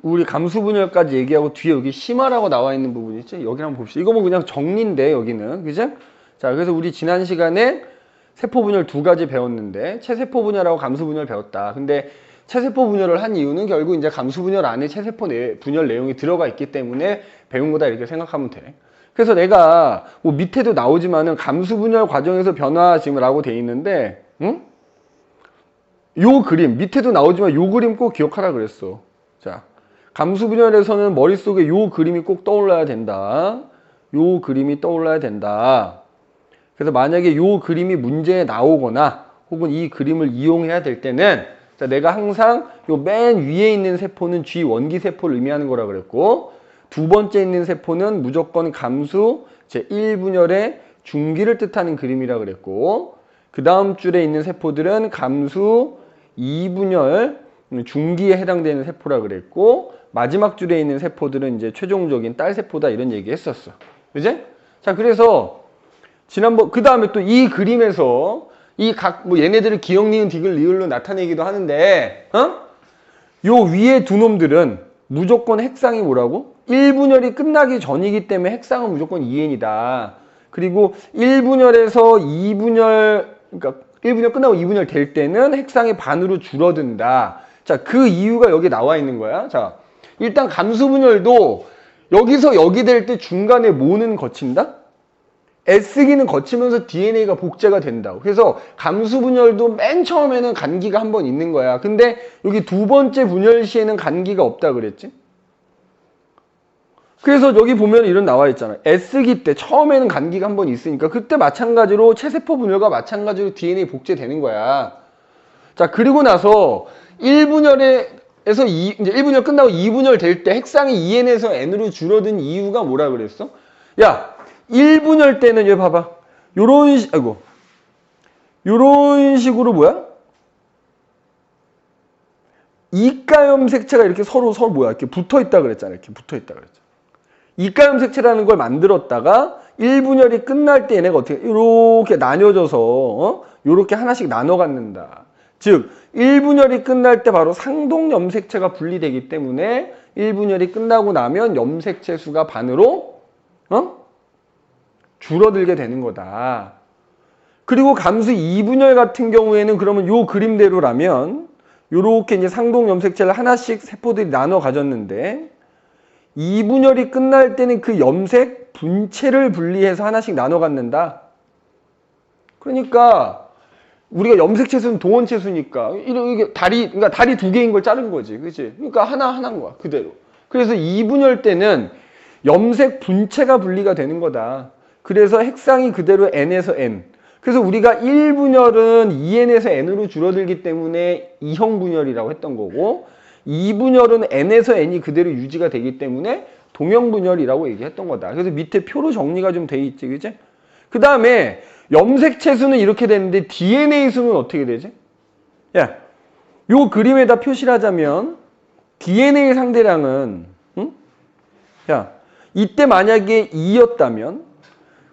우리 감수 분열까지 얘기하고 뒤에 여기 심화라고 나와 있는 부분 있죠? 여기 한번 봅시다. 이거 뭐 그냥 정리인데 여기는 그죠? 자, 그래서 우리 지난 시간에 세포 분열 두 가지 배웠는데 체세포 분열하고 감수 분열 배웠다. 근데 체세포 분열을 한 이유는 결국 이제 감수 분열 안에 체세포 분열 내용이 들어가 있기 때문에 배운 거다 이렇게 생각하면 돼. 그래서 내가 뭐 밑에도 나오지만은 감수 분열 과정에서 변화 지금라고 돼 있는데, 응? 요 그림 밑에도 나오지만 요 그림 꼭 기억하라 그랬어. 자, 감수 분열에서는 머릿속에 요 그림이 꼭 떠올라야 된다. 요 그림이 떠올라야 된다. 그래서 만약에 요 그림이 문제에 나오거나 혹은 이 그림을 이용해야 될 때는 자, 내가 항상 요 맨 위에 있는 세포는 G 원기 세포를 의미하는 거라 그랬고 두 번째 있는 세포는 무조건 감수 제1분열의 중기를 뜻하는 그림이라 그랬고 그 다음 줄에 있는 세포들은 감수 2분열 중기에 해당되는 세포라 그랬고 마지막 줄에 있는 세포들은 이제 최종적인 딸 세포다 이런 얘기 했었어. 그지? 자, 그래서 지난번 그 다음에 또 이 그림에서 이 각 뭐 얘네들을 기역 니은 디귿 리을로 나타내기도 하는데 요 위에 두 놈들은 무조건 핵상이 뭐라고? 1분열이 끝나기 전이기 때문에 핵상은 무조건 2n이다. 그리고 1분열에서 2분열 그러니까 1분열 끝나고 2분열 될 때는 핵상이 반으로 줄어든다. 자, 그 이유가 여기 나와 있는 거야. 자, 일단 감수분열도 여기서 여기 될 때 중간에 뭐는 거친다? S기는 거치면서 DNA가 복제가 된다고. 그래서 감수분열도 맨 처음에는 간기가 한 번 있는 거야. 근데 여기 두 번째 분열 시에는 간기가 없다 그랬지? 그래서 여기 보면 이런 나와 있잖아. S기 때 처음에는 간기가 한 번 있으니까 그때 마찬가지로 체세포 분열과 마찬가지로 DNA 복제되는 거야. 자, 그리고 나서 1분열에서 이제 1분열 끝나고 2분열 될 때 핵상이 2n에서 n으로 줄어든 이유가 뭐라 그랬어? 야, 1분열 때는 여기 봐봐. 요런 식으로 뭐야? 이가염 색채가 이렇게 서로 뭐야? 이렇게 붙어 있다 그랬잖아. 이렇게 붙어 있다 그랬잖아. 이가염 색채라는 걸 만들었다가 1분열이 끝날 때 얘네가 어떻게 이렇게 나뉘어져서 이렇게 하나씩 나눠 갖는다. 즉 1분열이 끝날 때 바로 상동 염색체가 분리되기 때문에 1분열이 끝나고 나면 염색체 수가 반으로 줄어들게 되는 거다. 그리고 감수 2분열 같은 경우에는 그러면 요 그림대로라면 요렇게 이제 상동 염색체를 하나씩 세포들이 나눠 가졌는데 2분열이 끝날 때는 그 염색 분체를 분리해서 하나씩 나눠 갖는다. 그러니까 우리가 염색체수는 동원체수니까 이게 그러니까 다리 두 개인 걸 자른 거지. 그치? 그러니까 하나인 거야. 그대로. 그래서 2분열 때는 염색 분체가 분리가 되는 거다. 그래서 핵상이 그대로 n에서 n. 그래서 우리가 1분열은 2n에서 n으로 줄어들기 때문에 2형 분열이라고 했던 거고 2분열은 n에서 n이 그대로 유지가 되기 때문에 동형 분열이라고 얘기했던 거다. 그래서 밑에 표로 정리가 좀 돼 있지. 그치? 그 다음에 염색체 수는 이렇게 되는데 DNA 수는 어떻게 되지? 야, 요 그림에다 표시를 하자면 DNA 상대량은 야, 이때 만약에 2였다면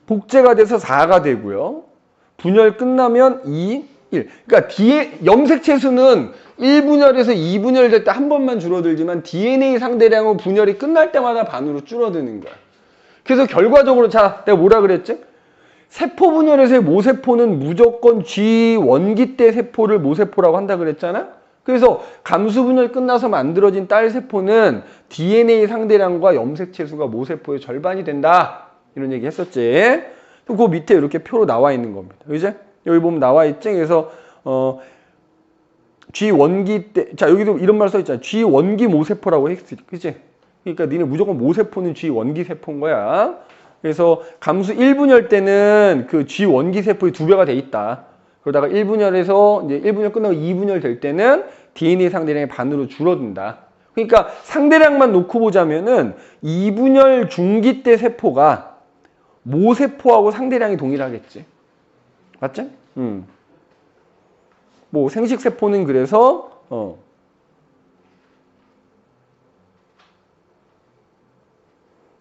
복제가 돼서 4가 되고요. 분열 끝나면 2, 1. 그러니까 염색체 수는 1분열에서 2분열 될 때 한 번만 줄어들지만 DNA 상대량은 분열이 끝날 때마다 반으로 줄어드는 거야. 그래서 결과적으로 자, 내가 뭐라 그랬지? 세포 분열에서의 모세포는 무조건 G 원기 때 세포를 모세포라고 한다 그랬잖아? 그래서 감수 분열 끝나서 만들어진 딸 세포는 DNA 상대량과 염색체 수가 모세포의 절반이 된다. 이런 얘기 했었지. 그 밑에 이렇게 표로 나와 있는 겁니다. 그지? 여기 보면 나와 있지? 그래서, G 원기 때, 자, 여기도 이런 말 써 있잖아. G 원기 모세포라고 했지. 그지? 그러니까 니네 무조건 모세포는 G 원기 세포인 거야. 그래서 감수 1분열 때는 그 G 원기 세포의 2배가 돼 있다. 그러다가 1분열에서 이제 1분열 끝나고 2분열 될 때는 DNA 상대량이 반으로 줄어든다. 그러니까 상대량만 놓고 보자면은 2분열 중기 때 세포가 모세포하고 상대량이 동일하겠지. 맞지? 뭐 생식세포는 그래서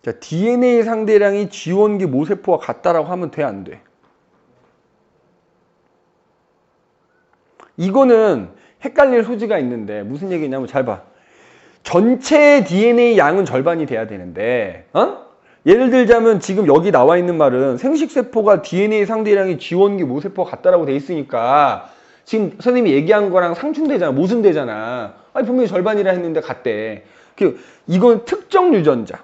자, DNA 상대량이 G원기 모세포와 같다라고 하면 돼, 안 돼? 이거는 헷갈릴 소지가 있는데 무슨 얘기냐면 잘 봐. 전체 DNA 양은 절반이 돼야 되는데, 예를 들자면 지금 여기 나와 있는 말은 생식세포가 DNA 상대량이 G원기 모세포가 같다라고 돼 있으니까 지금 선생님이 얘기한 거랑 상충되잖아. 모순되잖아. 아니, 분명히 절반이라 했는데 같대. 이건 특정 유전자.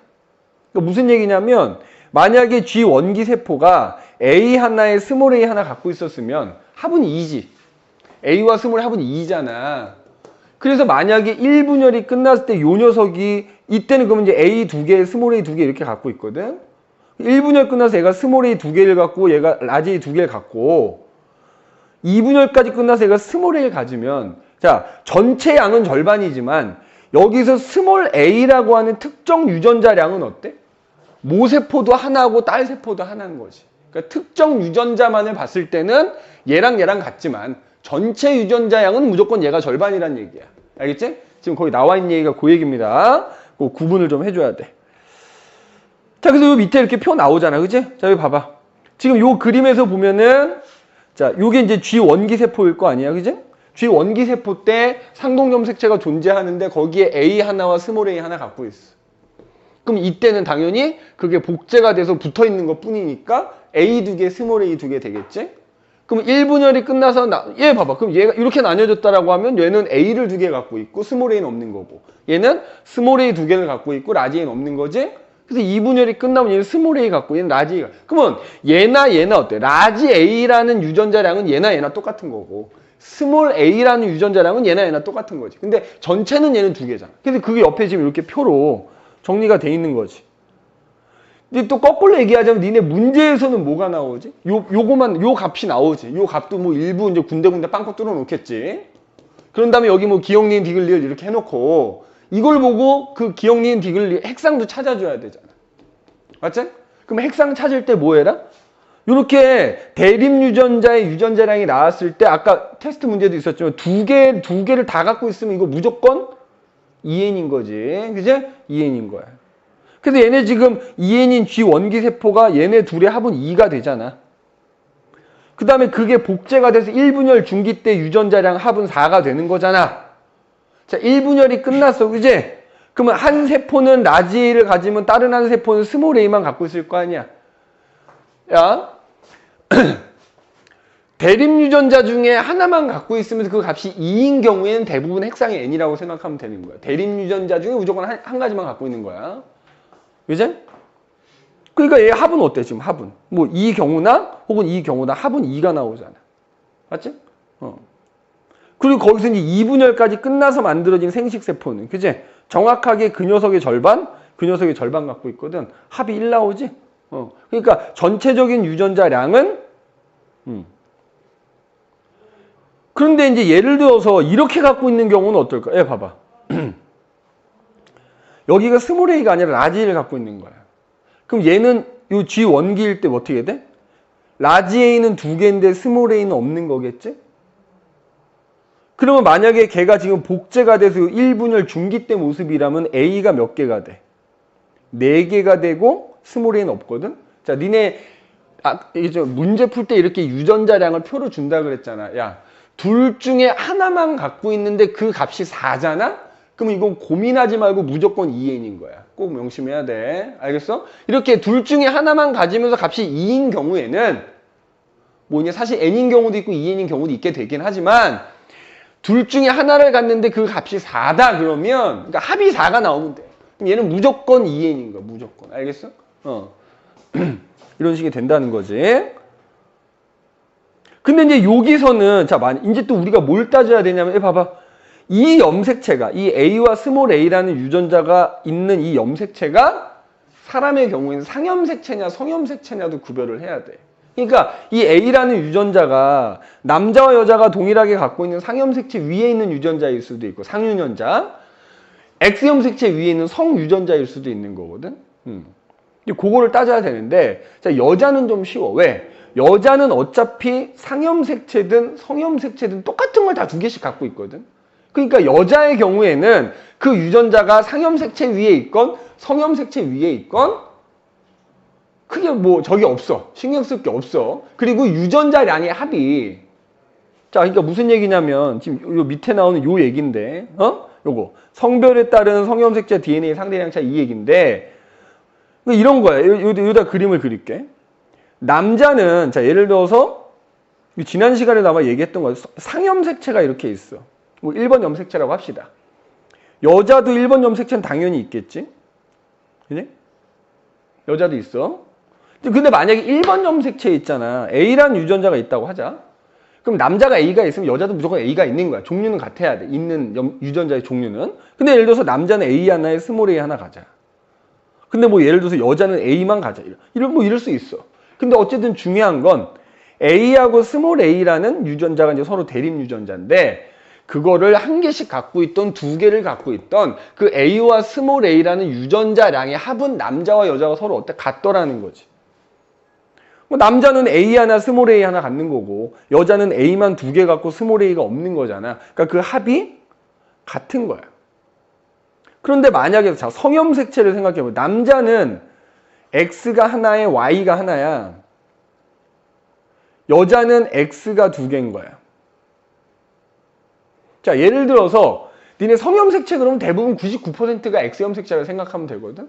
그러니까 무슨 얘기냐면 만약에 G원기 세포가 A 하나에 스몰 a 하나 갖고 있었으면 합은 2지. A와 스몰 합은 2잖아. 그래서 만약에 1분열이 끝났을 때 요 녀석이 이때는 그러면 이제 A 2개, 스몰 a 2개 이렇게 갖고 있거든. 1분열 끝나서 얘가 스몰 a 2개를 갖고 얘가 라지 a 2개를 갖고 2분열까지 끝나서 얘가 스몰 a를 가지면 자, 전체 양은 절반이지만 여기서 스몰 a라고 하는 특정 유전자량은 어때? 모세포도 하나고 딸세포도 하나인 거지. 그러니까 특정 유전자만을 봤을 때는 얘랑 같지만 전체 유전자 양은 무조건 얘가 절반이란 얘기야. 알겠지? 지금 거기 나와 있는 얘기가 그 얘기입니다. 그 구분을 좀 해줘야 돼. 자, 그래서 요 밑에 이렇게 표 나오잖아. 그치? 자, 여기 봐봐. 지금 요 그림에서 보면은 자, 요게 이제 G원기 세포일 거 아니야. 그치? G원기 세포 때 상동염색체가 존재하는데 거기에 A 하나와 스몰 a 하나 갖고 있어. 그럼 이때는 당연히 그게 복제가 돼서 붙어 있는 것 뿐이니까 A 2개, 스몰 a 2개 되겠지? 그럼 1분열이 끝나서 얘 봐봐. 그럼 얘가 이렇게 나뉘어졌다라고 하면 얘는 A를 2개 갖고 있고 스몰 a는 없는 거고 얘는 스몰 a 2개를 갖고 있고 라지 a는 없는 거지? 그래서 2분열이 끝나면 얘는 스몰 a 갖고 얘는 라지 a. 그러면 얘나 어때? 라지 a라는 유전자량은 얘나 똑같은 거고 스몰 a라는 유전자량은 얘나 똑같은 거지. 근데 전체는 얘는 2개잖아. 그래서 그게 옆에 지금 이렇게 표로 정리가 돼 있는 거지. 근데 또 거꾸로 얘기하자면 니네 문제에서는 뭐가 나오지? 요거만 요 값이 나오지. 요 값도 뭐 일부 이제 군데군데 빵꾸 뚫어 놓겠지. 그런 다음에 여기 뭐 기억니은 디글리을 이렇게 해놓고 이걸 보고 그 기억니은 디글리 핵상도 찾아줘야 되잖아. 맞지? 그럼 핵상 찾을 때 뭐 해라? 요렇게 대립 유전자의 유전자량이 나왔을 때 아까 테스트 문제도 있었지만 두 개를 다 갖고 있으면 이거 무조건 2N인 거지. 그지? 2N인 거야. 그래서 얘네 지금 2N인 G원기 세포가 얘네 둘의 합은 2가 되잖아. 그 다음에 그게 복제가 돼서 1분열 중기 때 유전자량 합은 4가 되는 거잖아. 자, 1분열이 끝났어. 그지? 그러면 한 세포는 라지 A를 가지면 다른 한 세포는 스몰 a만 갖고 있을 거 아니야. 야, 대립 유전자 중에 하나만 갖고 있으면 그 값이 2인 경우에는 대부분 핵상이 N이라고 생각하면 되는 거야. 대립 유전자 중에 무조건 한 가지만 갖고 있는 거야. 그지? 그러니까 얘 합은 어때? 지금 합은 뭐 이 경우나 혹은 이 경우나 합은 2가 나오잖아. 맞지? 그리고 거기서 이제 2분열까지 끝나서 만들어진 생식세포는 그지? 정확하게 그 녀석의 절반 갖고 있거든. 합이 1 나오지? 그러니까 전체적인 유전자량은 그런데 이제 예를 들어서 이렇게 갖고 있는 경우는 어떨까? 예, 봐봐. 여기가 스몰 a가 아니라 라지 a를 갖고 있는 거야. 그럼 얘는 요 G원기일 때 어떻게 돼? 라지 a는 2개인데 스몰 a는 없는 거겠지? 그러면 만약에 걔가 지금 복제가 돼서 1분열 중기 때 모습이라면 a가 몇 개가 돼? 4개가 되고 스몰 a는 없거든? 자, 니네 이게 문제 풀 때 이렇게 유전자량을 표로 준다 그랬잖아. 야, 둘 중에 하나만 갖고 있는데 그 값이 4잖아? 그럼 이건 고민하지 말고 무조건 2N인 거야. 꼭 명심해야 돼. 알겠어? 이렇게 둘 중에 하나만 가지면서 값이 2인 경우에는 뭐냐, 사실 N인 경우도 있고 2N인 경우도 있게 되긴 하지만 둘 중에 하나를 갖는데 그 값이 4다 그러면 그러니까 합이 4가 나오면 돼. 그럼 얘는 무조건 2N인 거야. 무조건. 알겠어? 이런 식이 된다는 거지. 근데 이제 여기서는 자, 이제 또 우리가 뭘 따져야 되냐면 봐봐. 이 염색체가 이 A와 스몰 a라는 유전자가 있는 이 염색체가 사람의 경우에는 상염색체냐 성염색체냐도 구별을 해야 돼. 그러니까 이 A라는 유전자가 남자와 여자가 동일하게 갖고 있는 상염색체 위에 있는 유전자일 수도 있고 상유전자, X염색체 위에 있는 성유전자일 수도 있는 거거든. 그거를 따져야 되는데 자, 여자는 좀 쉬워. 왜? 여자는 어차피 상염색체든 성염색체든 똑같은 걸 다 2개씩 갖고 있거든. 그러니까 여자의 경우에는 그 유전자가 상염색체 위에 있건 성염색체 위에 있건 크게 뭐 저기 없어. 신경 쓸 게 없어. 그리고 유전자량의 합이 자, 그러니까 무슨 얘기냐면 지금 요 밑에 나오는 요 얘기인데 요거. 성별에 따른 성염색체 DNA 상대량 차 이 얘기인데 이런 거야. 여기다 그림을 그릴게. 남자는 자 예를 들어서 지난 시간에 아마 얘기했던 거 상염색체가 이렇게 있어. 뭐 1번 염색체라고 합시다. 여자도 1번 염색체는 당연히 있겠지. 그지? 여자도 있어. 근데 만약에 1번 염색체에 있잖아. A라는 유전자가 있다고 하자. 그럼 남자가 A가 있으면 여자도 무조건 A가 있는 거야. 종류는 같아야 돼. 있는 유전자의 종류는. 근데 예를 들어서 남자는 A 하나에 스몰 A 하나 가자. 근데 뭐 예를 들어서 여자는 A만 가자. 이럴 수 있어. 근데 어쨌든 중요한 건 A하고 스몰 A라는 유전자가 이제 서로 대립 유전자인데 그거를 한 개씩 갖고 있던 두 개를 갖고 있던 그 A와 스몰 A라는 유전자량의 합은 남자와 여자가 서로 어때? 같더라는 거지. 뭐 남자는 A 하나 스몰 A 하나 갖는 거고 여자는 A만 두 개 갖고 스몰 A가 없는 거잖아. 그러니까 그 합이 같은 거야. 그런데 만약에 자 성염색체를 생각해보면 남자는 X가 하나에 Y가 하나야. 여자는 X가 두 개인 거야. 자 예를 들어서 니네 성염색체 그러면 대부분 99%가 X염색체라고 생각하면 되거든.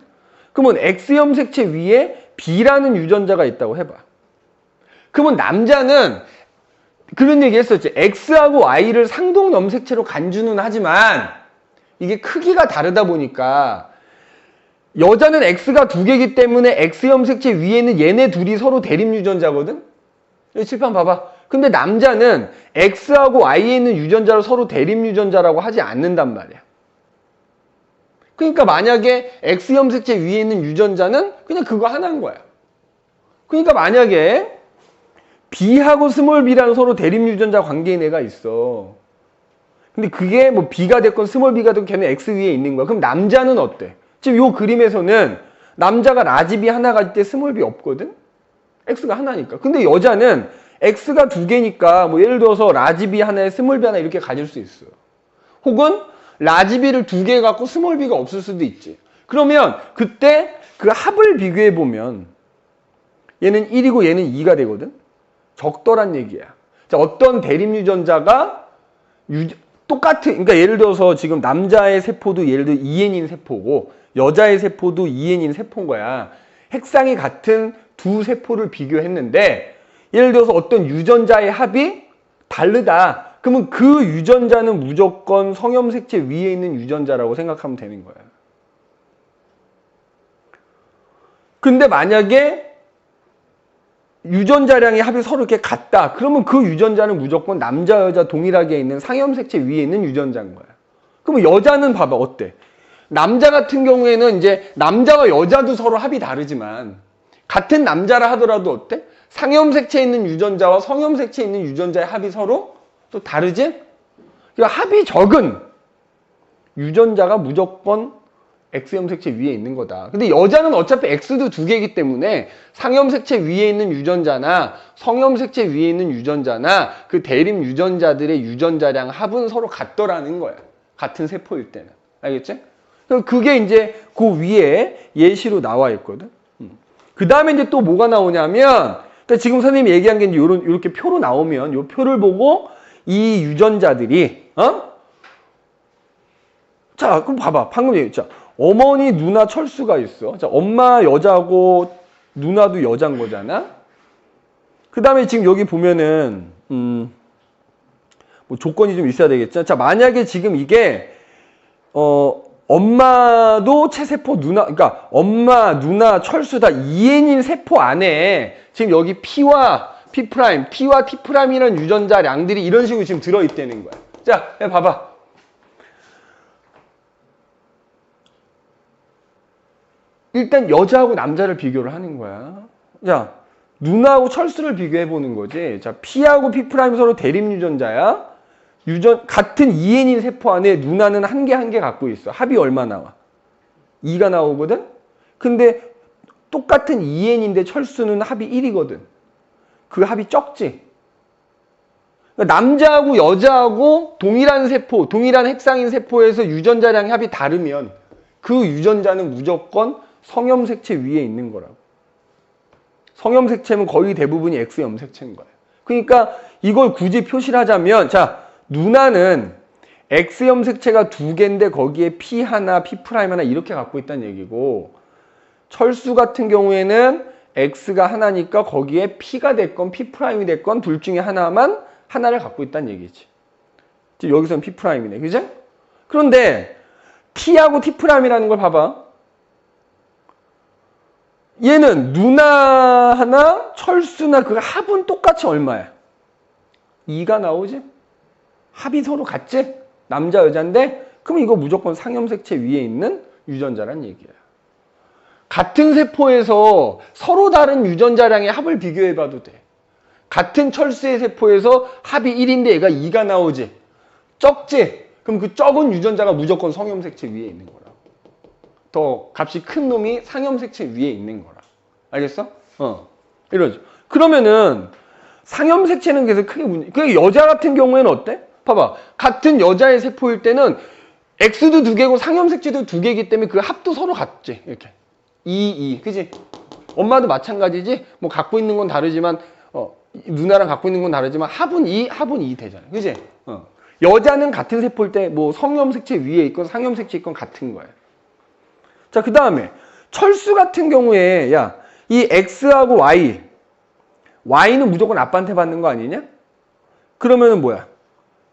그러면 X염색체 위에 B라는 유전자가 있다고 해봐. 그러면 남자는 그런 얘기 했었지. X하고 Y를 상동 염색체로 간주는 하지만 이게 크기가 다르다 보니까 여자는 X가 두 개이기 때문에 X염색체 위에는 얘네 둘이 서로 대립 유전자거든. 여기 칠판 봐봐. 근데 남자는 X하고 Y에 있는 유전자를 서로 대립 유전자라고 하지 않는단 말이야. 그러니까 만약에 X염색체 위에 있는 유전자는 그냥 그거 하나인 거야. 그러니까 만약에 B하고 스몰 b라는 서로 대립 유전자 관계인 애가 있어. 근데 그게 뭐 B가 됐건 스몰 b가 됐건 걔는 X 위에 있는 거야. 그럼 남자는 어때? 지금 요 그림에서는 남자가 라지 B 하나 가질 때 스몰 b 없거든? X가 하나니까. 근데 여자는 X가 두 개니까 뭐 예를 들어서 라지 B 하나에 스몰 b 하나 이렇게 가질 수 있어. 혹은 라지 B를 두 개 갖고 스몰 b가 없을 수도 있지. 그러면 그때 그 합을 비교해 보면 얘는 1이고 얘는 2가 되거든? 적더란 얘기야. 자, 어떤 대립 유전자가 똑같은, 그러니까 예를 들어서 지금 남자의 세포도 예를 들어 2N인 세포고 여자의 세포도 2N인 세포인 거야. 핵상이 같은 두 세포를 비교했는데 예를 들어서 어떤 유전자의 합이 다르다. 그러면 그 유전자는 무조건 성염색체 위에 있는 유전자라고 생각하면 되는 거야. 근데 만약에 유전자량의 합이 서로 이렇게 같다. 그러면 그 유전자는 무조건 남자, 여자 동일하게 있는 상염색체 위에 있는 유전자인 거야. 그러면 여자는 봐봐. 어때? 남자 같은 경우에는 이제 남자와 여자도 서로 합이 다르지만 같은 남자라 하더라도 어때? 상염색체에 있는 유전자와 성염색체에 있는 유전자의 합이 서로 또 다르지? 그러니까 합이 적은 유전자가 무조건 X염색체 위에 있는 거다. 근데 여자는 어차피 X도 두 개이기 때문에 상염색체 위에 있는 유전자나 성염색체 위에 있는 유전자나 그 대립 유전자들의 유전자량 합은 서로 같더라는 거야. 같은 세포일 때는. 알겠지? 그게 이제 그 위에 예시로 나와 있거든. 그 다음에 이제 또 뭐가 나오냐면 그러니까 지금 선생님이 얘기한 게 이제 이렇게 표로 나오면 이 표를 보고 이 유전자들이 자, 그럼 봐봐. 방금 얘기했죠. 어머니, 누나, 철수가 있어. 자, 엄마 여자고 누나도 여자인 거잖아. 그 다음에 지금 여기 보면은 뭐 조건이 좀 있어야 되겠죠. 자, 만약에 지금 이게 엄마도 체세포 그러니까 엄마, 누나, 철수 다 2N인 세포 안에 지금 여기 P와 P', T와 T'이라는 유전자량들이 이런 식으로 지금 들어있다는 거야. 자, 봐봐. 일단 여자하고 남자를 비교를 하는 거야. 자, 누나하고 철수를 비교해 보는 거지. 자, P하고 P' 서로 대립 유전자야. 같은 2N인 세포 안에 누나는 한 개 갖고 있어. 합이 얼마 나와? 2가 나오거든? 근데 똑같은 2N인데 철수는 합이 1이거든. 그 합이 적지? 그러니까 남자하고 여자하고 동일한 세포, 동일한 핵상인 세포에서 유전자량의 합이 다르면 그 유전자는 무조건 성염색체 위에 있는 거라고. 성염색체는 거의 대부분이 X염색체인 거예요. 그러니까 이걸 굳이 표시를 하자면 자, 누나는 X 염색체가 두 개인데 거기에 P 하나, P 프라임 하나 이렇게 갖고 있다는 얘기고, 철수 같은 경우에는 X가 하나니까 거기에 P가 됐건 P 프라임이 됐건 둘 중에 하나를 갖고 있다는 얘기지. 지금 여기서는 P 프라임이네, 그죠? 그런데 T하고 T 프라임이라는 걸 봐봐. 얘는 누나 하나, 철수나 그 합은 똑같이 얼마야? 2가 나오지? 합이 서로 같지? 남자 여자인데 그럼 이거 무조건 상염색체 위에 있는 유전자란 얘기야. 같은 세포에서 서로 다른 유전자량의 합을 비교해봐도 돼. 같은 철수의 세포에서 합이 1인데 얘가 2가 나오지? 적지? 그럼 그 적은 유전자가 무조건 성염색체 위에 있는 거라. 더 값이 큰 놈이 상염색체 위에 있는 거라. 알겠어? 이러죠. 그러면은 상염색체는 그래서 크게 문제. 그 여자 같은 경우에는 어때? 봐봐. 같은 여자의 세포일 때는 X도 두 개고 상염색체도 두 개이기 때문에 그 합도 서로 같지. 이렇게. 2. 그지? 엄마도 마찬가지지? 뭐 갖고 있는 건 다르지만, 누나랑 갖고 있는 건 다르지만 합은 2 되잖아. 그지? 여자는 같은 세포일 때 뭐 성염색체 위에 있건 상염색체 있건 같은 거야. 자, 그 다음에 철수 같은 경우에 야, 이 X하고 Y는 무조건 아빠한테 받는 거 아니냐? 그러면은 뭐야?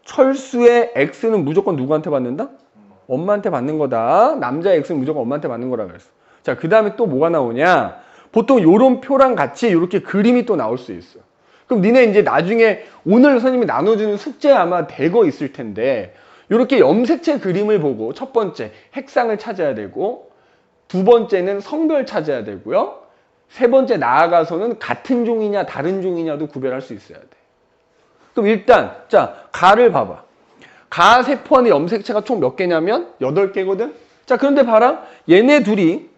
철수의 X는 무조건 누구한테 받는다? 엄마한테 받는 거다. 남자 X는 무조건 엄마한테 받는 거라 그랬어. 자, 그 다음에 또 뭐가 나오냐? 보통 요런 표랑 같이 이렇게 그림이 또 나올 수 있어. 그럼 니네 이제 나중에 오늘 선생님이 나눠주는 숙제 아마 대거 있을 텐데 이렇게 염색체 그림을 보고 첫 번째 핵상을 찾아야 되고 두 번째는 성별 찾아야 되고요. 세 번째 나아가서는 같은 종이냐 다른 종이냐도 구별할 수 있어야 돼. 그럼 일단 자, 가를 봐봐. 가 세포 안에 염색체가 총 몇 개냐면 8개거든. 자, 그런데 봐라. 얘네 둘이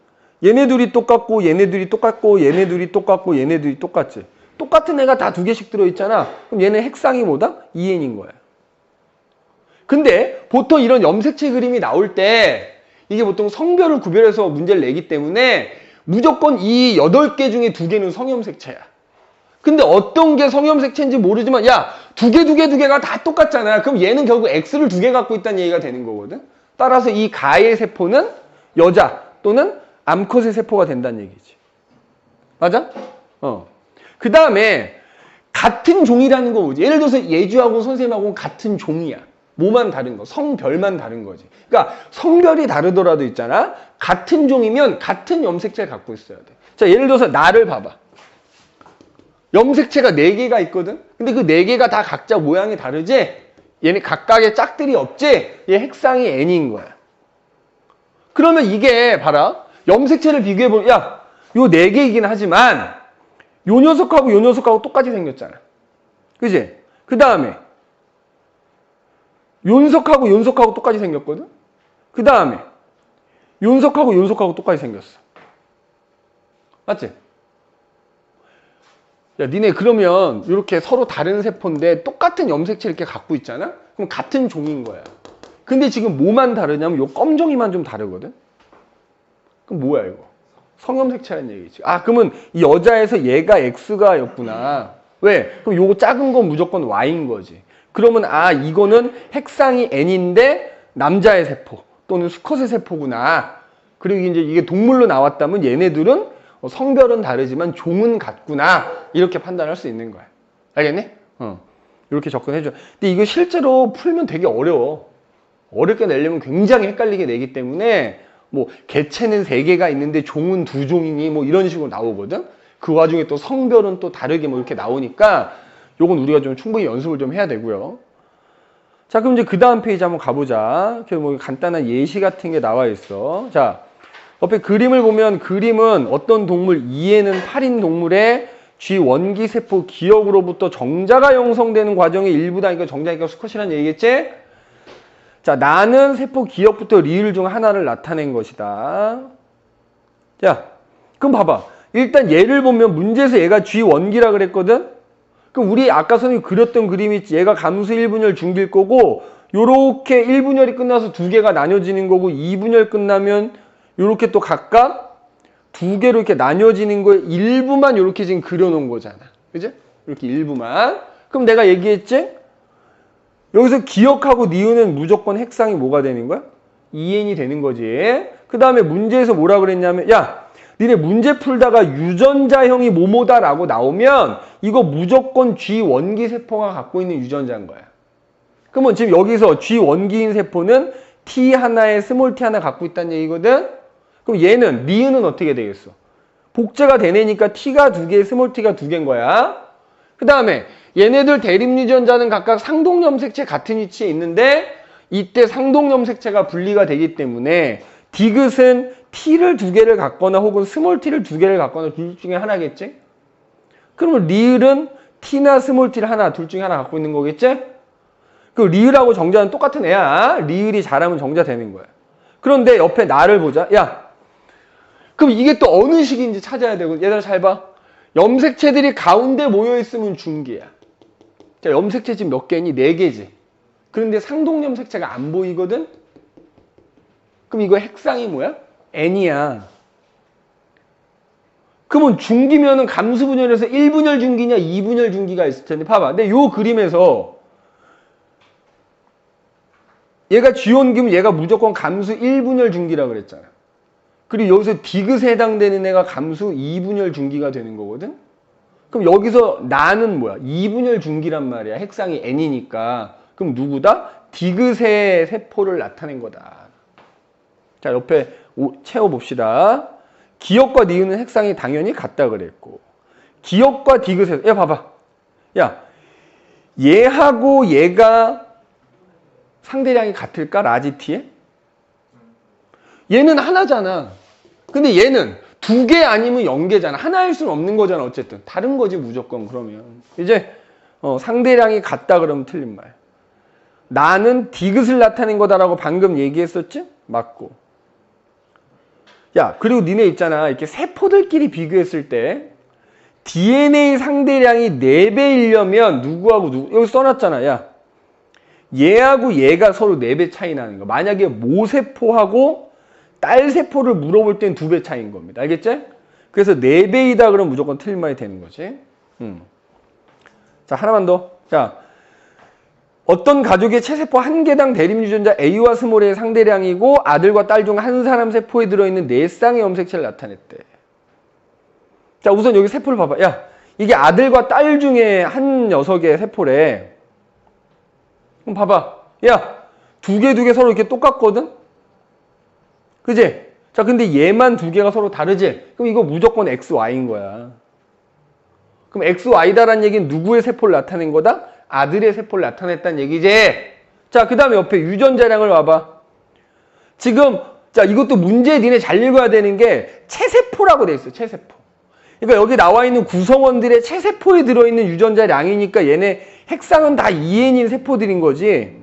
똑같고 얘네들이 똑같고 얘네들이 똑같고 얘네들이 똑같지. 똑같은 애가 다 2개씩 들어있잖아. 그럼 얘네 핵상이 뭐다? 2N인 거야. 근데 보통 이런 염색체 그림이 나올 때 이게 보통 성별을 구별해서 문제를 내기 때문에 무조건 이 8개 중에 2개는 성염색체야. 근데 어떤 게 성염색체인지 모르지만 야, 2개가 다 똑같잖아. 그럼 얘는 결국 X를 2개 갖고 있다는 얘기가 되는 거거든. 따라서 이 가의 세포는 여자 또는 암컷의 세포가 된다는 얘기지. 맞아? 그 다음에 같은 종이라는 거 뭐지? 예를 들어서 예주하고 선생님하고 같은 종이야. 뭐만 다른 거? 성별만 다른 거지. 그러니까 성별이 다르더라도 있잖아. 같은 종이면 같은 염색체를 갖고 있어야 돼. 자, 예를 들어서 나를 봐봐. 염색체가 4개가 있거든? 근데 그 4개가 다 각자 모양이 다르지? 얘네 각각의 짝들이 없지? 얘 핵상이 N인 거야. 그러면 이게 봐라. 염색체를 비교해보면 야, 요 4개이긴 하지만 요 녀석하고 똑같이 생겼잖아. 그지? 그 다음에 윤석하고 똑같이 생겼거든? 그 다음에 윤석하고 똑같이 생겼어. 맞지? 야, 니네 그러면 이렇게 서로 다른 세포인데 똑같은 염색체 이렇게 갖고 있잖아? 그럼 같은 종인 거야. 근데 지금 뭐만 다르냐면 요 검정이만 좀 다르거든? 그럼 뭐야 이거? 성염색체라는 얘기지. 아, 그러면 이 여자에서 얘가 X가 였구나. 왜? 그럼 요거 작은 건 무조건 Y인 거지. 그러면 아, 이거는 핵상이 N인데 남자의 세포 또는 수컷의 세포구나. 그리고 이제 이게 동물로 나왔다면 얘네들은 성별은 다르지만 종은 같구나. 이렇게 판단할 수 있는 거야. 알겠니? 이렇게 접근해줘. 근데 이거 실제로 풀면 되게 어려워. 어렵게 내려면 굉장히 헷갈리게 내기 때문에 뭐 개체는 3개가 있는데 종은 2종이니 뭐 이런 식으로 나오거든. 그 와중에 또 성별은 또 다르게 뭐 이렇게 나오니까 요건 우리가 좀 충분히 연습을 좀 해야 되고요. 자, 그럼 이제 그 다음 페이지 한번 가보자. 이렇게 뭐 간단한 예시 같은 게 나와 있어. 자, 옆에 그림을 보면 그림은 어떤 동물, 이에는 8인 동물의 G 원기세포 기억으로부터 정자가 형성되는 과정의 일부다. 이거 정자니까 수컷이라는 얘기겠지? 자, 나는 세포 기억부터 리을 중 하나를 나타낸 것이다. 자, 그럼 봐봐. 일단 얘를 보면 문제에서 얘가 G 원기라 그랬거든? 그럼 우리 아까 선생님이 그렸던 그림이 얘가 감수 1분열 중기일 거고 요렇게 1분열이 끝나서 2개가 나뉘어지는 거고 2분열 끝나면 요렇게 또 각각 2개로 이렇게 나뉘어지는 거에 일부만 요렇게 지금 그려놓은 거잖아. 그지? 이렇게 일부만. 그럼 내가 얘기했지? 여기서 기억하고 니은은 무조건 핵상이 뭐가 되는 거야? 2n이 되는 거지. 그 다음에 문제에서 뭐라 그랬냐면, 야, 니네 문제 풀다가 유전자형이 뭐뭐다라고 나오면 이거 무조건 G 원기 세포가 갖고 있는 유전자인 거야. 그러면 지금 여기서 G 원기인 세포는 T 하나에 스몰 t 하나 갖고 있다는 얘기거든? 그럼 얘는, 니은은 어떻게 되겠어? 복제가 되내니까 T가 2개, 스몰 t가 2개인 거야. 그 다음에 얘네들 대립 유전자는 각각 상동염색체 같은 위치에 있는데 이때 상동염색체가 분리가 되기 때문에 디귿은 T를 2개를 갖거나 혹은 스몰 t를 2개를 갖거나 둘 중에 하나겠지? 그러면 리을은 T나 스몰 t를 하나, 둘 중에 하나 갖고 있는 거겠지? 그 리을하고 정자는 똑같은 애야. 리을이 잘하면 정자 되는 거야. 그런데 옆에 나를 보자. 야, 그럼 이게 또 어느 식인지 찾아야 되고. 얘들아 잘 봐. 염색체들이 가운데 모여있으면 중기야. 자, 염색체 지금 몇 개니? 4개지. 그런데 상동염색체가 안 보이거든? 그럼 이거 핵상이 뭐야? N이야. 그러면 중기면은 감수분열에서 1분열 중기냐 2분열 중기가 있을 텐데 봐봐. 근데 요 그림에서 얘가 G원기면 얘가 무조건 감수 1분열 중기라 그랬잖아. 그리고 여기서 디귿에 해당되는 애가 감수 2분열 중기가 되는 거거든? 그럼 여기서 나는 뭐야? 2분열 중기란 말이야. 핵상이 N이니까. 그럼 누구다? 디귿의 세포를 나타낸 거다. 자, 옆에 채워봅시다. 기억과 니은은 핵상이 당연히 같다 그랬고. 기억과 디귿에서, 야, 봐봐. 야, 얘하고 얘가 상대량이 같을까? 라지 T에? 얘는 하나잖아. 근데 얘는 2개 아니면 0개잖아. 하나일 수는 없는 거잖아. 어쨌든. 다른 거지 무조건 그러면. 이제 상대량이 같다 그러면 틀린 말. 나는 디귿을 나타낸 거다라고 방금 얘기했었지? 맞고. 야, 그리고 니네 있잖아. 이렇게 세포들끼리 비교했을 때 DNA 상대량이 4배이려면 누구하고 누구, 여기 써놨잖아. 야, 얘하고 얘가 서로 4배 차이 나는 거. 만약에 모세포하고 딸세포를 물어볼 땐 2배 차이인 겁니다. 알겠지? 그래서 4배이다 그러면 무조건 틀린 말이 되는 거지. 자, 하나만 더. 자, 어떤 가족의 체세포 1개당 대립 유전자 A와 스몰 A의 상대량이고 아들과 딸 중 한 사람 세포에 들어있는 4쌍의 염색체를 나타냈대. 자, 우선 여기 세포를 봐봐. 야, 이게 아들과 딸 중에 한 녀석의 세포래. 그럼 봐봐. 야, 2개 서로 이렇게 똑같거든? 그지? 자, 근데 얘만 2개가 서로 다르지? 그럼 이거 무조건 XY인 거야. 그럼 XY다라는 얘기는 누구의 세포를 나타낸 거다? 아들의 세포를 나타냈다는 얘기지. 자, 그 다음에 옆에 유전자량을 봐봐. 지금, 자, 이것도 문제 니네 잘 읽어야 되는 게 체세포라고 돼 있어, 체세포. 그러니까 여기 나와 있는 구성원들의 체세포에 들어있는 유전자량이니까 얘네 핵상은 다 2N인 세포들인 거지.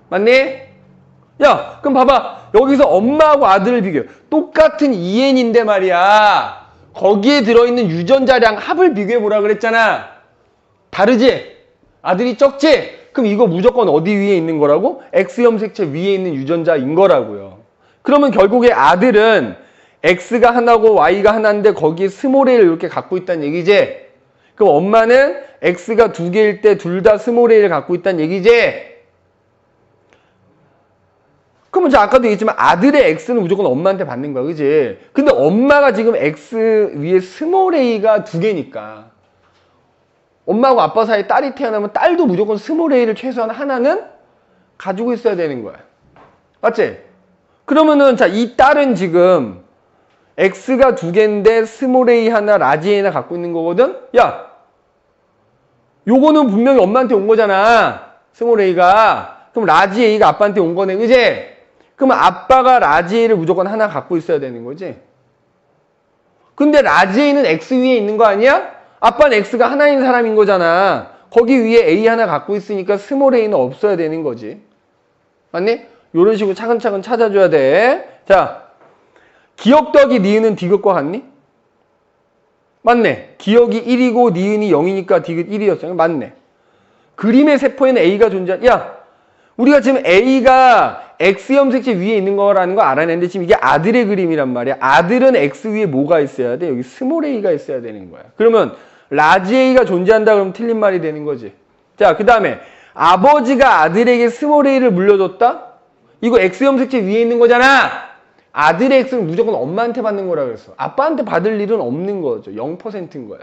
맞니? 야, 그럼 봐봐. 여기서 엄마하고 아들을 비교해. 똑같은 2N인데 말이야. 거기에 들어있는 유전자량 합을 비교해보라 그랬잖아. 다르지? 아들이 적지? 그럼 이거 무조건 어디 위에 있는 거라고? X염색체 위에 있는 유전자인 거라고요. 그러면 결국에 아들은 X가 하나고 Y가 하나인데 거기에 스몰 A를 이렇게 갖고 있다는 얘기지? 그럼 엄마는 X가 2개일 때 둘 다 스몰 A를 갖고 있다는 얘기지? 그러면 아까도 얘기했지만 아들의 X는 무조건 엄마한테 받는 거야. 그지? 근데 엄마가 지금 X 위에 스몰 A가 2개니까 엄마하고 아빠 사이에 딸이 태어나면 딸도 무조건 스몰 A를 최소한 하나는 가지고 있어야 되는 거야. 맞지? 그러면은 자, 이 딸은 지금 X가 2개인데 스몰 A 하나, 라지 A 하나 갖고 있는 거거든? 야, 요거는 분명히 엄마한테 온 거잖아. 스몰 A가. 그럼 라지 A가 아빠한테 온 거네. 그지? 그러면 아빠가 라지 A를 무조건 하나 갖고 있어야 되는 거지. 근데 라지 A는 X 위에 있는 거 아니야? 아빠는 X가 하나인 사람인 거잖아. 거기 위에 A 하나 갖고 있으니까 스몰 A는 없어야 되는 거지. 맞니? 이런 식으로 차근차근 찾아줘야 돼. 자, 기억 더하기 니은은 디귿과 같니? 맞네. 기억이 1이고 니은이 0이니까 디귿 1이었어요. 맞네. 그림의 세포에는 A가 야, 우리가 지금 A가 X염색체 위에 있는 거라는 거 알아냈는데 지금 이게 아들의 그림이란 말이야. 아들은 X 위에 뭐가 있어야 돼? 여기 스몰 A가 있어야 되는 거야. 그러면 라지 A가 존재한다 그러면 틀린 말이 되는 거지. 자, 그 다음에 아버지가 아들에게 스몰 a를 물려줬다? 이거 x 염색체 위에 있는 거잖아. 아들의 x는 무조건 엄마한테 받는 거라 그랬어. 아빠한테 받을 일은 없는 거죠. 0%인 거야.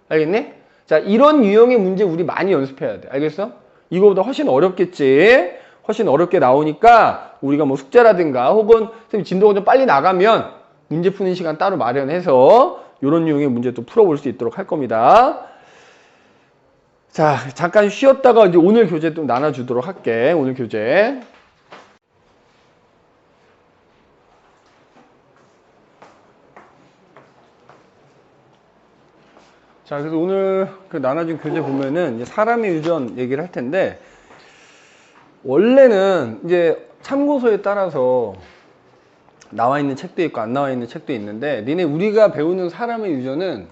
알겠니? 자, 이런 유형의 문제 우리 많이 연습해야 돼. 알겠어? 이거보다 훨씬 어렵겠지? 훨씬 어렵게 나오니까 우리가 뭐 숙제라든가 혹은 선생님 진도가 좀 빨리 나가면 문제 푸는 시간 따로 마련해서 이런 유형의 문제 또 풀어볼 수 있도록 할 겁니다. 자, 잠깐 쉬었다가 이제 오늘 교재 좀 나눠주도록 할게. 오늘 교재. 자, 그래서 오늘 그 나눠준 교재 보면은 이제 사람의 유전 얘기를 할 텐데, 원래는 이제 참고서에 따라서 나와 있는 책도 있고 안 나와 있는 책도 있는데, 니네 우리가 배우는 사람의 유전은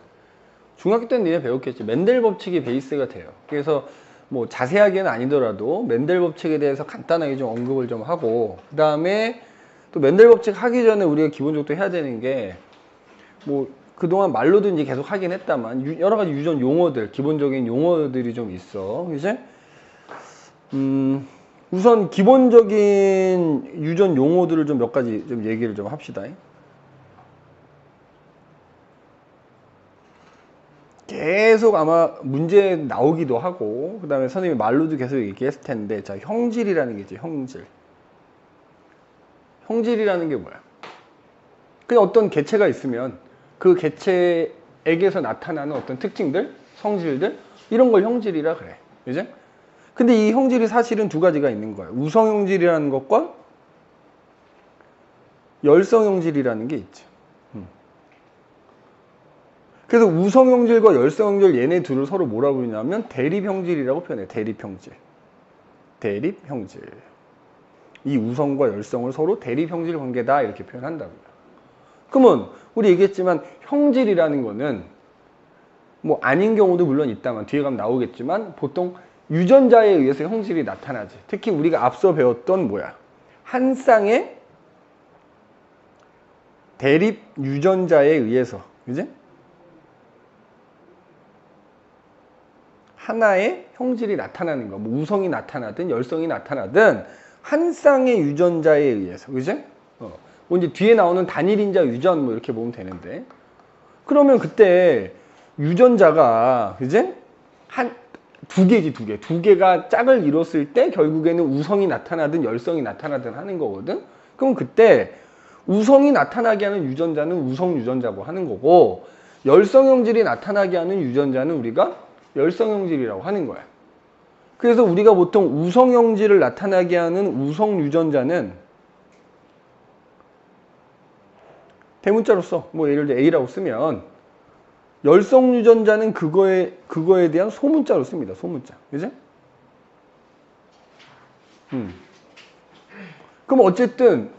중학교 때는 니네 배웠겠지. 멘델 법칙이 베이스가 돼요. 그래서 뭐 자세하게는 아니더라도 멘델 법칙에 대해서 간단하게 좀 언급을 좀 하고, 그 다음에 또 멘델 법칙 하기 전에 우리가 기본적으로 해야 되는 게, 뭐 그동안 말로도 이제 계속 하긴 했다만 여러 가지 유전 용어들, 기본적인 용어들이 좀 있어. 그지? 우선 기본적인 유전 용어들을 좀 몇 가지 좀 얘기를 좀 합시다. 계속 아마 문제 나오기도 하고, 그 다음에 선생님이 말로도 계속 얘기했을 텐데, 자, 형질이라는 게 있죠. 형질. 형질이라는 게 뭐야? 그냥 어떤 개체가 있으면 그 개체에게서 나타나는 어떤 특징들, 성질들, 이런 걸 형질이라 그래. 그죠? 근데 이 형질이 사실은 두 가지가 있는 거야. 우성 형질이라는 것과 열성 형질이라는 게 있죠. 그래서 우성 형질과 열성 형질 얘네 둘을 서로 뭐라 부르냐면 대립 형질이라고 표현해. 대립 형질. 대립 형질. 이 우성과 열성을 서로 대립 형질 관계다 이렇게 표현한다고요. 그러면 우리 얘기했지만 형질이라는 거는 뭐 아닌 경우도 물론 있다만 뒤에 가면 나오겠지만 보통 유전자에 의해서 형질이 나타나지. 특히 우리가 앞서 배웠던 뭐야? 한 쌍의 대립 유전자에 의해서, 그지? 하나의 형질이 나타나는 거. 뭐 우성이 나타나든 열성이 나타나든 한 쌍의 유전자에 의해서, 그지? 뭐 이제 뒤에 나오는 단일인자 유전 뭐 이렇게 보면 되는데, 그러면 그때 유전자가, 그지? 두 개지, 두 개. 두 개가 짝을 이뤘을 때 결국에는 우성이 나타나든 열성이 나타나든 하는 거거든. 그럼 그때 우성이 나타나게 하는 유전자는 우성 유전자고 하는 거고, 열성 형질이 나타나게 하는 유전자는 우리가 열성 형질이라고 하는 거야. 그래서 우리가 보통 우성 형질을 나타나게 하는 우성 유전자는 대문자로 써. 뭐 예를 들어 A라고 쓰면 열성 유전자는 그거에 대한 소문자로 씁니다. 소문자. 그죠? 그럼 어쨌든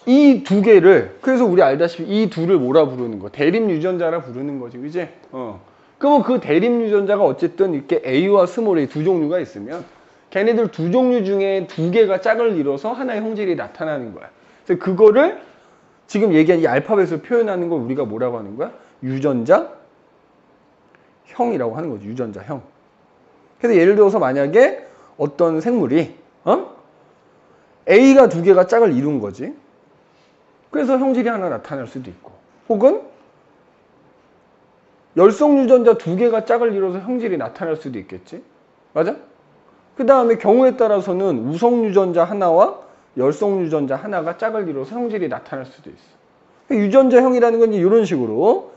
이 두 개를, 그래서 우리 알다시피 이 둘을 뭐라 부르는 거? 대립 유전자라 부르는 거지. 그지? 그러면 그 대립 유전자가 어쨌든 이렇게 A와 스몰 A 두 종류가 있으면 걔네들 두 종류 중에 두 개가 짝을 이뤄서 하나의 형질이 나타나는 거야. 그래서 그거를 지금 얘기한 이 알파벳으로 표현하는 걸 우리가 뭐라고 하는 거야? 유전자 형이라고 하는 거죠. 유전자 형. 그래서 예를 들어서 만약에 어떤 생물이 A가 두 개가 짝을 이룬 거지. 그래서 형질이 하나 나타날 수도 있고, 혹은 열성 유전자 두 개가 짝을 이뤄서 형질이 나타날 수도 있겠지. 맞아? 그 다음에 경우에 따라서는 우성 유전자 하나와 열성 유전자 하나가 짝을 이뤄서 형질이 나타날 수도 있어. 유전자형이라는 건 이런 식으로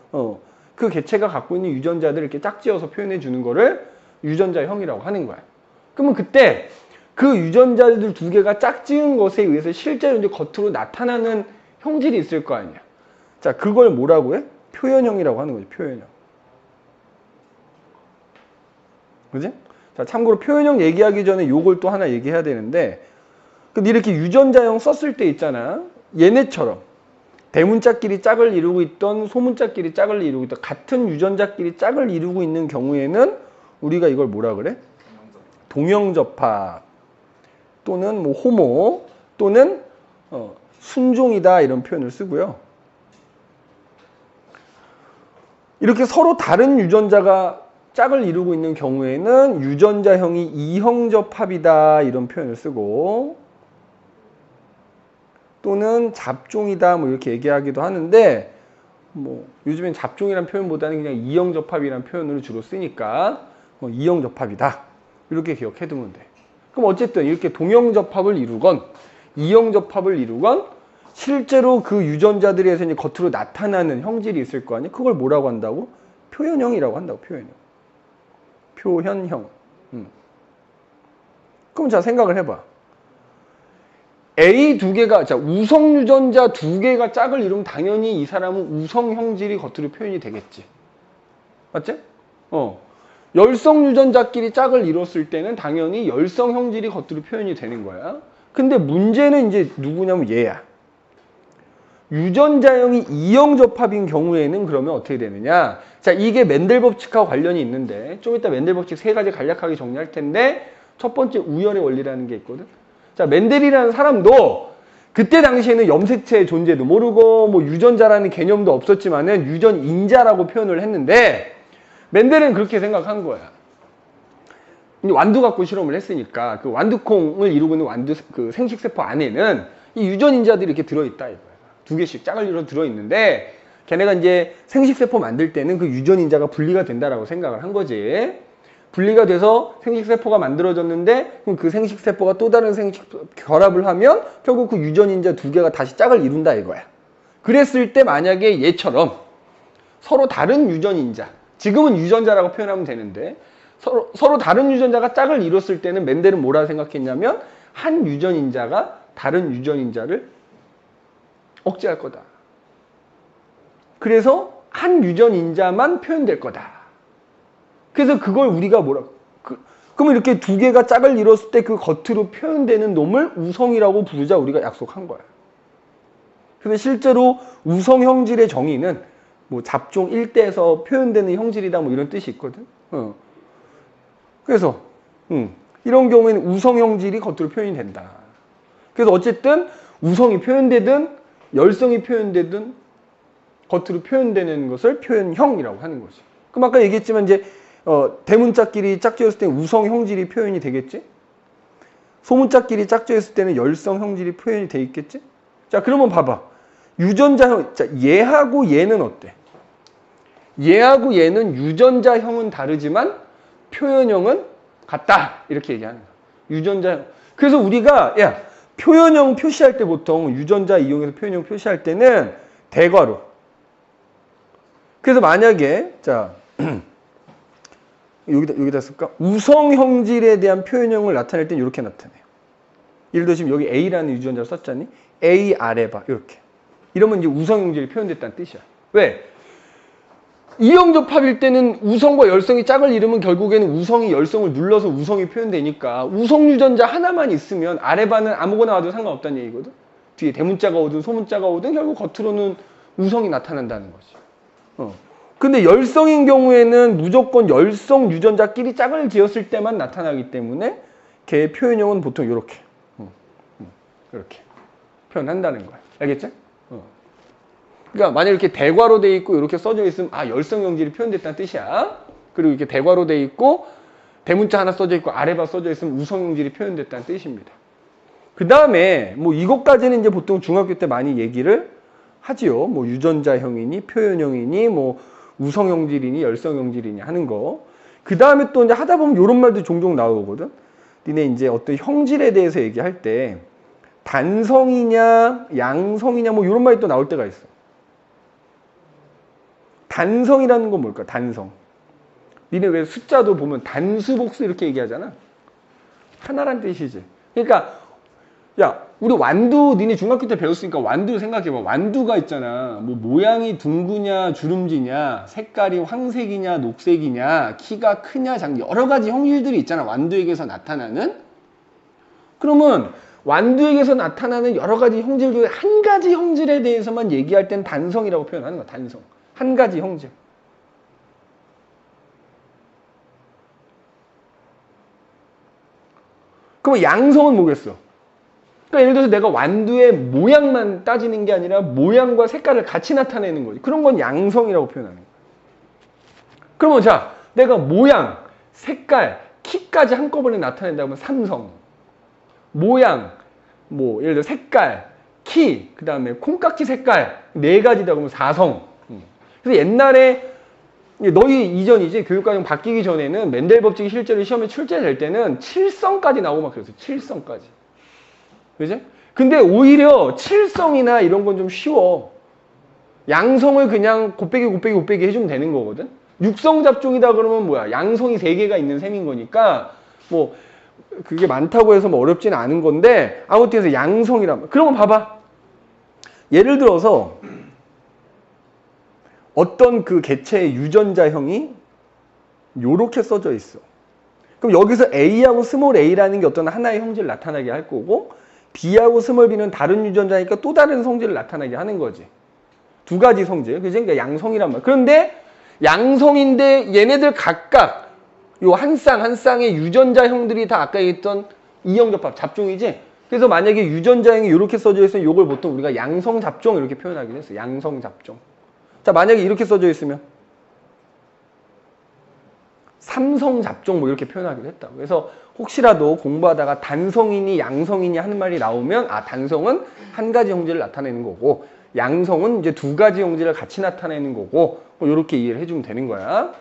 그 개체가 갖고 있는 유전자들을 이렇게 짝지어서 표현해 주는 거를 유전자형이라고 하는 거야. 그러면 그때 그 유전자들 두 개가 짝지은 것에 의해서 실제로 이제 겉으로 나타나는 형질이 있을 거 아니야. 자, 그걸 뭐라고 해? 표현형이라고 하는 거지. 표현형. 그지? 자, 참고로 표현형 얘기하기 전에 요걸 또 하나 얘기해야 되는데, 근데 이렇게 유전자형 썼을 때 있잖아. 얘네처럼 대문자끼리 짝을 이루고 있던 소문자끼리 짝을 이루고 있던 같은 유전자끼리 짝을 이루고 있는 경우에는 우리가 이걸 뭐라 그래? 동형접합 또는 뭐 호모 또는 순종이다 이런 표현을 쓰고요. 이렇게 서로 다른 유전자가 짝을 이루고 있는 경우에는 유전자형이 이형접합이다 이런 표현을 쓰고, 또는 잡종이다 뭐 이렇게 얘기하기도 하는데, 뭐 요즘엔 잡종이란 표현보다는 그냥 이형접합이라는 표현으로 주로 쓰니까 뭐 이형접합이다 이렇게 기억해두면 돼. 그럼 어쨌든 이렇게 동형접합을 이루건 이형접합을 이루건 실제로 그 유전자들에서 이제 겉으로 나타나는 형질이 있을 거 아니에요. 그걸 뭐라고 한다고? 표현형이라고 한다고. 표현형. 표현형. 그럼 자 생각을 해봐. A 두 개가, 자 우성 유전자 두 개가 짝을 이루면 당연히 이 사람은 우성 형질이 겉으로 표현이 되겠지. 맞지? 열성 유전자끼리 짝을 이뤘을 때는 당연히 열성 형질이 겉으로 표현이 되는 거야. 근데 문제는 이제 누구냐면 얘야. 유전자형이 이형접합인 경우에는 그러면 어떻게 되느냐? 자, 이게 맨델 법칙하고 관련이 있는데 좀 이따 맨델 법칙 세 가지 간략하게 정리할 텐데, 첫 번째 우열의 원리라는 게 있거든. 자, 맨델이라는 사람도 그때 당시에는 염색체의 존재도 모르고 뭐 유전자라는 개념도 없었지만은 유전인자라고 표현을 했는데, 맨델은 그렇게 생각한 거야. 완두 갖고 실험을 했으니까 그 완두콩을 이루고 있는 완두 그 생식세포 안에는 이 유전인자들이 이렇게 들어있다 이거야. 두 개씩 짝을 이뤄 들어있는데, 걔네가 이제 생식세포 만들 때는 그 유전인자가 분리가 된다라고 생각을 한 거지. 분리가 돼서 생식세포가 만들어졌는데, 그럼 그 생식세포가 또 다른 결합을 하면 결국 그 유전인자 두 개가 다시 짝을 이룬다 이거야. 그랬을 때 만약에 얘처럼 서로 다른 유전인자, 지금은 유전자라고 표현하면 되는데 서로 다른 유전자가 짝을 이뤘을 때는 맨델은 뭐라 생각했냐면, 한 유전인자가 다른 유전인자를 억제할 거다. 그래서 한 유전인자만 표현될 거다. 그래서 그걸 우리가 그러면 이렇게 두 개가 짝을 이뤘을 때 그 겉으로 표현되는 놈을 우성이라고 부르자 우리가 약속한 거야. 근데 실제로 우성 형질의 정의는 뭐 잡종 1대에서 표현되는 형질이다 뭐 이런 뜻이 있거든. 그래서 이런 경우에는 우성 형질이 겉으로 표현이 된다. 그래서 어쨌든 우성이 표현되든 열성이 표현되든 겉으로 표현되는 것을 표현형이라고 하는 거지. 그럼 아까 얘기했지만 이제 대문자끼리 짝지었을 때 우성 형질이 표현이 되겠지? 소문자끼리 짝지었을 때는 열성 형질이 표현이 돼 있겠지? 자, 그러면 봐봐. 유전자형, 자, 얘하고 얘는 어때? 얘하고 얘는 유전자형은 다르지만 표현형은 같다. 이렇게 얘기하는 거야. 유전자형. 그래서 우리가, 표현형 표시할 때 보통 유전자 이용해서 표현형 표시할 때는 대괄호. 그래서 만약에, 자, 여기다 쓸까? 우성 형질에 대한 표현형을 나타낼 땐 이렇게 나타내요. 예를 들어 지금 여기 A라는 유전자를 썼잖니? A 아래 봐. 이렇게. 이러면 이제 우성 형질이 표현됐다는 뜻이야. 왜? 이형접합일 때는 우성과 열성이 짝을 이루면 결국에는 우성이 열성을 눌러서 우성이 표현되니까 우성 유전자 하나만 있으면 아래 반은 아무거나 와도 상관없다는 얘기거든. 뒤에 대문자가 오든 소문자가 오든 결국 겉으로는 우성이 나타난다는 거지. 근데 열성인 경우에는 무조건 열성 유전자끼리 짝을 지었을 때만 나타나기 때문에 걔의 표현형은 보통 이렇게 이렇게 표현한다는 거야. 알겠지? 그러니까 만약 이렇게 대괄호 돼 있고 이렇게 써져 있으면 열성 형질이 표현됐다는 뜻이야. 그리고 이렇게 대괄호 돼 있고 대문자 하나 써져 있고 아래 바 써져 있으면 우성 형질이 표현됐다는 뜻입니다. 그 다음에 뭐 이것까지는 이제 보통 중학교 때 많이 얘기를 하지요. 뭐 유전자형이니 표현형이니 뭐 우성 형질이니 열성 형질이니 하는 거. 그 다음에 또 이제 하다 보면 이런 말도 종종 나오거든. 니네 이제 어떤 형질에 대해서 얘기할 때 단성이냐 양성이냐 뭐 이런 말이 또 나올 때가 있어. 단성이라는 건 뭘까? 단성. 니네 왜 숫자도 보면 단수복수 이렇게 얘기하잖아. 하나란 뜻이지. 그러니까 야, 우리 완두 니네 중학교 때 배웠으니까 완두 생각해봐. 완두가 있잖아. 뭐 모양이 둥그냐 주름지냐 색깔이 황색이냐 녹색이냐 키가 크냐 작냐 여러 가지 형질들이 있잖아. 완두에게서 나타나는. 그러면 완두에게서 나타나는 여러 가지 형질 중에 한 가지 형질에 대해서만 얘기할 땐 단성이라고 표현하는 거야. 단성. 한 가지 형질. 그럼 양성은 뭐겠어? 그러니까 예를 들어서 내가 완두의 모양만 따지는 게 아니라 모양과 색깔을 같이 나타내는 거지. 그런 건 양성이라고 표현하는 거야. 그러면 자, 내가 모양, 색깔, 키까지 한꺼번에 나타낸다면 삼성. 모양, 뭐 예를 들어 색깔, 키, 그 다음에 콩깍지 색깔 4가지다 그러면 사성. 그래서 옛날에 너희 이전이지 교육과정 바뀌기 전에는 맨델 법칙이 실제로 시험에 출제될 때는 7성까지 나오고 막 그랬어요. 7성까지. 그지? 근데 오히려 7성이나 이런 건 좀 쉬워. 양성을 그냥 곱빼기 해주면 되는 거거든. 6성 잡종이다 그러면 뭐야? 양성이 3개가 있는 셈인 거니까 뭐 그게 많다고 해서 뭐 어렵지는 않은 건데 아무튼 해서 양성이란 그러면 봐봐. 예를 들어서 어떤 그 개체의 유전자형이 요렇게 써져 있어. 그럼 여기서 A하고 스몰 a라는 게 어떤 하나의 형질을 나타나게 할 거고 B하고 스몰 b는 다른 유전자니까 또 다른 성질을 나타나게 하는 거지. 2가지 성질. 그지? 그러니까 양성이란 말. 그런데 양성인데 얘네들 각각 요 한 쌍의 유전자형들이 다 아까 얘기했던 이형접합 잡종이지. 그래서 만약에 유전자형이 이렇게 써져 있으면 이걸 보통 우리가 양성 잡종 이렇게 표현하긴 했어. 양성 잡종. 자, 만약에 이렇게 써져 있으면 삼성 잡종 뭐 이렇게 표현하기도 했다고. 그래서 혹시라도 공부하다가 단성이니 양성이니 하는 말이 나오면 아, 단성은 한 가지 형질을 나타내는 거고 양성은 이제 2가지 형질을 같이 나타내는 거고 뭐 이렇게 이해를 해주면 되는 거야.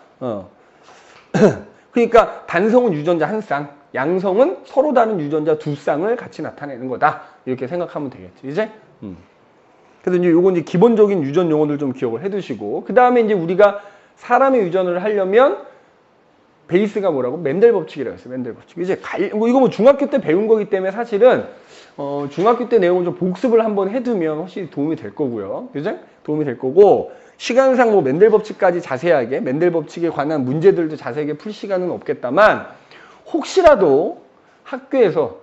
그러니까 단성은 유전자 한 쌍, 양성은 서로 다른 유전자 2쌍을 같이 나타내는 거다. 이렇게 생각하면 되겠지, 이제? 그래서 이제 요건 이제 기본적인 유전 용어들 좀 기억을 해두시고 그 다음에 이제 우리가 사람의 유전을 하려면 베이스가 뭐라고? 맨델 법칙이라고 했어요. 맨델 법칙. 이제 이거 뭐 중학교 때 배운 거기 때문에 사실은 중학교 때 내용을 좀 복습을 한번 해두면 확실히 도움이 될 거고요. 그죠? 도움이 될 거고 시간상 뭐 맨델 법칙까지 자세하게 맨델 법칙에 관한 문제들도 자세하게 풀 시간은 없겠다만 혹시라도 학교에서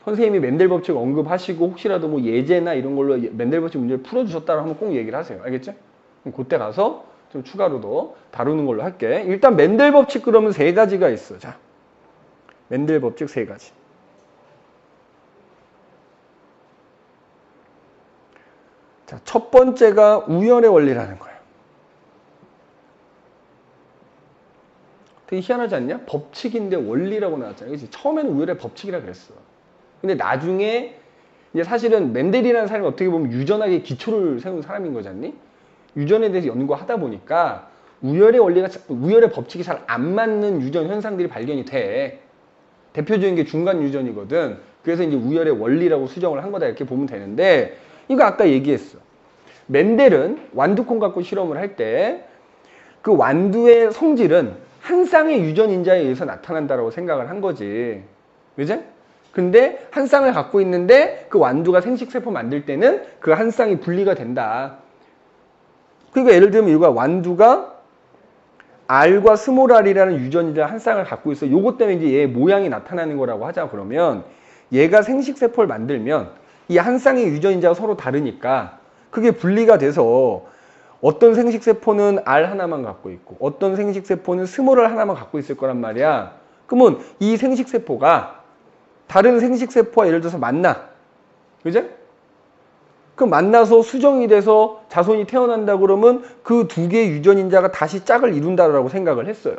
선생님이 맨델 법칙 언급하시고 혹시라도 뭐 예제나 이런 걸로 맨델 법칙 문제를 풀어주셨다고 하면 꼭 얘기를 하세요. 알겠죠? 그럼 그때 가서 좀 추가로도 다루는 걸로 할게. 일단 맨델 법칙 그러면 3가지가 있어. 자, 맨델 법칙 3가지. 자, 첫 번째가 우열의 원리라는 거야. 되게 희한하지 않냐? 법칙인데 원리라고 나왔잖아. 그치? 처음에는 우열의 법칙이라 그랬어. 근데 나중에 이제 사실은 맨델이라는 사람이 어떻게 보면 유전학의 기초를 세운 사람인 거잖니? 유전에 대해서 연구하다 보니까 우열의 법칙이 잘 안 맞는 유전 현상들이 발견이 돼. 대표적인 게 중간 유전이거든. 그래서 이제 우열의 원리라고 수정을 한 거다 이렇게 보면 되는데 이거 아까 얘기했어. 맨델은 완두콩 갖고 실험을 할 때 그 완두의 성질은 한 쌍의 유전인자에 의해서 나타난다라고 생각을 한 거지. 그죠? 근데 한 쌍을 갖고 있는데 그 완두가 생식세포 만들 때는 그 한 쌍이 분리가 된다. 그러니까 예를 들면 이거가 완두가 R과 스몰 r이라는 유전자 한 쌍을 갖고 있어. 요것 때문에 이제 얘 모양이 나타나는 거라고 하자. 그러면 얘가 생식세포를 만들면 이 한 쌍의 유전인자가 서로 다르니까 그게 분리가 돼서 어떤 생식세포는 R 하나만 갖고 있고 어떤 생식세포는 스몰 R 하나만 갖고 있을 거란 말이야. 그러면 이 생식세포가 다른 생식세포와 예를 들어서 만나. 그죠? 그럼 만나서 수정이 돼서 자손이 태어난다 그러면 그 2개의 유전인자가 다시 짝을 이룬다라고 생각을 했어요.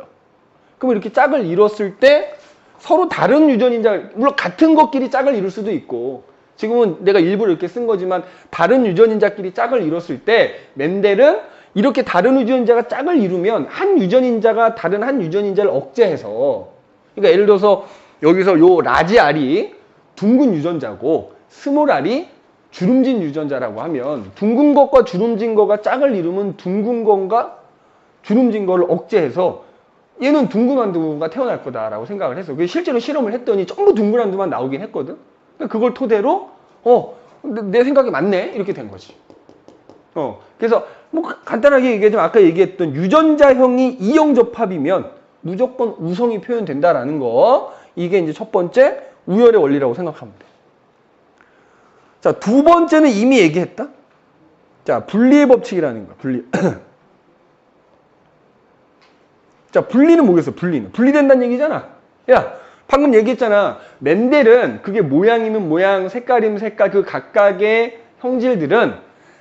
그럼 이렇게 짝을 이뤘을 때 서로 다른 유전인자, 물론 같은 것끼리 짝을 이룰 수도 있고 지금은 내가 일부러 이렇게 쓴 거지만 다른 유전인자끼리 짝을 이뤘을 때 맨델은 이렇게 다른 유전인자가 짝을 이루면 한 유전인자가 다른 한 유전인자를 억제해서 그러니까 예를 들어서 여기서 요 라지 R이 둥근 유전자고 스몰 R이 주름진 유전자라고 하면 둥근 것과 주름진 거가 짝을 이루면 둥근 것과 주름진 거를 억제해서 얘는 둥근 완두가 태어날 거다라고 생각을 했어. 실제로 실험을 했더니 전부 둥근 완두만 나오긴 했거든. 그걸 토대로 내 생각이 맞네 이렇게 된 거지. 그래서 뭐 간단하게 얘기하자면 아까 얘기했던 유전자형이 이형접합이면 무조건 우성이 표현된다라는 거. 이게 이제 첫 번째 우열의 원리라고 생각하면 돼. 자, 2번째는 이미 얘기했다. 자, 분리의 법칙이라는 거야. 분리. 자, 분리는 뭐겠어? 분리는 분리된다는 얘기잖아. 야, 방금 얘기했잖아. 맨델은 그게 모양이면 모양, 색깔이면 색깔, 그 각각의 형질들은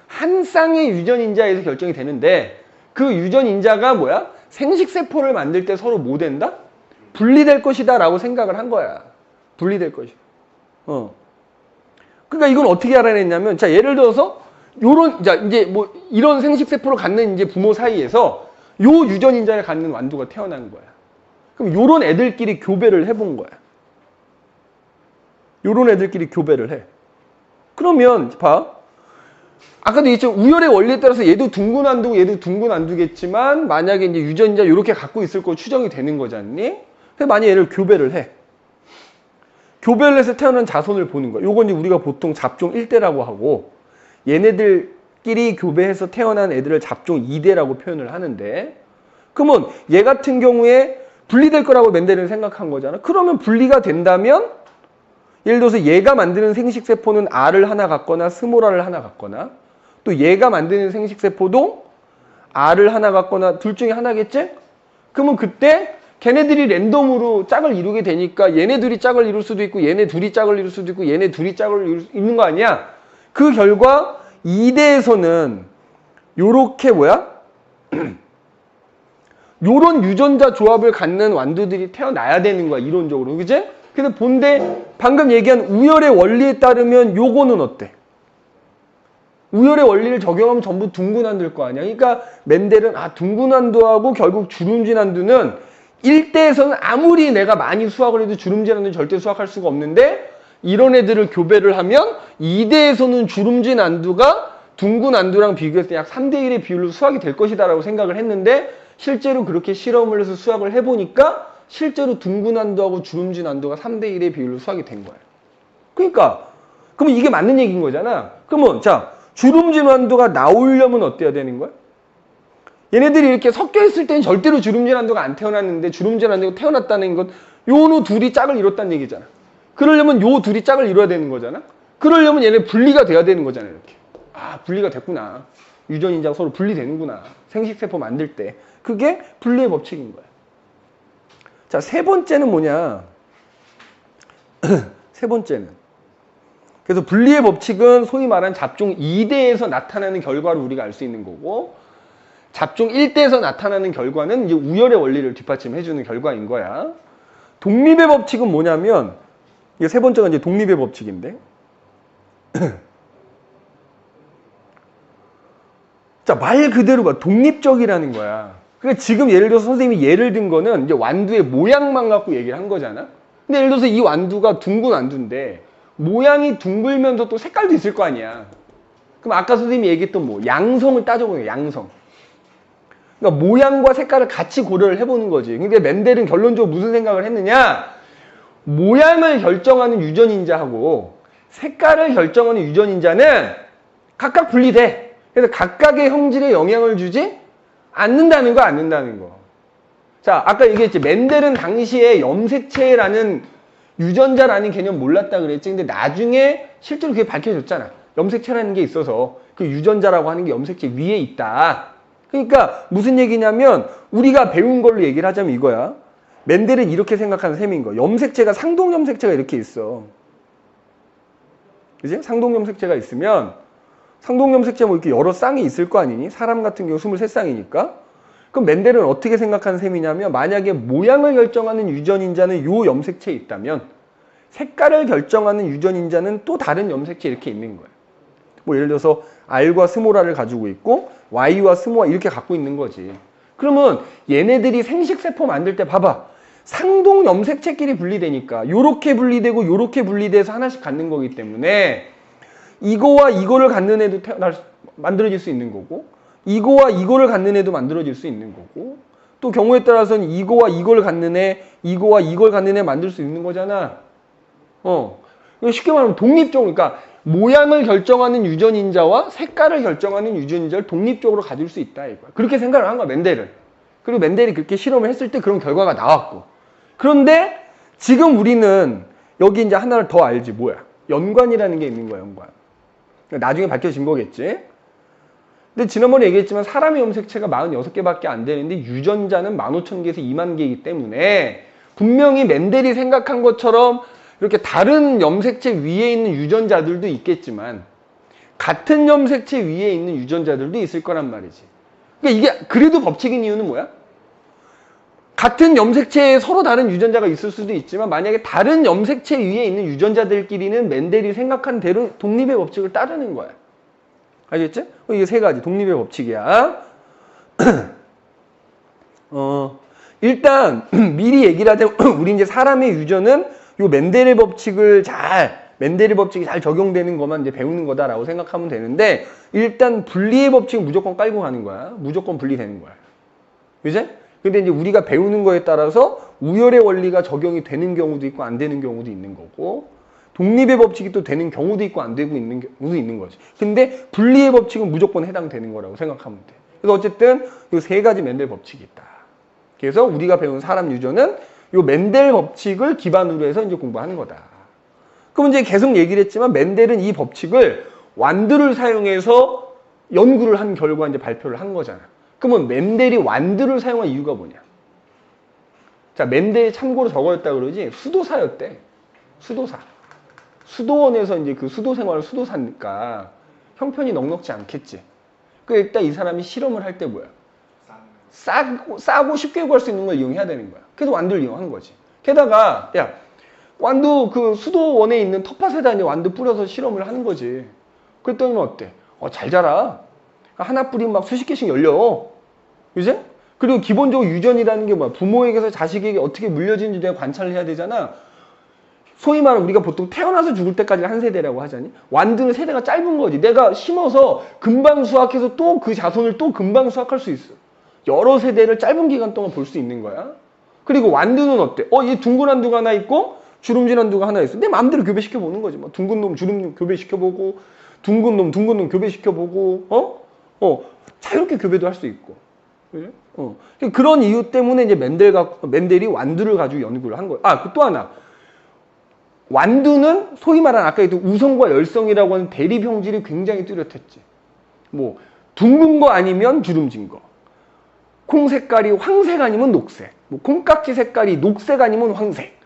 한 쌍의 유전인자에서 결정이 되는데 그 유전인자가 뭐야? 생식세포를 만들 때 서로 뭐 된다? 분리될 것이다 라고 생각을 한 거야. 분리될 것이다. 그러니까 이건 어떻게 알아냈냐면, 자, 예를 들어서, 자, 이제 뭐, 이런 생식세포를 갖는 이제 부모 사이에서 요 유전인자를 갖는 완두가 태어난 거야. 그럼 요런 애들끼리 교배를 해본 거야. 요런 애들끼리 교배를 해. 그러면, 봐. 아까도 얘기했지만 우열의 원리에 따라서 얘도 둥근 안두고 얘도 둥근 안두겠지만 만약에 이제 유전자 이렇게 갖고 있을 거 추정이 되는 거잖니? 그래서 만약에 얘를 교배를 해. 교배를 해서 태어난 자손을 보는 거야. 요건 이제 우리가 보통 잡종 1대라고 하고 얘네들끼리 교배해서 태어난 애들을 잡종 2대라고 표현을 하는데 그러면 얘 같은 경우에 분리될 거라고 멘델은 생각한 거잖아. 그러면 분리가 된다면 예를 들어서 얘가 만드는 생식세포는 R을 하나 갖거나 스몰R을 하나 갖거나 또 얘가 만드는 생식세포도 R을 하나 갖거나 둘 중에 하나겠지? 그러면 그때 걔네들이 랜덤으로 짝을 이루게 되니까 얘네 둘이 짝을 이룰 수도 있고 얘네 둘이 짝을 이룰 수도 있고 얘네 둘이 짝을 이룰 수 있는 거 아니야? 그 결과 2대에서는 요렇게 뭐야? 요런 유전자 조합을 갖는 완두들이 태어나야 되는 거야, 이론적으로. 그지? 근데 본데 방금 얘기한 우열의 원리에 따르면 요거는 어때? 우열의 원리를 적용하면 전부 둥근 안두일 거 아니야. 그러니까 멘델은 둥근 안두하고 결국 주름진 안두는 1대에서는 아무리 내가 많이 수확을 해도 주름진 안두는 절대 수확할 수가 없는데 이런 애들을 교배를 하면 2대에서는 주름진 안두가 둥근 안두랑 비교했을 때 약 3대1의 비율로 수확이 될 것이다 라고 생각을 했는데 실제로 그렇게 실험을 해서 수확을 해보니까 실제로 둥근 안두하고 주름진 안두가 3대1의 비율로 수확이 된 거예요. 그러니까 그러면 이게 맞는 얘기인 거잖아. 그러면 자 주름진 안두가 나오려면 어때야 되는 거야? 얘네들이 이렇게 섞여 있을 때는 절대로 주름진 안두가 안 태어났는데 주름진 안두가 태어났다는 건 요노 둘이 짝을 이뤘다는 얘기잖아. 그러려면 요 둘이 짝을 이뤄야 되는 거잖아. 그러려면 얘네 분리가 돼야 되는 거잖아. 이렇게. 분리가 됐구나. 유전인자가 서로 분리되는구나. 생식세포 만들 때. 그게 분리의 법칙인 거야. 자, 세 번째는 뭐냐? 세 번째는. 그래서 분리의 법칙은 소위 말하는 잡종 2대에서 나타나는 결과를 우리가 알 수 있는 거고 잡종 1대에서 나타나는 결과는 이제 우열의 원리를 뒷받침해주는 결과인 거야. 독립의 법칙은 뭐냐면 이게 세 번째가 이제 독립의 법칙인데 자, 말 그대로 봐. 독립적이라는 거야. 그러니까 지금 예를 들어서 선생님이 예를 든 거는 이제 완두의 모양만 갖고 얘기를 한 거잖아. 근데 예를 들어서 이 완두가 둥근 완두인데 모양이 둥글면서 또 색깔도 있을 거 아니야. 그럼 아까 선생님이 얘기했던 뭐 양성을 따져보는 거야. 양성. 그러니까 모양과 색깔을 같이 고려를 해보는 거지. 근데 멘델은 결론적으로 무슨 생각을 했느냐? 모양을 결정하는 유전인자하고 색깔을 결정하는 유전인자는 각각 분리돼. 그래서 각각의 형질에 영향을 주지 않는다는 거. 자, 아까 얘기했지. 멘델은 당시에 염색체라는 유전자라는 개념 몰랐다 그랬지. 근데 나중에 실제로 그게 밝혀졌잖아. 염색체라는 게 있어서 그 유전자라고 하는 게 염색체 위에 있다. 그러니까 무슨 얘기냐면 우리가 배운 걸로 얘기를 하자면 이거야. 멘델은 이렇게 생각하는 셈인 거. 염색체가 상동염색체가 이렇게 있어. 그지? 상동염색체가 있으면 상동염색체 뭐 이렇게 여러 쌍이 있을 거 아니니? 사람 같은 경우 23쌍이니까. 그럼 멘델은 어떻게 생각하는 셈이냐면 만약에 모양을 결정하는 유전인자는 요 염색체에 있다면 색깔을 결정하는 유전인자는 또 다른 염색체에 이렇게 있는 거야. 뭐 예를 들어서 R과 스몰R을 가지고 있고 Y와 스몰 이렇게 갖고 있는 거지. 그러면 얘네들이 생식세포 만들 때 봐봐. 상동 염색체끼리 분리되니까 요렇게 분리되고 요렇게 분리돼서 하나씩 갖는 거기 때문에 이거와 이거를 갖는 애도 만들어질 수 있는 거고 이거와 이거를 갖는 애도 만들어질 수 있는 거고 또 경우에 따라서는 이거와 이걸 갖는 애, 이거와 이걸 갖는 애 만들 수 있는 거잖아. 쉽게 말하면 독립적으로 그러니까 모양을 결정하는 유전인자와 색깔을 결정하는 유전인자를 독립적으로 가질 수 있다 이거야. 그렇게 생각을 한 거야, 멘델은. 그리고 멘델이 그렇게 실험을 했을 때 그런 결과가 나왔고. 그런데 지금 우리는 여기 이제 하나를 더 알지. 뭐야? 연관이라는 게 있는 거야, 연관. 나중에 밝혀진 거겠지. 근데 지난번에 얘기했지만 사람의 염색체가 46개밖에 안 되는데 유전자는 15,000개에서 2만 개이기 때문에 분명히 멘델이 생각한 것처럼 이렇게 다른 염색체 위에 있는 유전자들도 있겠지만 같은 염색체 위에 있는 유전자들도 있을 거란 말이지. 그러니까 이게 그래도 법칙인 이유는 뭐야? 같은 염색체에 서로 다른 유전자가 있을 수도 있지만 만약에 다른 염색체 위에 있는 유전자들끼리는 멘델이 생각한 대로 독립의 법칙을 따르는 거야. 알겠지? 이게 세 가지 독립의 법칙이야. 일단 미리 얘기를 하자면 우리 이제 사람의 유전은 요 멘델의 법칙이 잘 적용되는 것만 이제 배우는 거다라고 생각하면 되는데 일단 분리의 법칙은 무조건 깔고 가는 거야. 무조건 분리되는 거야. 그지? 근데 이제 우리가 배우는 거에 따라서 우열의 원리가 적용이 되는 경우도 있고 안 되는 경우도 있는 거고 독립의 법칙이 또 되는 경우도 있고 안 되고 있는 경우도 있는 거지. 근데 분리의 법칙은 무조건 해당되는 거라고 생각하면 돼. 그래서 어쨌든 이 세 가지 멘델 법칙이 있다. 그래서 우리가 배운 사람 유전은 이 멘델 법칙을 기반으로 해서 이제 공부하는 거다. 그럼 이제 계속 얘기를 했지만 멘델은 이 법칙을 완두를 사용해서 연구를 한 결과 이제 발표를 한 거잖아. 그러면 멘델이 완두를 사용한 이유가 뭐냐? 자, 멘델이 참고로 저거였다 그러지 수도사였대. 수도사. 수도원에서 이제 그 수도 생활을 수도사니까 형편이 넉넉지 않겠지. 그 일단 이 사람이 실험을 할 때 뭐야? 싸고 쉽게 구할 수 있는 걸 이용해야 되는 거야. 그래서 완두를 이용한 거지. 게다가 야 완두 그 수도원에 있는 텃밭에다 이제 완두 뿌려서 실험을 하는 거지. 그랬더니 어때? 잘 자라. 하나 뿌리면 막 수십 개씩 열려. 그지? 그리고 기본적으로 유전이라는 게 뭐야? 부모에게서 자식에게 어떻게 물려지는지 내가 관찰을 해야 되잖아. 소위 말하면 우리가 보통 태어나서 죽을 때까지 한 세대라고 하잖니? 완두는 세대가 짧은 거지. 내가 심어서 금방 수확해서 또 그 자손을 또 금방 수확할 수 있어. 여러 세대를 짧은 기간 동안 볼 수 있는 거야. 그리고 완두는 어때? 얘 둥근 완두가 하나 있고 주름진 완두가 하나 있어. 내 마음대로 교배시켜 보는 거지. 뭐 둥근 놈 주름 교배시켜 보고 둥근 놈 교배시켜 보고 자유롭게 교배도 할 수 있고. 그죠? 그런 이유 때문에 이제 멘델이 완두를 가지고 연구를 한 거야. 또 하나. 완두는 소위 말하는 아까 얘기했던 우성과 열성이라고 하는 대립 형질이 굉장히 뚜렷했지. 뭐 둥근 거 아니면 주름진 거. 콩 색깔이 황색 아니면 녹색. 뭐 콩깍지 색깔이 녹색 아니면 황색.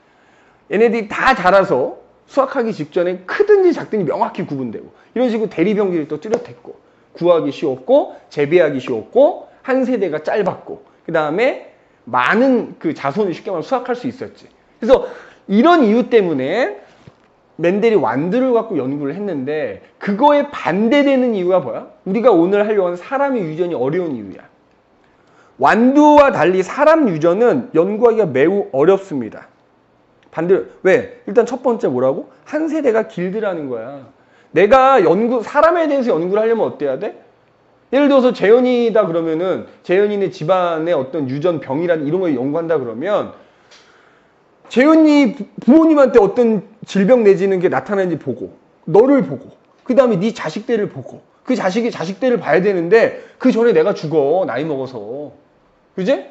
얘네들이 다 자라서 수확하기 직전에 크든지 작든지 명확히 구분되고 이런 식으로 대립 형질이 또 뚜렷했고 구하기 쉬웠고 재배하기 쉬웠고 한 세대가 짧았고 그 다음에 많은 그 자손을 쉽게 말하면 수확할 수 있었지. 그래서 이런 이유 때문에 멘델이 완두를 갖고 연구를 했는데 그거에 반대되는 이유가 뭐야? 우리가 오늘 하려고 하는 사람의 유전이 어려운 이유야. 완두와 달리 사람 유전은 연구하기가 매우 어렵습니다. 반대로 왜? 일단 첫 번째 뭐라고? 한 세대가 길드라는 거야. 내가 사람에 대해서 연구를 하려면 어때야 돼? 예를 들어서 재현이다 그러면은 재현이네 집안의 어떤 유전 병이란 이런 걸 연구한다 그러면 재현이 부모님한테 어떤 질병 내지는 게 나타나는지 보고 너를 보고 그 다음에 네 자식들을 보고 그 자식이 자식들을 봐야 되는데 그 전에 내가 죽어 나이 먹어서 그지?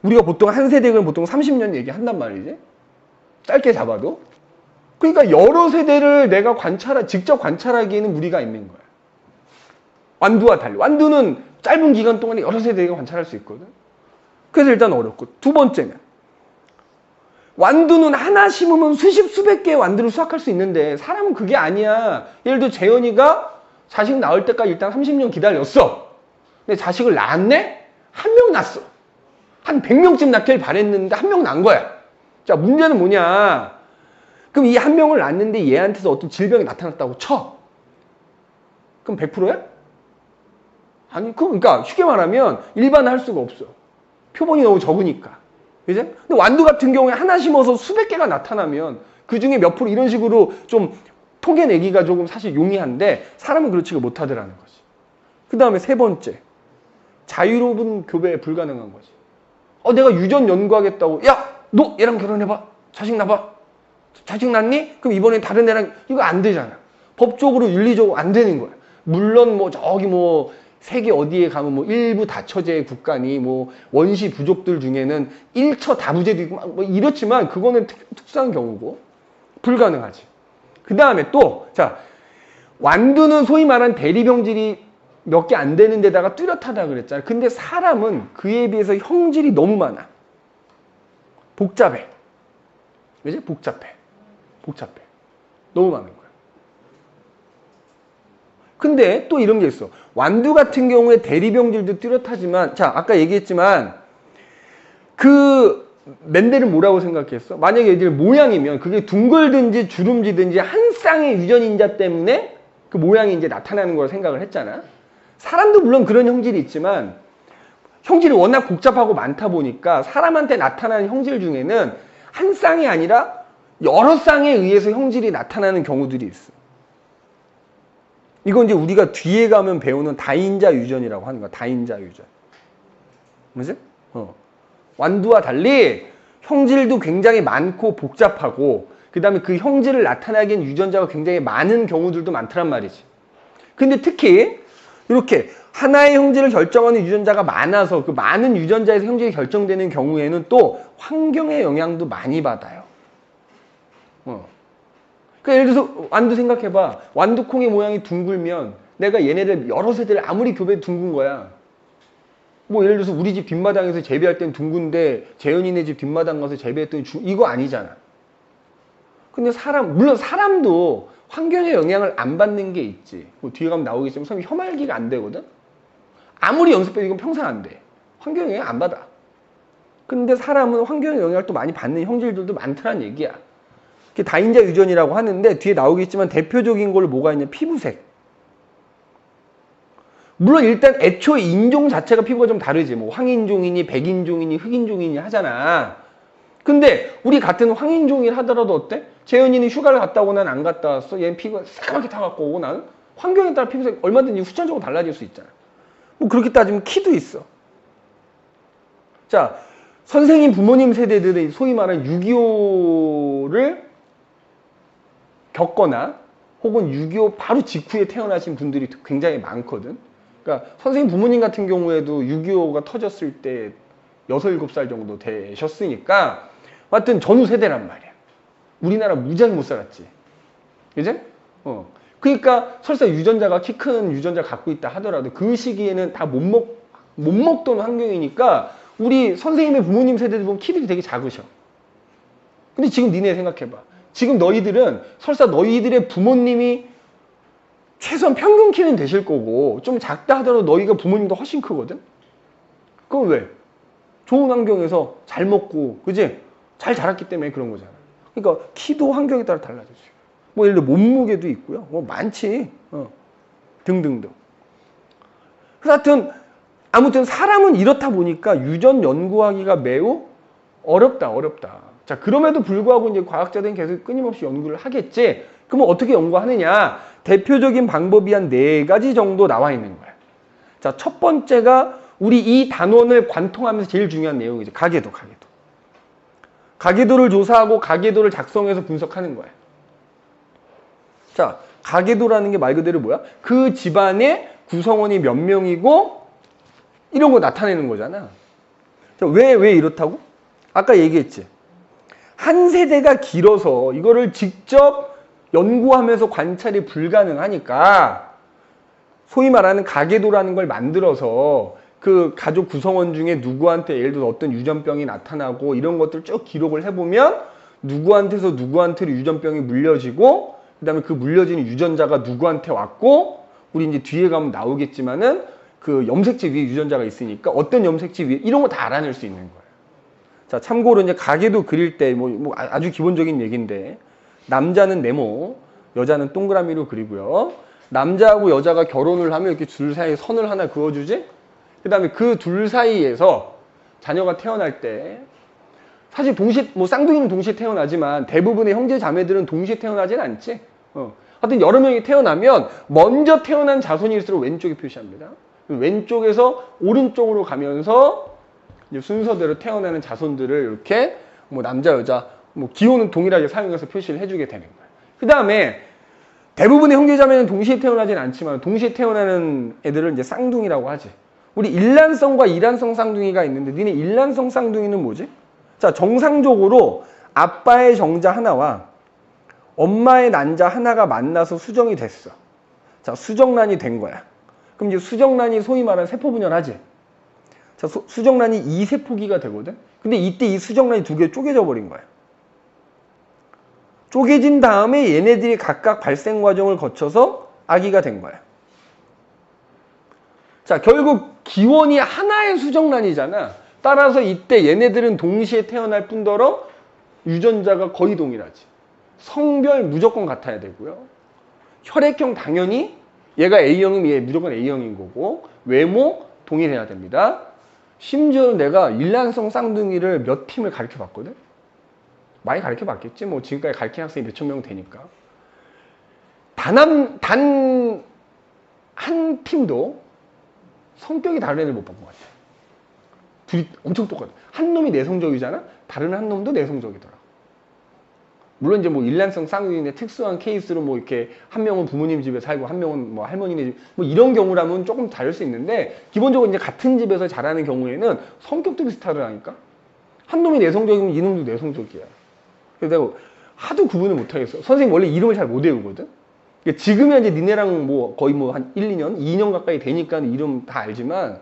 우리가 보통 한 세대는 보통 30년 얘기한단 말이지 짧게 잡아도 그러니까 여러 세대를 내가 직접 관찰하기에는 무리가 있는 거야. 완두와 달리 완두는 짧은 기간 동안에 여러 세대가 관찰할 수 있거든. 그래서 일단 어렵고 두 번째는 완두는 하나 심으면 수백 개의 완두를 수확할 수 있는데 사람은 그게 아니야. 예를 들어 재현이가 자식 낳을 때까지 일단 30년 기다렸어. 근데 자식을 낳았네? 한 명 낳았어. 한 100명쯤 낳길 바랬는데 한 명 낳은 거야. 자, 문제는 뭐냐. 그럼 이 한 명을 낳았는데 얘한테서 어떤 질병이 나타났다고 쳐. 그럼 100%야? 아니, 그러니까 쉽게 말하면 일반화할 수가 없어. 표본이 너무 적으니까. 그죠? 근데 완두 같은 경우에 하나 심어서 수백 개가 나타나면 그 중에 몇 프로 이런 식으로 좀 토개내기가 조금 사실 용이한데 사람은 그렇지가 못하더라는 거지. 그 다음에 세 번째. 자유로운 교배 불가능한 거지. 내가 유전 연구하겠다고. 야, 너 얘랑 결혼해봐. 자식 낳아봐. 자식 낳니? 그럼 이번에 다른 애랑 이거 안 되잖아. 법적으로 윤리적으로 안 되는 거야. 물론 뭐 저기 뭐 세계 어디에 가면 뭐 일부 다처제 국가니 뭐 원시 부족들 중에는 일처 다부제도 있고 뭐 이렇지만 그거는 특수한 경우고 불가능하지. 그 다음에 또 자 완두는 소위 말하는 대리병질이 몇 개 안 되는 데다가 뚜렷하다 그랬잖아. 근데 사람은 그에 비해서 형질이 너무 많아. 복잡해. 그지? 복잡해. 너무 많은 거야. 근데 또 이런 게 있어. 완두 같은 경우에 대리병질도 뚜렷하지만 자 아까 얘기했지만 그 멘델은 뭐라고 생각했어? 만약에 얘들 모양이면 그게 둥글든지 주름지든지 한 쌍의 유전인자 때문에 그 모양이 이제 나타나는 걸 생각을 했잖아. 사람도 물론 그런 형질이 있지만 형질이 워낙 복잡하고 많다 보니까 사람한테 나타나는 형질 중에는 한 쌍이 아니라 여러 쌍에 의해서 형질이 나타나는 경우들이 있어. 이건 이제 우리가 뒤에 가면 배우는 다인자 유전이라고 하는 거야. 다인자 유전. 뭐지? 완두와 달리 형질도 굉장히 많고 복잡하고 그 다음에 그 형질을 나타나기엔 유전자가 굉장히 많은 경우들도 많더란 말이지. 근데 특히 이렇게 하나의 형질을 결정하는 유전자가 많아서 그 많은 유전자에서 형질이 결정되는 경우에는 또 환경의 영향도 많이 받아요. 그러니까 예를 들어서 완두 생각해봐. 완두콩의 모양이 둥글면 내가 얘네들 여러 세대를 아무리 교배해도 둥근 거야. 뭐 예를 들어서 우리 집 뒷마당에서 재배할 땐 둥근데 재현이네 집 뒷마당 가서 재배했더니 이거 아니잖아. 근데 물론 사람도 환경의 영향을 안 받는 게 있지. 뭐 뒤에 가면 나오겠지만 사람이 혐알기가 안 되거든. 아무리 연습해도 이건 평생 안 돼. 환경 영향 안 받아. 근데 사람은 환경 영향을 또 많이 받는 형질들도 많더란 얘기야. 그게 다인자 유전이라고 하는데 뒤에 나오겠지만 대표적인 걸로 뭐가 있냐? 피부색. 물론 일단 애초에 인종 자체가 피부가 좀 다르지. 뭐 황인종이니 백인종이니 흑인종이니 하잖아. 근데 우리 같은 황인종이라 하더라도 어때? 재현이는 휴가를 갔다 오고 난 안 갔다 왔어. 얘는 피부가 새까맣게 타갖고 오고 나는 환경에 따라 피부색 얼마든지 후천적으로 달라질 수 있잖아. 뭐 그렇게 따지면 키도 있어. 자, 선생님 부모님 세대들의 소위 말하는 6.25를 겪거나 혹은 6.25 바로 직후에 태어나신 분들이 굉장히 많거든. 그러니까 선생님 부모님 같은 경우에도 6.25가 터졌을 때 6, 7살 정도 되셨으니까 하여튼 전후 세대란 말이야. 우리나라 무지하게 못 살았지. 그지? 그러니까 설사 유전자가 키 큰 유전자 갖고 있다 하더라도 그 시기에는 다 못 먹던 환경이니까 우리 선생님의 부모님 세대들 보면 키들이 되게 작으셔. 근데 지금 니네 생각해봐. 지금 너희들은 설사 너희들의 부모님이 최소한 평균 키는 되실 거고 좀 작다 하더라도 너희가 부모님도 훨씬 크거든? 그건 왜? 좋은 환경에서 잘 먹고 그지? 잘 자랐기 때문에 그런 거잖아. 그러니까 키도 환경에 따라 달라졌어요. 뭐 예를 들어 몸무게도 있고요. 뭐 많지. 등등등. 그래서 하여튼 아무튼 사람은 이렇다 보니까 유전 연구하기가 매우 어렵다. 자, 그럼에도 불구하고 이제 과학자들은 계속 끊임없이 연구를 하겠지. 그러면 어떻게 연구하느냐? 대표적인 방법이 한 4가지 정도 나와 있는 거야. 자, 첫 번째가 우리 이 단원을 관통하면서 제일 중요한 내용이죠. 가계도. 가계도를 조사하고 가계도를 작성해서 분석하는 거야. 자, 가계도라는 게 말 그대로 뭐야? 그 집안의 구성원이 몇 명이고 이런 거 나타내는 거잖아. 자, 왜 이렇다고? 아까 얘기했지. 한 세대가 길어서 이거를 직접 연구하면서 관찰이 불가능하니까 소위 말하는 가계도라는 걸 만들어서 그 가족 구성원 중에 누구한테 예를 들어 어떤 유전병이 나타나고 이런 것들 쭉 기록을 해보면 누구한테서 누구한테로 유전병이 물려지고 그 다음에 그 물려지는 유전자가 누구한테 왔고 우리 이제 뒤에 가면 나오겠지만은 그 염색체 위에 유전자가 있으니까 어떤 염색체 위에 이런 거 다 알아낼 수 있는 거예요. 자, 참고로 이제 가계도 그릴 때 뭐 아주 기본적인 얘기인데 남자는 네모, 여자는 동그라미로 그리고요. 남자하고 여자가 결혼을 하면 이렇게 둘 사이에 선을 하나 그어주지? 그 다음에 그 둘 사이에서 자녀가 태어날 때 사실 동시에 뭐 쌍둥이는 동시에 태어나지만 대부분의 형제 자매들은 동시에 태어나진 않지. 하여튼 여러 명이 태어나면 먼저 태어난 자손일수록 왼쪽에 표시합니다. 왼쪽에서 오른쪽으로 가면서 이제 순서대로 태어나는 자손들을 이렇게 뭐 남자 여자 뭐 기호는 동일하게 사용해서 표시를 해주게 되는 거예요. 그 다음에 대부분의 형제자매는 동시에 태어나진 않지만 동시에 태어나는 애들을 이제 쌍둥이라고 하지. 우리 일란성과 이란성 쌍둥이가 있는데 니네 일란성 쌍둥이는 뭐지? 자, 정상적으로 아빠의 정자 하나와 엄마의 난자 하나가 만나서 수정이 됐어. 자, 수정란이 된 거야. 그럼 이제 수정란이 소위 말하는 세포분열하지. 자, 수정란이 2세포기가 되거든. 근데 이때 이 수정란이 2개 쪼개져 버린 거야. 쪼개진 다음에 얘네들이 각각 발생 과정을 거쳐서 아기가 된 거야. 자, 결국 기원이 하나의 수정란이잖아. 따라서 이때 얘네들은 동시에 태어날 뿐더러 유전자가 거의 동일하지. 성별 무조건 같아야 되고요. 혈액형 당연히 얘가 A형이면 얘 무조건 A형인 거고 외모 동일해야 됩니다. 심지어 내가 일란성 쌍둥이를 몇 팀을 가르쳐 봤거든. 많이 가르쳐 봤겠지. 뭐 지금까지 가르친 학생이 몇천 명 되니까. 단 한 팀도 성격이 다른 애들 못 본 것 같아. 둘이 엄청 똑같아. 한 놈이 내성적이잖아. 다른 한 놈도 내성적이더라. 물론 이제 뭐 일란성 쌍둥이의 특수한 케이스로 뭐 이렇게 한 명은 부모님 집에 살고 한 명은 뭐 할머니네 집, 뭐 이런 경우라면 조금 다를 수 있는데 기본적으로 이제 같은 집에서 자라는 경우에는 성격도 비슷하더라니까. 한 놈이 내성적이면 이 놈도 내성적이야. 그래서 내가 하도 구분을 못 하겠어. 선생님 원래 이름을 잘 못 외우거든. 그러니까 지금은 이제 니네랑 뭐 거의 뭐 한 1, 2년, 2년 가까이 되니까 이름 다 알지만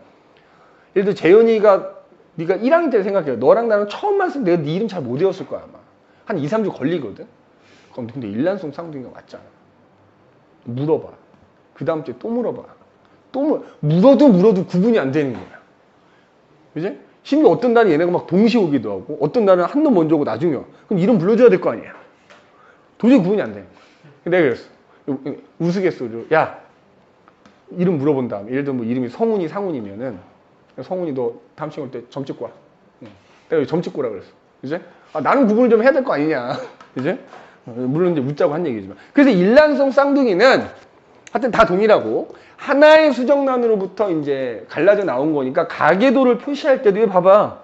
예를 들어 재현이가 네가 1학년 때 생각해. 너랑 나랑 처음 만났을 때 내가 네 이름 잘 못 외웠을 거야 아마. 한 2, 3주 걸리거든. 그럼 근데 일란성 쌍둥이가 맞잖아. 물어봐. 그 다음 주에 또 물어봐. 물어도 구분이 안 되는 거야. 그지? 심지어 어떤 날은 얘네가 막 동시에 오기도 하고 어떤 날은 한 놈 먼저 오고 나중에 와. 그럼 이름 불러줘야 될 거 아니야. 도저히 구분이 안 되는 거야. 내가 그랬어. 우스갯소리로 야 이름 물어본 다음에 예를 들어 뭐 이름이 성훈이 상훈이면은 성훈이 너 다음 시간 올 때 점 찍고 와. 내가 점 찍고 오라 그랬어. 그지? 아, 나는 구분을 좀 해야 될 거 아니냐. 그지? 물론 이제 웃자고 한 얘기지만. 그래서 일란성 쌍둥이는 하여튼 다 동일하고 하나의 수정란으로부터 이제 갈라져 나온 거니까 가계도를 표시할 때도 봐봐.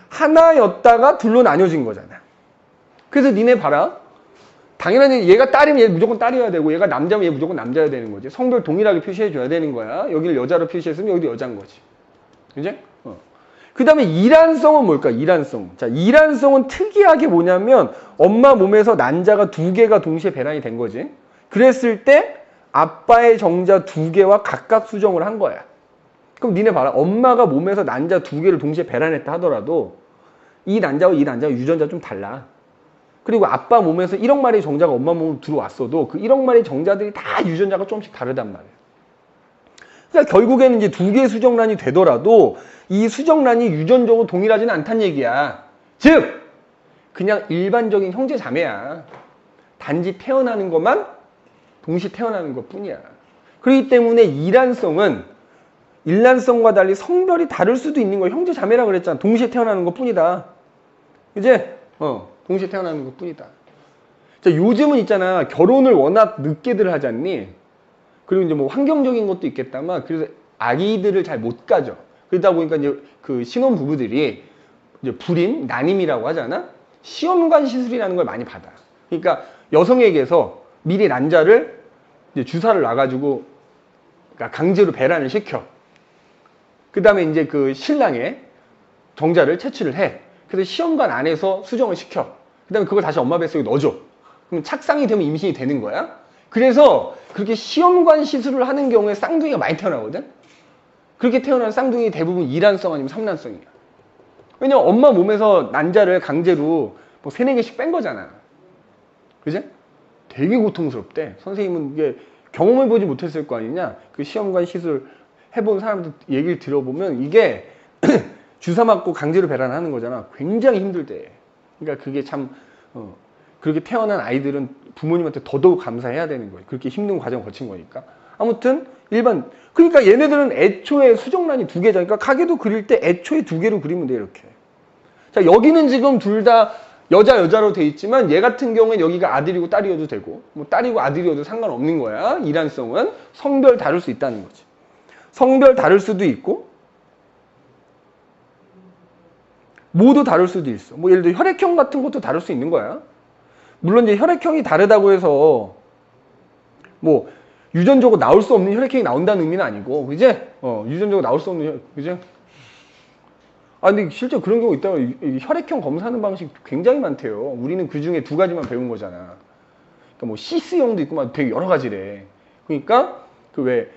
하나였다가 둘로 나뉘어진 거잖아. 그래서 니네 봐라. 당연히 얘가 딸이면 얘 무조건 딸이어야 되고 얘가 남자면 얘 무조건 남자여야 되는 거지. 성별 동일하게 표시해줘야 되는 거야. 여기를 여자로 표시했으면 여기도 여자인 거지. 그지? 그 다음에 일란성은 뭘까? 일란성. 자, 일란성은 특이하게 뭐냐면 엄마 몸에서 난자가 2개가 동시에 배란이 된 거지. 그랬을 때 아빠의 정자 2개와 각각 수정을 한 거야. 그럼 니네 봐라. 엄마가 몸에서 난자 2개를 동시에 배란했다 하더라도 이 난자와 이 난자가 유전자 좀 달라. 그리고 아빠 몸에서 1억 마리의 정자가 엄마 몸으로 들어왔어도 그 1억 마리의 정자들이 다 유전자가 조금씩 다르단 말이야. 그러니까 결국에는 이제 2개의 수정란이 되더라도 이 수정란이 유전적으로 동일하지는 않다는 얘기야. 즉 그냥 일반적인 형제 자매야. 단지 태어나는 것만 동시 태어나는 것 뿐이야. 그렇기 때문에 일란성은 일란성과 달리 성별이 다를 수도 있는 거야. 형제 자매라 그랬잖아. 동시에 태어나는 것 뿐이다. 이제 동시에 태어나는 것 뿐이다. 자, 요즘은 있잖아. 결혼을 워낙 늦게들 하지 않니? 그리고 이제 뭐 환경적인 것도 있겠다만 그래서 아기들을 잘 못 가져. 그러다 보니까 이제 그 신혼 부부들이 이제 불임, 난임이라고 하잖아. 시험관 시술이라는 걸 많이 받아. 그러니까 여성에게서 미리 난자를 이제 주사를 놔가지고 그러니까 강제로 배란을 시켜. 그 다음에 이제 그 신랑의 정자를 채취를 해. 그래서 시험관 안에서 수정을 시켜. 그 다음에 그걸 다시 엄마 뱃속에 넣어줘. 그럼 착상이 되면 임신이 되는 거야. 그래서 그렇게 시험관 시술을 하는 경우에 쌍둥이가 많이 태어나거든. 그렇게 태어난 쌍둥이 대부분 이란성 아니면 삼란성이야. 왜냐면 엄마 몸에서 난자를 강제로 뭐 3, 4개씩 뺀 거잖아. 그지? 되게 고통스럽대. 선생님은 이게 경험해보지 못했을 거 아니냐. 그 시험관 시술 해본 사람들 얘기를 들어보면 이게 주사 맞고 강제로 배란하는 거잖아. 굉장히 힘들대. 그러니까 그게 참 그렇게 태어난 아이들은 부모님한테 더더욱 감사해야 되는 거예요. 그렇게 힘든 과정을 거친 거니까. 아무튼 그러니까 얘네들은 애초에 수정란이 2개잖아. 그러니까 가계도 그릴 때 애초에 2개로 그리면 돼 이렇게. 자, 여기는 지금 둘 다 여자로 돼 있지만 얘 같은 경우엔 여기가 아들이고 딸이어도 되고 뭐 딸이고 아들이어도 상관없는 거야. 일란성은 성별 다를 수 있다는 거지. 성별 다를 수도 있고 모두 다를 수도 있어. 뭐 예를 들어 혈액형 같은 것도 다를 수 있는 거야. 물론 이제 혈액형이 다르다고 해서 뭐 유전적으로 나올 수 없는 혈액형이 나온다는 의미는 아니고, 그제? 유전적으로 나올 수 없는 그제? 아, 근데 실제 그런 경우 있다고. 혈액형 검사하는 방식 굉장히 많대요. 우리는 그 중에 2가지만 배운 거잖아. 그러니까 뭐 시스형도 있고 막 되게 여러 가지래. 그러니까 그 왜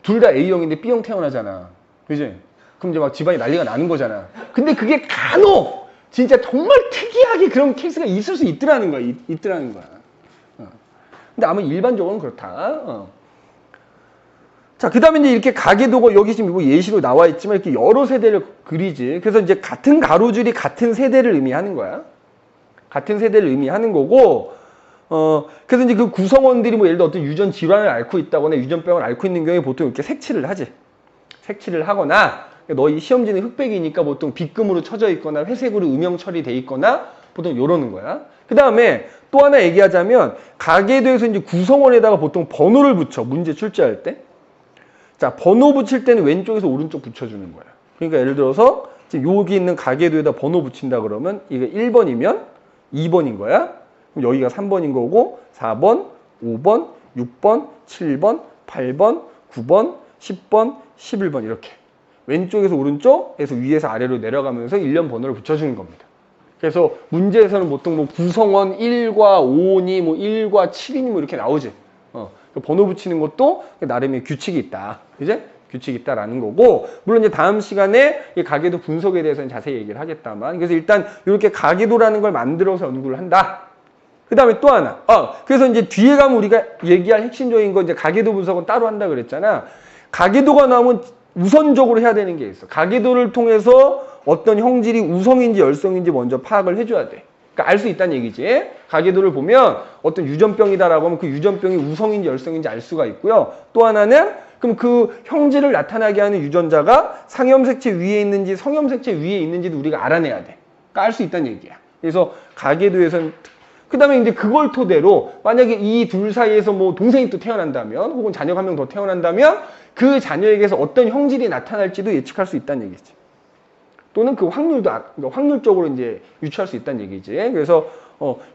둘 다 A형인데 B형 태어나잖아. 그지? 그럼 이제 막 집안이 난리가 나는 거잖아. 근데 그게 간혹 진짜 정말 특이하게 그런 케이스가 있을 수 있더라는 거야. 있더라는 거야. 근데 아마 일반적으로는 그렇다. 자, 그 다음에 이제 이렇게 가계도가 여기 지금 이거 예시로 나와 있지만 이렇게 여러 세대를 그리지. 그래서 이제 같은 가로줄이 같은 세대를 의미하는 거야. 같은 세대를 의미하는 거고, 그래서 이제 그 구성원들이 뭐 예를 들어 어떤 유전 질환을 앓고 있다거나 유전병을 앓고 있는 경우에 보통 이렇게 색칠을 하지. 색칠을 하거나, 너희 시험지는 흑백이니까 보통 빗금으로 쳐져 있거나 회색으로 음영 처리돼 있거나 보통 요러는 거야. 그 다음에 또 하나 얘기하자면 가계도에서 이제 구성원에다가 보통 번호를 붙여. 문제 출제할 때. 자, 번호 붙일 때는 왼쪽에서 오른쪽 붙여주는 거야. 그러니까 예를 들어서 지금 여기 있는 가계도에다 번호 붙인다 그러면 이게 1번이면 2번인 거야. 그럼 여기가 3번인 거고 4번, 5번, 6번, 7번, 8번, 9번, 10번, 11번 이렇게. 왼쪽에서 오른쪽에서 위에서 아래로 내려가면서 일련 번호를 붙여주는 겁니다. 그래서 문제에서는 보통 뭐 구성원 1과 5니 뭐 1과 7이니 뭐 이렇게 나오지. 번호 붙이는 것도 나름의 규칙이 있다. 이제 규칙이 있다라는 거고, 물론 이제 다음 시간에 이 가계도 분석에 대해서는 자세히 얘기를 하겠다만, 그래서 일단 이렇게 가계도라는 걸 만들어서 연구를 한다. 그 다음에 또 하나. 그래서 이제 뒤에 가면 우리가 얘기할 핵심적인 거 이제 가계도 분석은 따로 한다 그랬잖아. 가계도가 나오면 우선적으로 해야 되는 게 있어. 가계도를 통해서 어떤 형질이 우성인지 열성인지 먼저 파악을 해줘야 돼. 그러니까 알 수 있다는 얘기지. 가계도를 보면 어떤 유전병이다라고 하면 그 유전병이 우성인지 열성인지 알 수가 있고요. 또 하나는 그럼 그 형질을 나타나게 하는 유전자가 상염색체 위에 있는지 성염색체 위에 있는지도 우리가 알아내야 돼. 그러니까 알 수 있다는 얘기야. 그래서 가계도에서는 그 다음에 이제 그걸 토대로 만약에 이 둘 사이에서 뭐 동생이 또 태어난다면 혹은 자녀가 한 명 더 태어난다면 그 자녀에게서 어떤 형질이 나타날지도 예측할 수 있다는 얘기지. 또는 그 확률도 그러니까 확률적으로 이제 유추할 수 있다는 얘기지. 그래서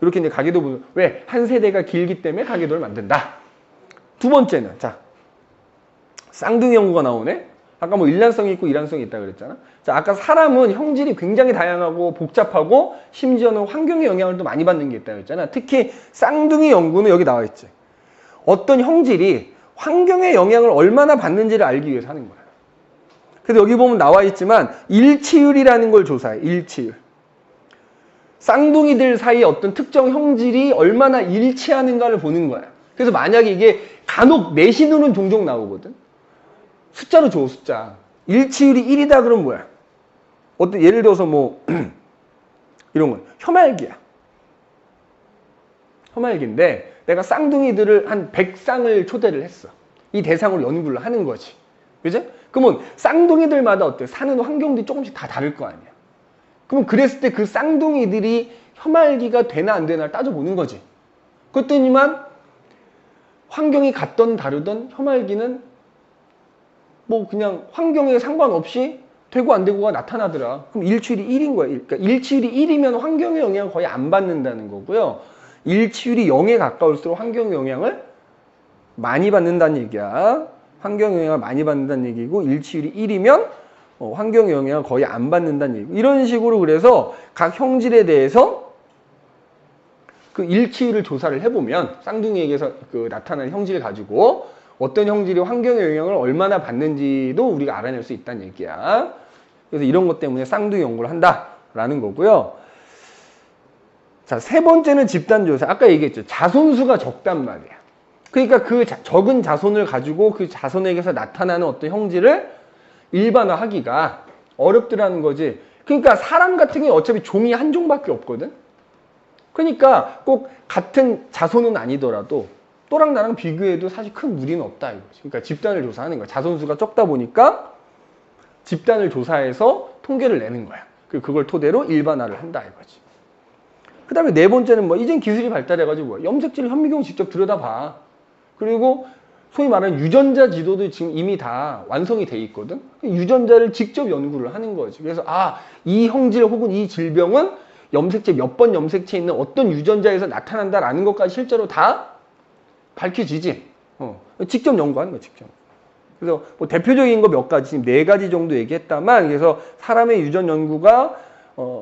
이렇게 이제 가계도 왜 한 세대가 길기 때문에 가계도를 만든다. 두 번째는 자 쌍둥이 연구가 나오네. 아까 뭐 일란성이 있고 이란성이 있다 그랬잖아. 자 아까 사람은 형질이 굉장히 다양하고 복잡하고 심지어는 환경의 영향을 또 많이 받는 게 있다 그랬잖아. 특히 쌍둥이 연구는 여기 나와 있지. 어떤 형질이 환경의 영향을 얼마나 받는지를 알기 위해서 하는 거야. 그래서 여기 보면 나와 있지만 일치율이라는 걸 조사해. 일치율. 쌍둥이들 사이에 어떤 특정 형질이 얼마나 일치하는가를 보는 거야. 그래서 만약에 이게 간혹 내신으로는 종종 나오거든. 숫자로 줘, 숫자. 일치율이 1이다 그러면 뭐야? 어떤 예를 들어서 뭐 이런 거 혐알기야. 혐알기인데 내가 쌍둥이들을 한 100쌍을 초대를 했어. 이 대상으로 연구를 하는 거지. 그죠? 그러면 쌍둥이들마다 어때? 사는 환경들이 조금씩 다 다를 거 아니야. 그럼 그랬을 때 그 쌍둥이들이 혐알기가 되나 안 되나 따져보는 거지. 그랬더니만 환경이 같던 다르던 혐알기는 뭐 그냥 환경에 상관없이 되고 안 되고가 나타나더라. 그럼 일치율이 1인 거야. 그러니까 일치율이 1이면 환경의 영향을 거의 안 받는다는 거고요. 일치율이 0에 가까울수록 환경의 영향을 많이 받는다는 얘기야. 환경 영향을 많이 받는다는 얘기고 일치율이 1이면 환경 영향을 거의 안 받는다는 얘기고 이런 식으로 그래서 각 형질에 대해서 그 일치율을 조사를 해보면 쌍둥이에게서 그 나타나는 형질을 가지고 어떤 형질이 환경의 영향을 얼마나 받는지도 우리가 알아낼 수 있다는 얘기야. 그래서 이런 것 때문에 쌍둥이 연구를 한다라는 거고요. 자, 세 번째는 집단조사. 아까 얘기했죠. 자손수가 적단 말이야. 그러니까 그 적은 자손을 가지고 그 자손에게서 나타나는 어떤 형질을 일반화하기가 어렵더라는 거지. 그러니까 사람 같은 경우에 어차피 종이 한 종밖에 없거든. 그러니까 꼭 같은 자손은 아니더라도 또랑 나랑 비교해도 사실 큰 무리는 없다 이거지. 그러니까 집단을 조사하는 거야. 자손수가 적다 보니까 집단을 조사해서 통계를 내는 거야. 그리고 그걸 토대로 일반화를 한다 이거지. 그 다음에 네 번째는 뭐 이젠 기술이 발달해가지고 뭐 염색질 현미경 직접 들여다봐. 그리고 소위 말하는 유전자 지도도 지금 이미 다 완성이 돼 있거든. 유전자를 직접 연구를 하는 거지. 그래서 이 형질 혹은 이 질병은 염색체 몇 번 염색체에 있는 어떤 유전자에서 나타난다라는 것까지 실제로 다 밝혀지지. 직접 연구하는 거야, 직접. 그래서 뭐 대표적인 거 몇 가지, 지금 4가지 정도 얘기했다만, 그래서 사람의 유전 연구가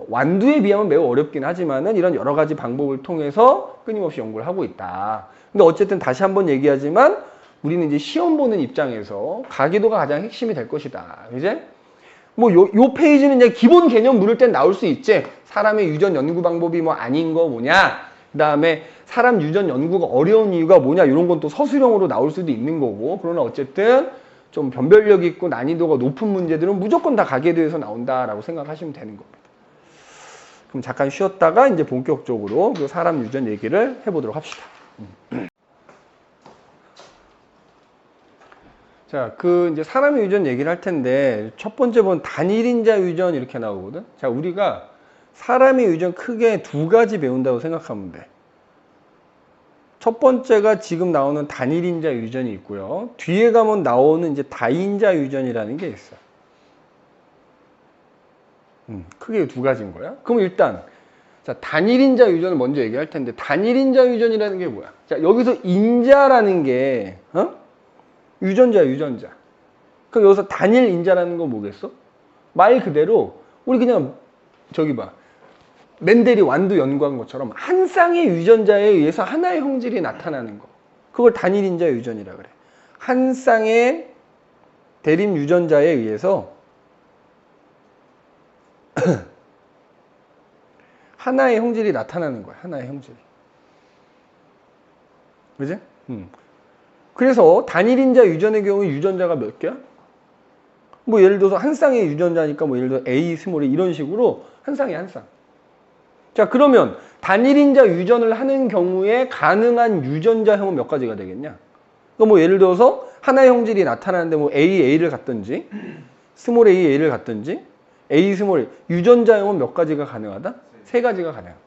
완두에 비하면 매우 어렵긴 하지만은 이런 여러 가지 방법을 통해서 끊임없이 연구를 하고 있다. 근데 어쨌든 다시 한번 얘기하지만 우리는 이제 시험 보는 입장에서 가계도가 가장 핵심이 될 것이다. 이제 뭐 요 페이지는 이제 기본 개념 물을 땐 나올 수 있지. 사람의 유전 연구 방법이 뭐 아닌 거 뭐냐. 그 다음에 사람 유전 연구가 어려운 이유가 뭐냐. 이런 건 또 서술형으로 나올 수도 있는 거고. 그러나 어쨌든 좀 변별력 있고 난이도가 높은 문제들은 무조건 다 가계도에서 나온다라고 생각하시면 되는 겁니다. 그럼 잠깐 쉬었다가 이제 본격적으로 그 사람 유전 얘기를 해보도록 합시다. 자, 그 이제 사람의 유전 얘기를 할 텐데 첫 번째 본 단일인자 유전 이렇게 나오거든. 자, 우리가 사람의 유전 크게 두 가지 배운다고 생각하면 돼. 첫 번째가 지금 나오는 단일인자 유전이 있고요. 뒤에 가면 나오는 이제 다인자 유전이라는 게 있어. 크게 두 가지인 거야. 그럼 일단 자, 단일인자 유전을 먼저 얘기할 텐데 단일인자 유전이라는 게 뭐야? 자, 여기서 인자라는 게 유전자야, 유전자. 그럼 여기서 단일인자라는 건 뭐겠어? 말 그대로 우리 그냥 저기 봐. 멘델이 완두 연구한 것처럼 한 쌍의 유전자에 의해서 하나의 형질이 나타나는 거. 그걸 단일인자 유전이라 그래. 한 쌍의 대립 유전자에 의해서 하나의 형질이 나타나는 거야. 하나의 형질이. 그지? 그래서 단일인자 유전의 경우 유전자가 몇 개야? 뭐 예를 들어서 한 쌍의 유전자니까 뭐 예를 들어 A, 스몰 A 이런 식으로 한 쌍이 한 쌍. 자, 그러면 단일인자 유전을 하는 경우에 가능한 유전자형은 몇 가지가 되겠냐? 그러니까 뭐 예를 들어서 하나의 형질이 나타나는데 뭐 A, A를 갖든지 스몰 A, A를 갖든지 A, 스몰 A 유전자형은 몇 가지가 가능하다? 세 가지가 가능하다.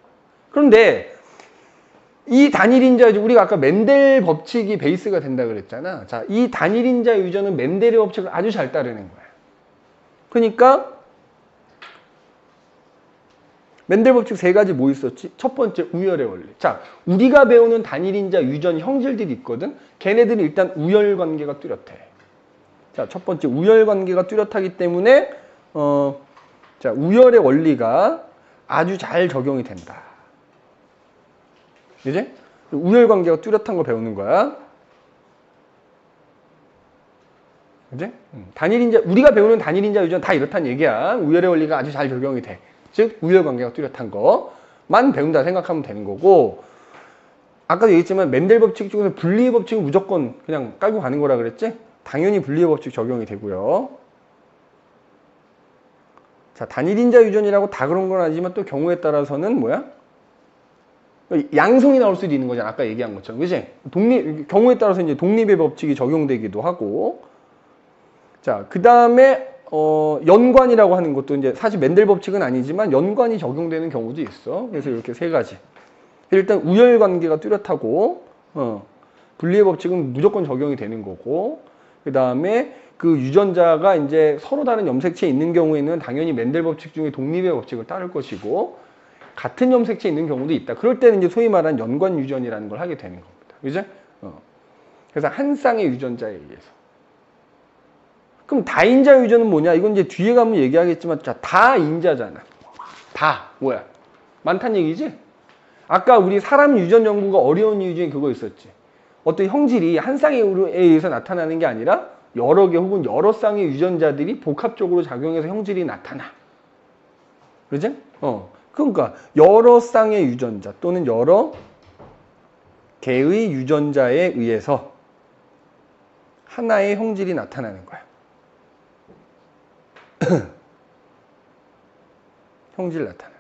그런데 이 단일인자 유전, 우리가 아까 멘델 법칙이 베이스가 된다 그랬잖아. 자, 이 단일인자 유전은 멘델의 법칙을 아주 잘 따르는 거야. 그러니까 멘델 법칙 세 가지 뭐 있었지? 첫 번째, 우열의 원리. 자, 우리가 배우는 단일인자 유전 형질들이 있거든. 걔네들은 일단 우열 관계가 뚜렷해. 자, 첫 번째, 우열 관계가 뚜렷하기 때문에 자, 우열의 원리가 아주 잘 적용이 된다. 그지? 우열 관계가 뚜렷한 거 배우는 거야. 그지? 단일인자, 우리가 배우는 단일인자 유전 다 이렇다는 얘기야. 우열의 원리가 아주 잘 적용이 돼. 즉, 우열 관계가 뚜렷한 거만 배운다 생각하면 되는 거고, 아까도 얘기했지만 멘델 법칙 중에서 분리의 법칙은 무조건 그냥 깔고 가는 거라 그랬지? 당연히 분리의 법칙 적용이 되고요. 자, 단일인자 유전이라고 다 그런 건 아니지만 또 경우에 따라서는 뭐야? 양성이 나올 수도 있는 거잖아. 아까 얘기한 것처럼. 그치? 경우에 따라서 이제 독립의 법칙이 적용되기도 하고. 자, 그 다음에, 연관이라고 하는 것도 이제 사실 멘델 법칙은 아니지만 연관이 적용되는 경우도 있어. 그래서 이렇게 세 가지. 일단 우열 관계가 뚜렷하고, 분리의 법칙은 무조건 적용이 되는 거고, 그 다음에 그 유전자가 이제 서로 다른 염색체에 있는 경우에는 당연히 멘델 법칙 중에 독립의 법칙을 따를 것이고, 같은 염색체에 있는 경우도 있다. 그럴 때는 이제 소위 말하는 연관 유전이라는 걸 하게 되는 겁니다. 그죠? 그래서 한 쌍의 유전자에 의해서. 그럼 다인자 유전은 뭐냐? 이건 이제 뒤에 가면 얘기하겠지만, 자, 다인자잖아. 다, 뭐야? 많다는 얘기지? 아까 우리 사람 유전 연구가 어려운 이유 중에 그거 있었지. 어떤 형질이 한 쌍에 의해서 나타나는 게 아니라 여러 개 혹은 여러 쌍의 유전자들이 복합적으로 작용해서 형질이 나타나. 그지? 그러니까 여러 쌍의 유전자 또는 여러 개의 유전자에 의해서 하나의 형질이 나타나는 거야. 형질 나타나.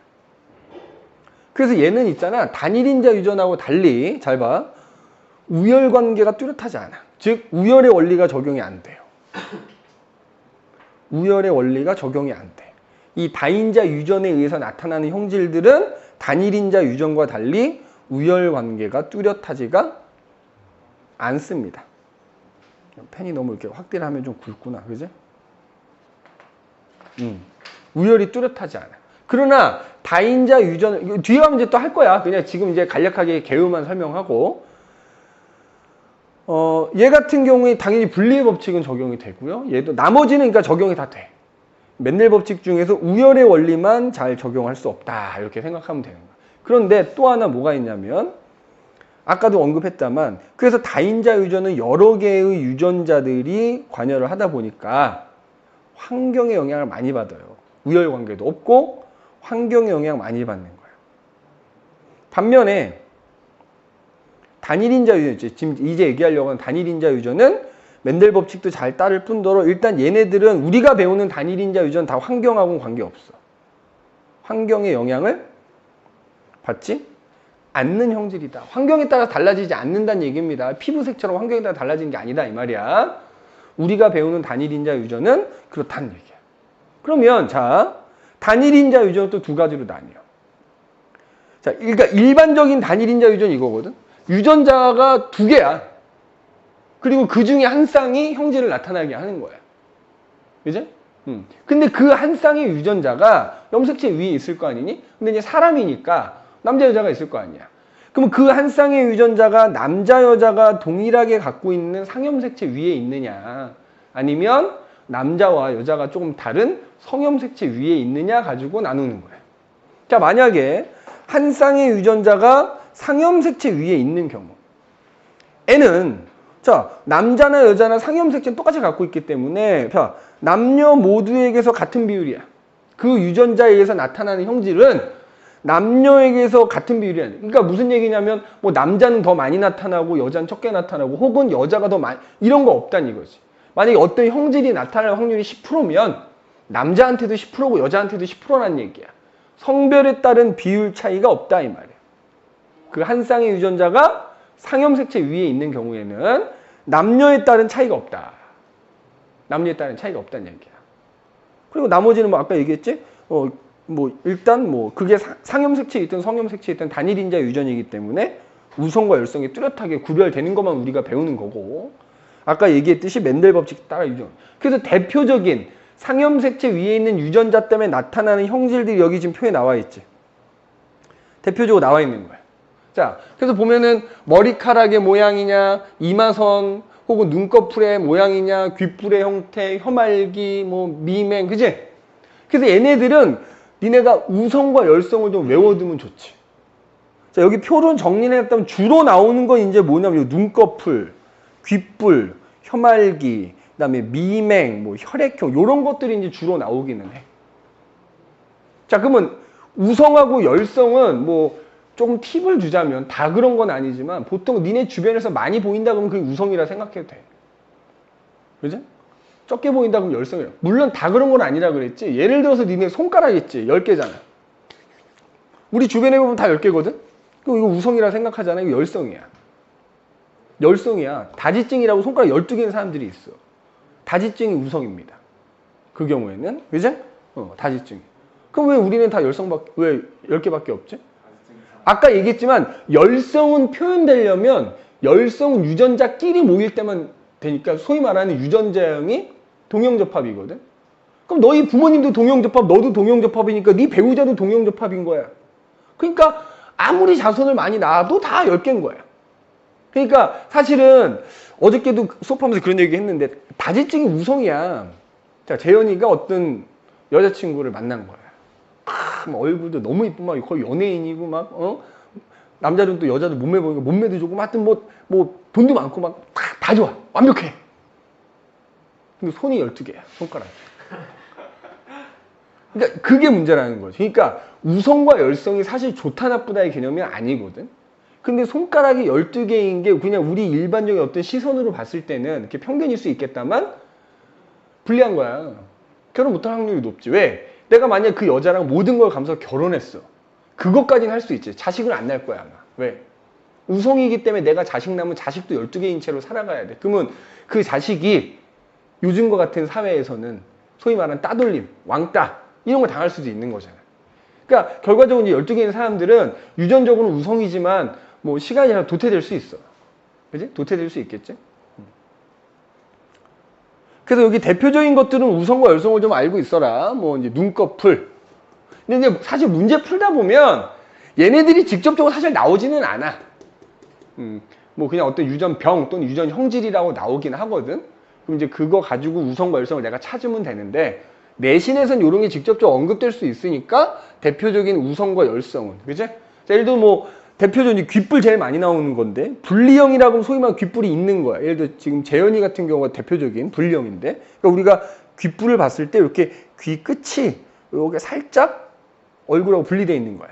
그래서 얘는 있잖아. 단일인자 유전하고 달리 잘 봐. 우열 관계가 뚜렷하지 않아. 즉 우열의 원리가 적용이 안 돼요. 우열의 원리가 적용이 안 돼. 이 다인자 유전에 의해서 나타나는 형질들은 단일인자 유전과 달리 우열 관계가 뚜렷하지가 않습니다. 펜이 너무 이렇게 확대를 하면 좀 굵구나. 그지? 우열이 뚜렷하지 않아. 그러나 다인자 유전, 뒤에 가면 이제 또 할 거야. 그냥 지금 이제 간략하게 개요만 설명하고, 얘 같은 경우에 당연히 분리의 법칙은 적용이 되고요. 얘도 나머지는 그러니까 적용이 다 돼. 멘델 법칙 중에서 우열의 원리만 잘 적용할 수 없다. 이렇게 생각하면 되는 거야. 그런데 또 하나 뭐가 있냐면, 아까도 언급했다만, 그래서 다인자 유전은 여러 개의 유전자들이 관여를 하다 보니까 환경의 영향을 많이 받아요. 우열 관계도 없고 환경의 영향을 많이 받는 거예요. 반면에 단일인자 유전, 지금 이제 얘기하려고 하는 단일인자 유전은 멘델 법칙도 잘 따를 뿐더러 일단 얘네들은 우리가 배우는 단일인자 유전 다 환경하고는 관계없어. 환경의 영향을 받지 않는 형질이다. 환경에 따라 달라지지 않는다는 얘기입니다. 피부색처럼 환경에 따라 달라지는 게 아니다 이 말이야. 우리가 배우는 단일인자 유전은 그렇다는 얘기야. 그러면 자 단일인자 유전은 또 두 가지로 나뉘어. 자, 그러니까 일반적인 단일인자 유전 이거거든. 유전자가 두 개야. 그리고 그 중에 한 쌍이 형질을 나타나게 하는 거야. 그지? 근데 그 한 쌍의 유전자가 염색체 위에 있을 거 아니니? 근데 이제 사람이니까 남자 여자가 있을 거 아니야. 그럼 그 한 쌍의 유전자가 남자 여자가 동일하게 갖고 있는 상염색체 위에 있느냐, 아니면 남자와 여자가 조금 다른 성염색체 위에 있느냐 가지고 나누는 거야. 자, 만약에 한 쌍의 유전자가 상염색체 위에 있는 경우, 애는 자 남자나 여자나 상염색체는 똑같이 갖고 있기 때문에 자 남녀 모두에게서 같은 비율이야. 그 유전자에 의해서 나타나는 형질은 남녀에게서 같은 비율이야. 그러니까 무슨 얘기냐면 뭐 남자는 더 많이 나타나고 여자는 적게 나타나고 혹은 여자가 더 많이, 이런 거 없다는 이거지. 만약에 어떤 형질이 나타날 확률이 10%면 남자한테도 10%고 여자한테도 10%라는 얘기야. 성별에 따른 비율 차이가 없다 이 말이야. 그 한 쌍의 유전자가 상염색체 위에 있는 경우에는 남녀에 따른 차이가 없다. 남녀에 따른 차이가 없다는 얘기야. 그리고 나머지는 뭐 아까 얘기했지? 뭐 일단 뭐 그게 상염색체에 있든 성염색체에 있든 단일인자 유전이기 때문에 우성과 열성이 뚜렷하게 구별되는 것만 우리가 배우는 거고, 아까 얘기했듯이 멘델 법칙 따라 유전. 그래서 대표적인 상염색체 위에 있는 유전자 때문에 나타나는 형질들이 여기 지금 표에 나와 있지. 대표적으로 나와 있는 거야. 자, 그래서 보면은 머리카락의 모양이냐, 이마선 혹은 눈꺼풀의 모양이냐, 귓불의 형태, 혀말기, 뭐 미맹, 그지? 그래서 얘네들은 니네가 우성과 열성을 좀 외워두면 좋지. 자, 여기 표로 정리를 했다면 주로 나오는 건 이제 뭐냐면 눈꺼풀, 귓불, 혀말기, 그다음에 미맹, 뭐 혈액형 이런 것들이 이제 주로 나오기는 해. 자, 그러면 우성하고 열성은 뭐 조금 팁을 주자면 다 그런 건 아니지만 보통 니네 주변에서 많이 보인다 그러면 그게 우성이라 생각해도 돼. 그죠? 적게 보인다 그러면 열성이야. 물론 다 그런 건 아니라 그랬지. 예를 들어서 니네 손가락 있지. 10개잖아. 우리 주변에 보면 다 10개거든? 그럼 이거 우성이라 생각하잖아. 이거 열성이야. 열성이야. 다지증이라고 손가락 12개인 사람들이 있어. 다지증이 우성입니다. 그 경우에는. 그죠? 다지증. 그럼 왜 우리는 다 왜 10개밖에 없지? 아까 얘기했지만 열성은 표현되려면 열성은 유전자끼리 모일 때만 되니까 소위 말하는 유전자형이 동형접합이거든. 그럼 너희 부모님도 동형접합, 너도 동형접합이니까 네 배우자도 동형접합인 거야. 그러니까 아무리 자손을 많이 낳아도 다 10개인 거야. 그러니까 사실은 어저께도 수업하면서 그런 얘기 했는데 다지증이 우성이야. 자, 재현이가 어떤 여자친구를 만난 거야. 막 얼굴도 너무 이쁘고 막 거의 연예인이고 막 남자는 또 여자도 몸매 보니까 몸매도 좋고 하여튼 뭐 돈도 많고 막 다 좋아. 완벽해. 근데 손이 12개야. 손가락. 그러니까 그게 문제라는 거지. 그러니까 우성과 열성이 사실 좋다 나쁘다의 개념이 아니거든. 근데 손가락이 12개인 게 그냥 우리 일반적인 어떤 시선으로 봤을 때는 이렇게 편견일 수 있겠다만 불리한 거야. 결혼 못할 확률이 높지. 왜? 내가 만약에 그 여자랑 모든 걸 감수하고 결혼했어. 그것까지는 할 수 있지. 자식을 안 낳을 거야 아마. 왜? 우성이기 때문에 내가 자식 낳으면 자식도 12개인 채로 살아가야 돼. 그러면 그 자식이 요즘과 같은 사회에서는 소위 말하는 따돌림, 왕따 이런 걸 당할 수도 있는 거잖아. 그러니까 결과적으로 이제 12개인 사람들은 유전적으로는 우성이지만 뭐 시간이 지나서 도태될 수 있어. 그지? 도태될 수 있겠지? 그래서 여기 대표적인 것들은 우성과 열성을 좀 알고 있어라. 뭐 이제 눈꺼풀. 근데 이제 사실 문제 풀다 보면 얘네들이 직접적으로 사실 나오지는 않아. 뭐 그냥 어떤 유전병 또는 유전 형질이라고 나오긴 하거든. 그럼 이제 그거 가지고 우성과 열성을 내가 찾으면 되는데 내신에선 이런 게 직접적으로 언급될 수 있으니까 대표적인 우성과 열성은, 그지? 예를 들어 뭐 대표적인 귓불 제일 많이 나오는 건데 분리형이라고 하면 소위 말하는 귓불이 있는 거야. 예를 들어 지금 재현이 같은 경우가 대표적인 분리형인데, 그러니까 우리가 귓불을 봤을 때 이렇게 귀 끝이 이렇게 살짝 얼굴하고 분리되어 있는 거야.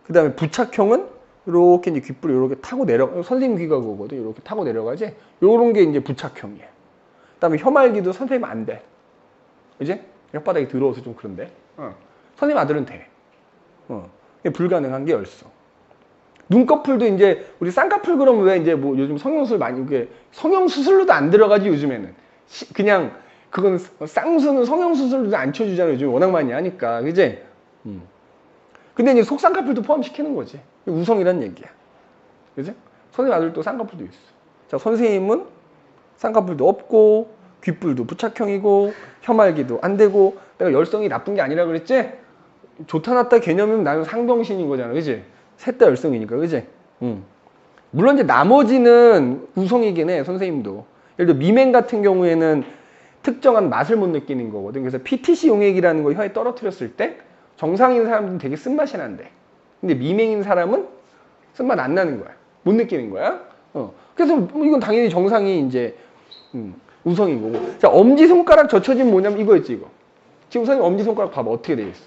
그 다음에 부착형은 이렇게 이제 귓불이 이렇게 타고 선생님 귀가 그거거든. 이렇게 타고 내려가지. 요런 게 이제 부착형이에요. 그다음에 혀말기도 선생님 안 돼. 그지? 혓바닥이 더러워서 좀 그런데. 선생님 아들은 돼. 불가능한 게 열성. 눈꺼풀도 이제 우리 쌍꺼풀 그러면 왜 이제 뭐 요즘 성형수술 많이 이게 성형수술로도 안 들어가지 요즘에는. 그냥 그건 쌍수는 성형수술로도 안 쳐주잖아요. 요즘 워낙 많이 하니까. 그지? 근데 이제 속쌍꺼풀도 포함시키는 거지. 우성이란 얘기야. 그지? 선생님 아들도 쌍꺼풀도 있어. 자, 선생님은 쌍꺼풀도 없고 귓불도 부착형이고 혀말기도 안 되고 내가 열성이 나쁜 게 아니라 그랬지? 좋다 나다 개념이면 나는 상병신인 거잖아. 그지? 셋 다 열성이니까. 그지? 물론 이제 나머지는 우성이긴 해. 선생님도. 예를 들어 미맹 같은 경우에는 특정한 맛을 못 느끼는 거거든. 그래서 PTC 용액이라는 거 혀에 떨어뜨렸을 때 정상인 사람들은 되게 쓴맛이 난대. 근데 미맹인 사람은 쓴맛 안 나는 거야. 못 느끼는 거야. 그래서 이건 당연히 정상이 이제 우성인 거고. 자, 엄지손가락 젖혀진 뭐냐면 이거였지, 이거. 지금 선생님 엄지손가락 봐봐. 어떻게 돼 있어?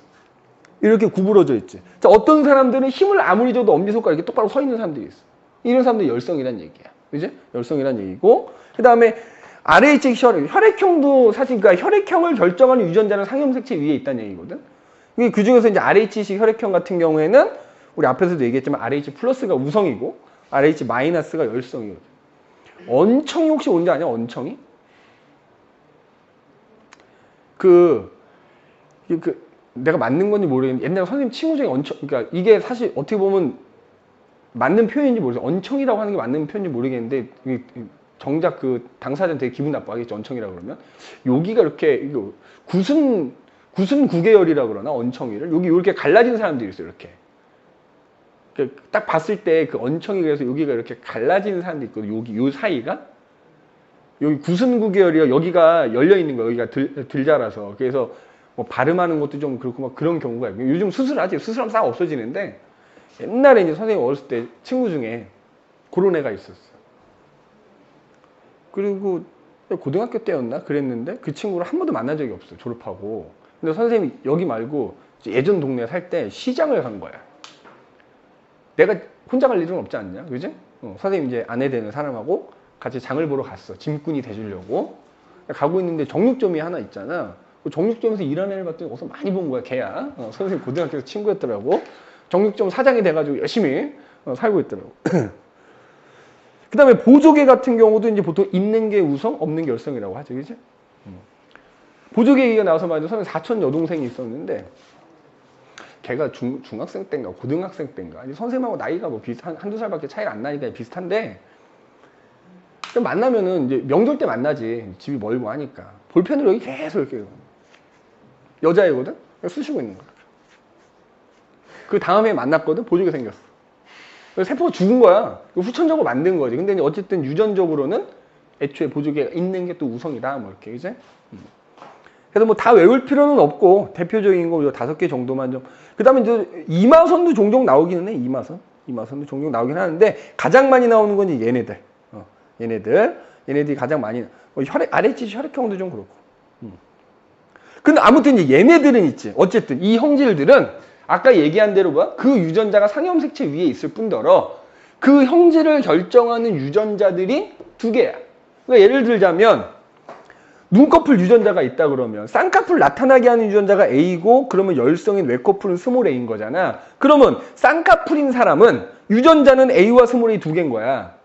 이렇게 구부러져 있지. 자, 어떤 사람들은 힘을 아무리 줘도 엄지손가락이 똑바로 서 있는 사람들이 있어. 이런 사람들이 열성이란 얘기야. 그지? 열성이란 얘기고. 그 다음에 RH 혈액형도 사실 그러니까 혈액형을 결정하는 유전자는 상염색체 위에 있다는 얘기거든. 그 중에서 이제 RH식 혈액형 같은 경우에는 우리 앞에서도 얘기했지만 RH 플러스가 우성이고 RH 마이너스가 열성이거든. 언청이 혹시 뭔지 아냐? 언청이? 내가 맞는 건지 모르겠는데 옛날에 선생님 친구 중에 언청, 그러니까 이게 사실 어떻게 보면 맞는 표현인지 모르겠어요. 언청이라고 하는 게 맞는 표현인지 모르겠는데 정작 그 당사자는 되게 기분 나빠하겠죠. 언청이라고 그러면 여기가 이렇게 구순 구계열이라고 그러나 언청이를 여기 이렇게 갈라진 사람들이 있어요. 이렇게 딱 봤을 때 그 언청이 그래서 여기가 이렇게 갈라지는 사람들이 있거든요. 여기 요 사이가 여기 구순 구계열이가 여기가 열려 있는 거예요. 여기가 들 자라서 그래서 뭐 발음하는 것도 좀 그렇고 막 그런 경우가 있고 요즘 수술하지. 수술하면 싹 없어지는데 옛날에 이제 선생님 어렸을 때 친구 중에 그런 애가 있었어요. 그리고 고등학교 때였나 그랬는데 그 친구를 한 번도 만난 적이 없어요. 졸업하고. 근데 선생님이 여기 말고 예전 동네에 살 때 시장을 간 거야. 내가 혼자 갈 일은 없지 않냐? 그지? 선생님 이제 아내 되는 사람하고 같이 장을 보러 갔어. 짐꾼이 돼주려고. 가고 있는데 정육점이 하나 있잖아. 그 정육점에서 일하는 애를 봤더니 어디서 많이 본 거야. 걔야. 선생님 고등학교 친구였더라고. 정육점 사장이 돼가지고 열심히 살고 있더라고. 그 다음에 보조개 같은 경우도 이제 보통 있는 게 우성, 없는 게 열성이라고 하죠. 그지? 보조개 얘기가 나와서 말이죠. 선생님 사촌 여동생이 있었는데 걔가 중학생 때인가 고등학생 때인가 선생님하고 나이가 뭐 한두 살밖에 차이가 안 나니까 비슷한데 만나면은 이제 명절 때 만나지. 집이 멀고 하니까 볼펜으로 여기 계속 이렇게 여자애거든? 쑤시고 있는 거야. 그 다음에 만났거든? 보조개 생겼어. 세포가 죽은 거야. 후천적으로 만든 거지. 근데 어쨌든 유전적으로는 애초에 보조개가 있는 게 또 우성이다. 뭐 이렇게, 그지? 그래서 뭐 다 외울 필요는 없고, 대표적인 거 5개 정도만 좀. 그 다음에 이제 이마선도 종종 나오기는 해. 이마선도 종종 나오긴 하는데, 가장 많이 나오는 건 이제 얘네들. 얘네들이 가장 많이, RH 혈액형도 좀 그렇고. 근데 아무튼 이제 얘네들은 있지. 어쨌든 이 형질들은 아까 얘기한 대로 그 유전자가 상염색체 위에 있을 뿐더러 그 형질을 결정하는 유전자들이 2개야. 그러니까 예를 들자면 눈꺼풀 유전자가 있다 그러면 쌍꺼풀 나타나게 하는 유전자가 A고 그러면 열성인 외꺼풀은 스몰 A인 거잖아. 그러면 쌍꺼풀인 사람은 유전자는 A와 스몰 A 2개인 거야.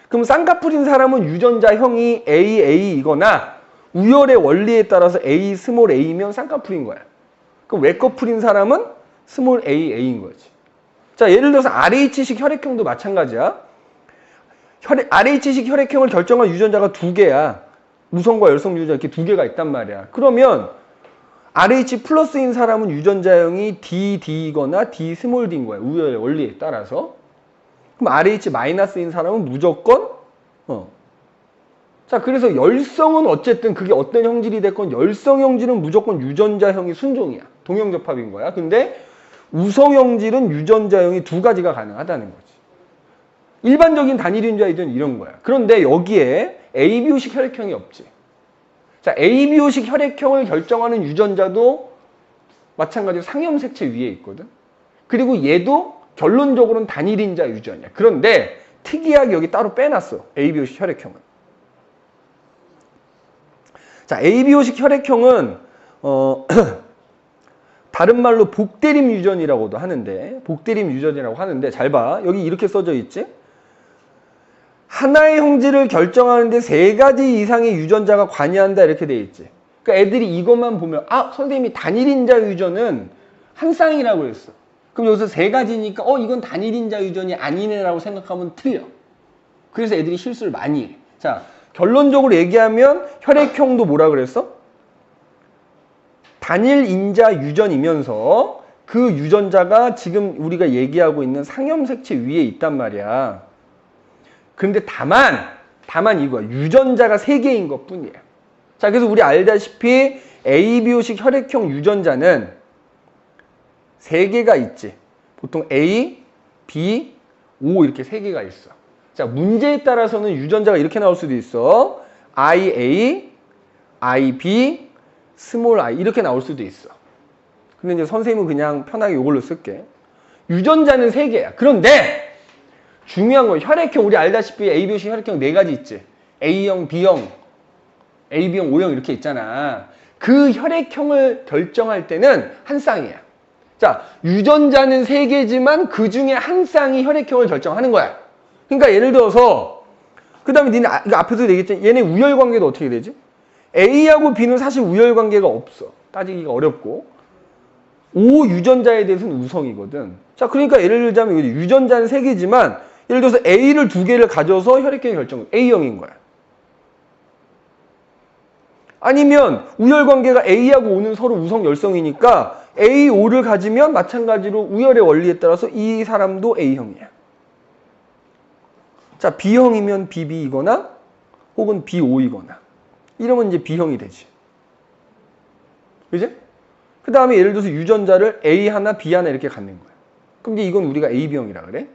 그럼 쌍꺼풀인 사람은 유전자형이 AA 이거나 우열의 원리에 따라서 A 스몰 A면 쌍꺼풀인 거야. 그럼 외꺼풀인 사람은 스몰 AA인 거지. 자, 예를 들어서 RH식 혈액형도 마찬가지야. RH식 혈액형을 결정한 유전자가 2개야. 우성과 열성 유전자 이렇게 2개가 있단 말이야. 그러면 RH 플러스인 사람은 유전자형이 DD이거나 D 스몰 D인 거야. 우열의 원리에 따라서. 그럼 RH 마이너스인 사람은 무조건 자, 그래서 열성은 어쨌든 그게 어떤 형질이 됐건 열성 형질은 무조건 유전자형이 순종이야. 동형접합인 거야. 근데 우성 형질은 유전자형이 2가지가 가능하다는 거지. 일반적인 단일 유전자이든 이런 거야. 그런데 여기에 ABO식 혈액형이 없지. 자, ABO식 혈액형을 결정하는 유전자도 마찬가지로 상염색체 위에 있거든. 그리고 얘도 결론적으로는 단일인자 유전이야. 그런데 특이하게 여기 따로 빼놨어. ABO식 혈액형은. 자, ABO식 혈액형은 다른 말로 복대림 유전이라고도 하는데, 복대림 유전이라고 하는데, 잘 봐. 여기 이렇게 써져 있지? 하나의 형질을 결정하는데 3가지 이상의 유전자가 관여한다 이렇게 돼 있지. 그러니까 애들이 이것만 보면 선생님이 단일인자 유전은 한 쌍이라고 그랬어. 그럼 여기서 3가지니까 이건 단일인자 유전이 아니네라고 생각하면 틀려. 그래서 애들이 실수를 많이 해. 자, 결론적으로 얘기하면 혈액형도 뭐라 그랬어? 단일인자 유전이면서 그 유전자가 지금 우리가 얘기하고 있는 상염색체 위에 있단 말이야. 그런데 다만 이거야. 유전자가 3개인 것 뿐이에요. 자, 그래서 우리 알다시피 ABO식 혈액형 유전자는 3개가 있지. 보통 A, B, O 이렇게 3개가 있어. 자, 문제에 따라서는 유전자가 이렇게 나올 수도 있어. IA, IB, 스몰 i 이렇게 나올 수도 있어. 근데 이제 선생님은 그냥 편하게 이걸로 쓸게. 유전자는 3개야. 그런데 중요한 건 혈액형, 우리 알다시피 ABO식 혈액형 4가지 있지. A형, B형, AB형, O형 이렇게 있잖아. 그 혈액형을 결정할 때는 한 쌍이야. 자, 유전자는 3개지만 그 중에 한 쌍이 혈액형을 결정하는 거야. 그러니까 예를 들어서 그 다음에 니네 앞에서 얘기했지. 얘네 우열관계도 어떻게 되지? A하고 B는 사실 우열관계가 없어. 따지기가 어렵고. O 유전자에 대해서는 우성이거든. 자, 그러니까 예를 들자면 유전자는 3개지만 예를 들어서 A를 2개를 가져서 혈액형의 결정은 A형인 거야. 아니면 우열관계가 A하고 O는 서로 우성 열성이니까 A, O를 가지면 마찬가지로 우열의 원리에 따라서 이 사람도 A형이야. 자, B형이면 BB이거나 혹은 BO이거나 이러면 이제 B형이 되지. 그지? 그 다음에 예를 들어서 유전자를 A 하나, B 하나 이렇게 갖는 거야. 그럼 이제 이건 우리가 AB형이라 그래.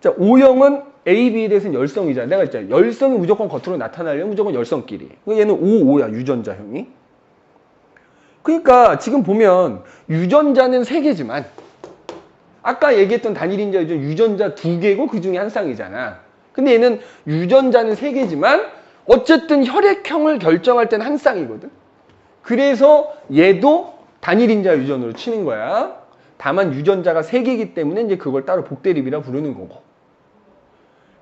자, O형은 A, B에 대해서는 열성이잖아. 내가 했잖아. 열성이 무조건 겉으로 나타나려면 무조건 열성끼리. 얘는 O, O야, 유전자형이. 그러니까 지금 보면 유전자는 3개지만 아까 얘기했던 단일인자 유전자 2개고 그 중에 한 쌍이잖아. 근데 얘는 유전자는 3개지만 어쨌든 혈액형을 결정할 때는 한 쌍이거든. 그래서 얘도 단일인자 유전으로 치는 거야. 다만 유전자가 3개이기 때문에 이제 그걸 따로 복대립이라 부르는 거고.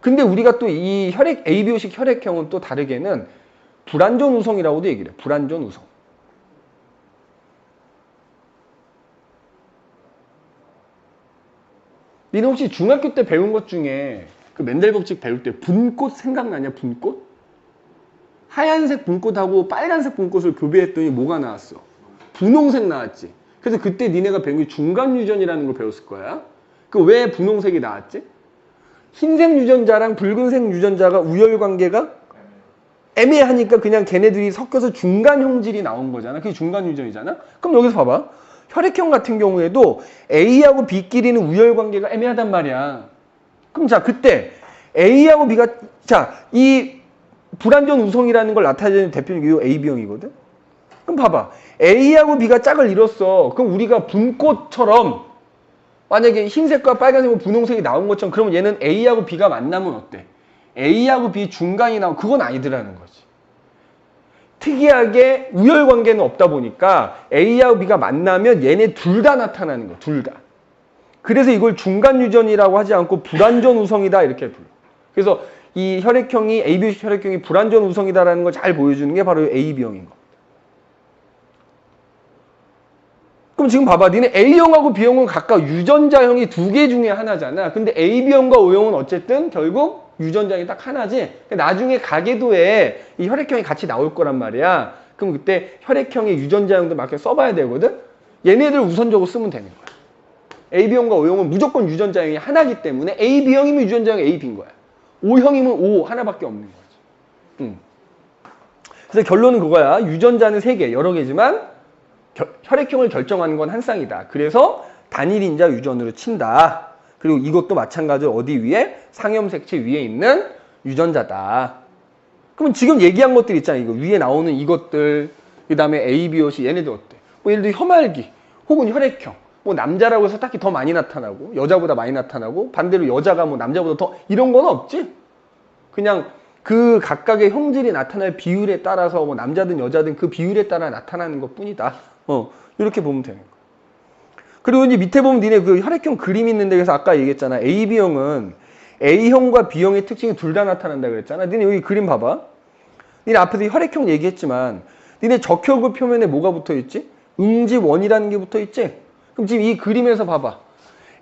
근데 우리가 또 이 ABO식 혈액형은 또 다르게는 불완전 우성이라고도 얘기를 해. 불완전 우성. 니는 혹시 중학교 때 배운 것 중에 그 맨델 법칙 배울 때 분꽃 생각나냐? 분꽃? 하얀색 분꽃하고 빨간색 분꽃을 교배했더니 뭐가 나왔어? 분홍색 나왔지. 그래서 그때 니네가 배운 게 중간 유전이라는 걸 배웠을 거야. 그 왜 분홍색이 나왔지? 흰색 유전자랑 붉은색 유전자가 우열 관계가 애매하니까 그냥 걔네들이 섞여서 중간 형질이 나온 거잖아. 그게 중간 유전이잖아. 그럼 여기서 봐봐. 혈액형 같은 경우에도 A하고 B끼리는 우열 관계가 애매하단 말이야. 그럼 자, 그때 A하고 B가 이 불완전 우성이라는 걸 나타내는 대표적인 이유 AB형이거든. 그럼 봐봐. A하고 B가 짝을 이뤘어. 그럼 우리가 분꽃처럼 만약에 흰색과 빨간색과 분홍색이 나온 것처럼 그러면 얘는 A하고 B가 만나면 어때? A하고 B 중간이 나오면 그건 아니더라는 거지. 특이하게 우열관계는 없다 보니까 A하고 B가 만나면 얘네 둘 다 나타나는 거야. 둘 다. 그래서 이걸 중간 유전이라고 하지 않고 불완전 우성이다 이렇게 불러. 그래서 이 혈액형이 ABO식 혈액형이 불완전 우성이다라는 걸 잘 보여주는 게 바로 AB형인 거. 그럼 지금 봐봐. 니네 A형하고 B형은 각각 유전자형이 2개 중에 하나잖아. 근데 AB형과 O형은 어쨌든 결국 유전자형이 딱 하나지. 나중에 가계도에 이 혈액형이 같이 나올 거란 말이야. 그럼 그때 혈액형의 유전자형도 막 써봐야 되거든. 얘네들 우선적으로 쓰면 되는 거야. AB형과 O형은 무조건 유전자형이 하나이기 때문에 AB형이면 유전자형이 AB인 거야. O형이면 O 하나밖에 없는 거지. 그래서 결론은 그거야. 유전자는 3개, 여러 개지만 혈액형을 결정하는 건 한 쌍이다. 그래서 단일인자 유전으로 친다. 그리고 이것도 마찬가지로 어디 위에? 상염색체 위에 있는 유전자다. 그러면 지금 얘기한 것들 있잖아. 이거 위에 나오는 이것들, 그 다음에 ABO식 얘네들 어때? 뭐 예를 들어 혐알기 혹은 혈액형. 뭐 남자라고 해서 딱히 더 많이 나타나고 여자보다 많이 나타나고 반대로 여자가 뭐 남자보다 더 이런 건 없지. 그냥 그 각각의 형질이 나타날 비율에 따라서 뭐 남자든 여자든 그 비율에 따라 나타나는 것 뿐이다. 이렇게 보면 되는 거야. 그리고 이제 밑에 보면 니네 그 혈액형 그림 있는데 그래서 아까 얘기했잖아. AB형은 A형과 B형의 특징이 둘 다 나타난다 그랬잖아. 니네 여기 그림 봐봐. 니네 앞에서 혈액형 얘기했지만 니네 적혈구 표면에 뭐가 붙어 있지? 응집원이라는 게 붙어 있지? 그럼 지금 이 그림에서 봐봐.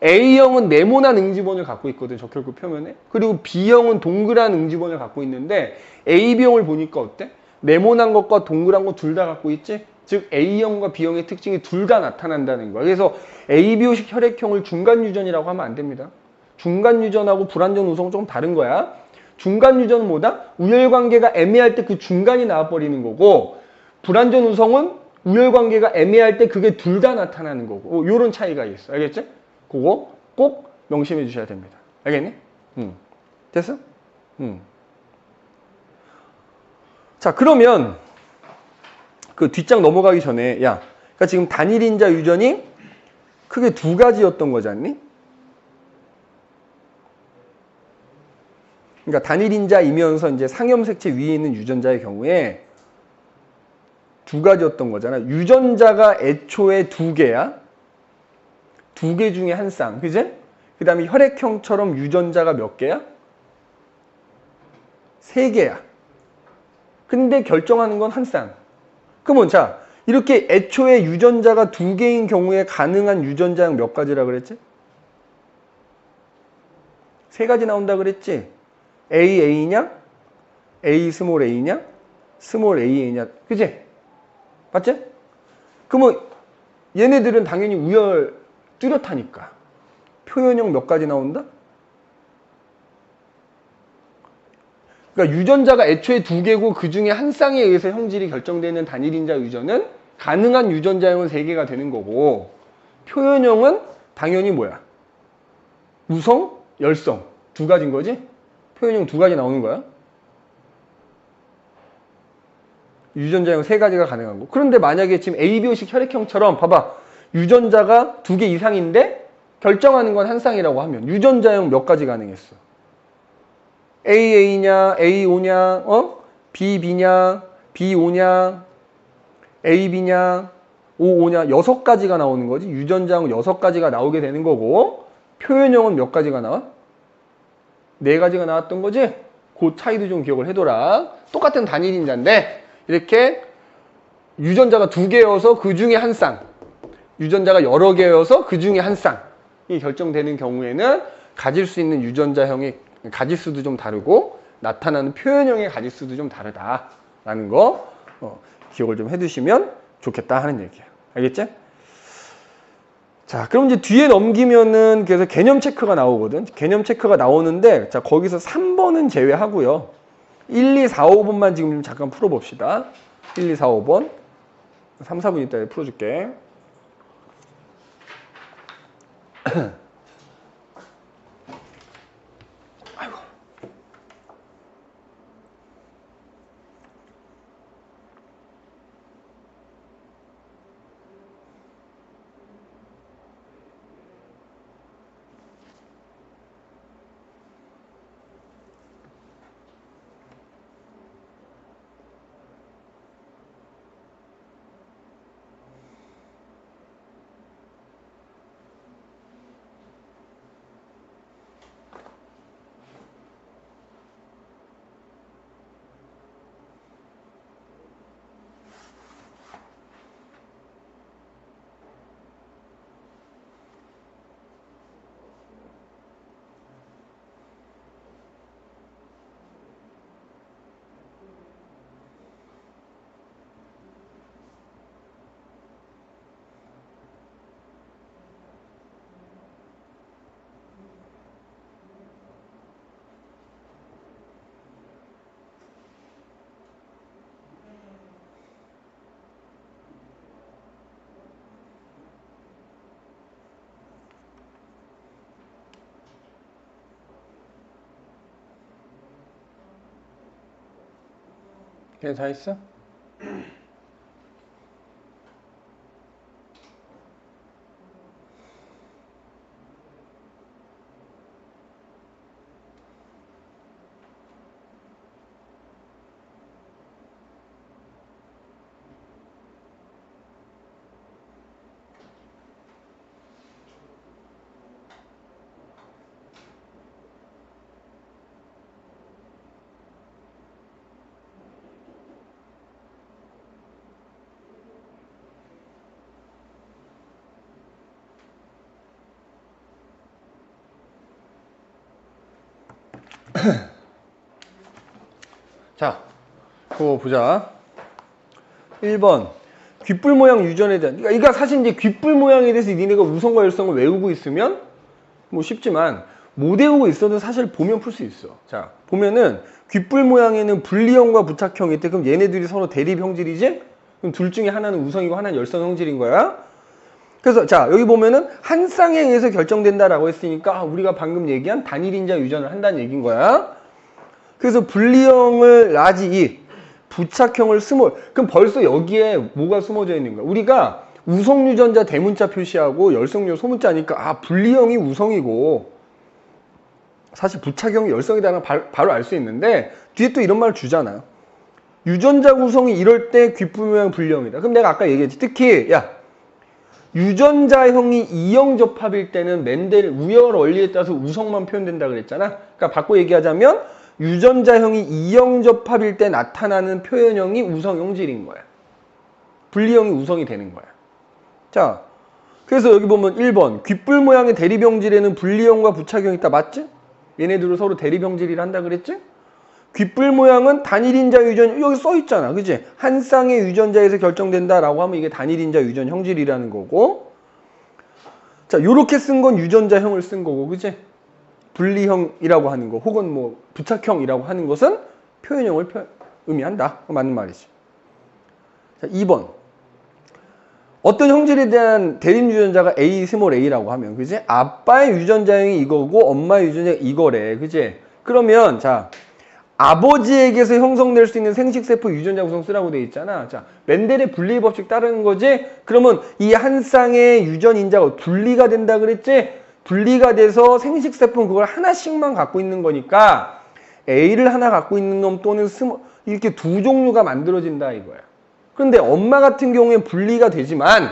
A형은 네모난 응집원을 갖고 있거든, 적혈구 표면에. 그리고 B형은 동그란 응집원을 갖고 있는데 AB형을 보니까 어때? 네모난 것과 동그란 거 둘 다 갖고 있지? 즉 A형과 B형의 특징이 둘 다 나타난다는 거야. 그래서 ABO식 혈액형을 중간유전이라고 하면 안 됩니다. 중간유전하고 불완전 우성은 좀 다른 거야. 중간유전은 뭐다? 우열관계가 애매할 때 그 중간이 나와버리는 거고, 불완전 우성은 우열관계가 애매할 때 그게 둘 다 나타나는 거고, 요런 차이가 있어. 알겠지? 그거 꼭 명심해 주셔야 됩니다. 알겠니? 됐어? 자, 그러면 그 뒷장 넘어가기 전에 야, 그러니까 지금 단일인자 유전이 크게 두 가지였던 거지 않니? 그러니까 단일인자이면서 이제 상염색체 위에 있는 유전자의 경우에 두 가지였던 거잖아. 유전자가 애초에 두 개야. 두 개 중에 한 쌍. 그지? 그 다음에 혈액형처럼 유전자가 몇 개야? 세 개야. 근데 결정하는 건 한 쌍. 그러면 자, 이렇게 애초에 유전자가 두 개인 경우에 가능한 유전자형 몇 가지라 그랬지? 세 가지 나온다 그랬지? AA냐? A 스몰 a냐? 스몰 AA냐? 그지? 맞지? 그러면 얘네들은 당연히 우열 뚜렷하니까 표현형 몇 가지 나온다? 그러니까 유전자가 애초에 두 개고 그 중에 한 쌍에 의해서 형질이 결정되는 단일인자 유전은 가능한 유전자형은 세 개가 되는 거고, 표현형은 당연히 뭐야? 우성, 열성 두 가지인 거지? 표현형 두 가지 나오는 거야. 유전자형 세 가지가 가능한 거. 그런데 만약에 지금 ABO식 혈액형처럼 봐봐. 유전자가 두 개 이상인데 결정하는 건 한 쌍이라고 하면 유전자형 몇 가지 가능했어? AA냐, AO냐, BB냐, BO냐, AB냐, OO냐, 여섯 가지가 나오는 거지. 유전자형 여섯 가지가 나오게 되는 거고, 표현형은 몇 가지가 나와? 네 가지가 나왔던 거지? 그 차이도 좀 기억을 해둬라. 똑같은 단일인자인데 이렇게 유전자가 두 개여서 그 중에 한 쌍, 유전자가 여러 개여서 그 중에 한 쌍이 결정되는 경우에는 가질 수 있는 유전자형의 가지수도 좀 다르고 나타나는 표현형의 가지수도 좀 다르다라는 거 기억을 좀 해두시면 좋겠다 하는 얘기야. 알겠지? 자, 그럼 이제 뒤에 넘기면은 그래서 개념 체크가 나오거든. 개념 체크가 나오는데 자, 거기서 3번은 제외하고요. 1, 2, 4, 5번만 지금 좀 잠깐 풀어봅시다. 1, 2, 4, 5번. 3, 4분 이따 풀어줄게. 그래, 다 했어? 자, 그거 보자. 1번. 귓불 모양 유전에 대한. 그러니까 이거 사실 이제 귓불 모양에 대해서 니네가 우성과 열성을 외우고 있으면 뭐 쉽지만 못 외우고 있어도 사실 보면 풀 수 있어. 자, 보면은 귓불 모양에는 분리형과 부착형이 있대. 그럼 얘네들이 서로 대립 형질이지? 그럼 둘 중에 하나는 우성이고 하나는 열성 형질인 거야. 그래서 자, 여기 보면은 한 쌍에 의해서 결정된다라고 했으니까 우리가 방금 얘기한 단일인자 유전을 한다는 얘기인 거야. 그래서 분리형을 라지 2, 부착형을 스몰. 그럼 벌써 여기에 뭐가 숨어져 있는 거야? 우리가 우성 유전자 대문자 표시하고 열성유 소문자니까 아, 분리형이 우성이고 사실 부착형이 열성이다라는 바로 알 수 있는데 뒤에 또 이런 말을 주잖아. 유전자 구성이 이럴 때 귓불 모양 분리형이다. 그럼 내가 아까 얘기했지. 특히 야, 유전자형이 이형 접합일 때는 멘델 우열 원리에 따라서 우성만 표현된다 그랬잖아. 그러니까 바꿔 얘기하자면 유전자형이 이형 접합일 때 나타나는 표현형이 우성 형질인 거야. 분리형이 우성이 되는 거야. 자, 그래서 여기 보면 1번 귓불 모양의 대립 형질에는 분리형과 부착형이 있다. 맞지? 얘네들은 서로 대립 형질이라 한다 그랬지? 귓불 모양은 단일인자 유전 여기 써 있잖아. 그치? 한 쌍의 유전자에서 결정된다라고 하면 이게 단일인자 유전 형질이라는 거고. 자, 요렇게 쓴 건 유전자형을 쓴 거고. 그치? 분리형이라고 하는 거 혹은 뭐 부착형이라고 하는 것은 표현형을 의미한다. 맞는 말이지. 자, 2번. 어떤 형질에 대한 대립 유전자가 A, 스몰 a라고 하면 그지? 아빠의 유전자형이 이거고 엄마의 유전자가 이거래. 그지? 그러면 자, 아버지에게서 형성될 수 있는 생식세포 유전자 구성 쓰라고 돼 있잖아. 자, 멘델의 분리 법칙 따르는 거지? 그러면 이 한 쌍의 유전인자가 분리가 된다 그랬지? 분리가 돼서 생식세포는 그걸 하나씩만 갖고 있는 거니까 A를 하나 갖고 있는 놈 또는 이렇게 두 종류가 만들어진다 이거야. 그런데 엄마 같은 경우엔 분리가 되지만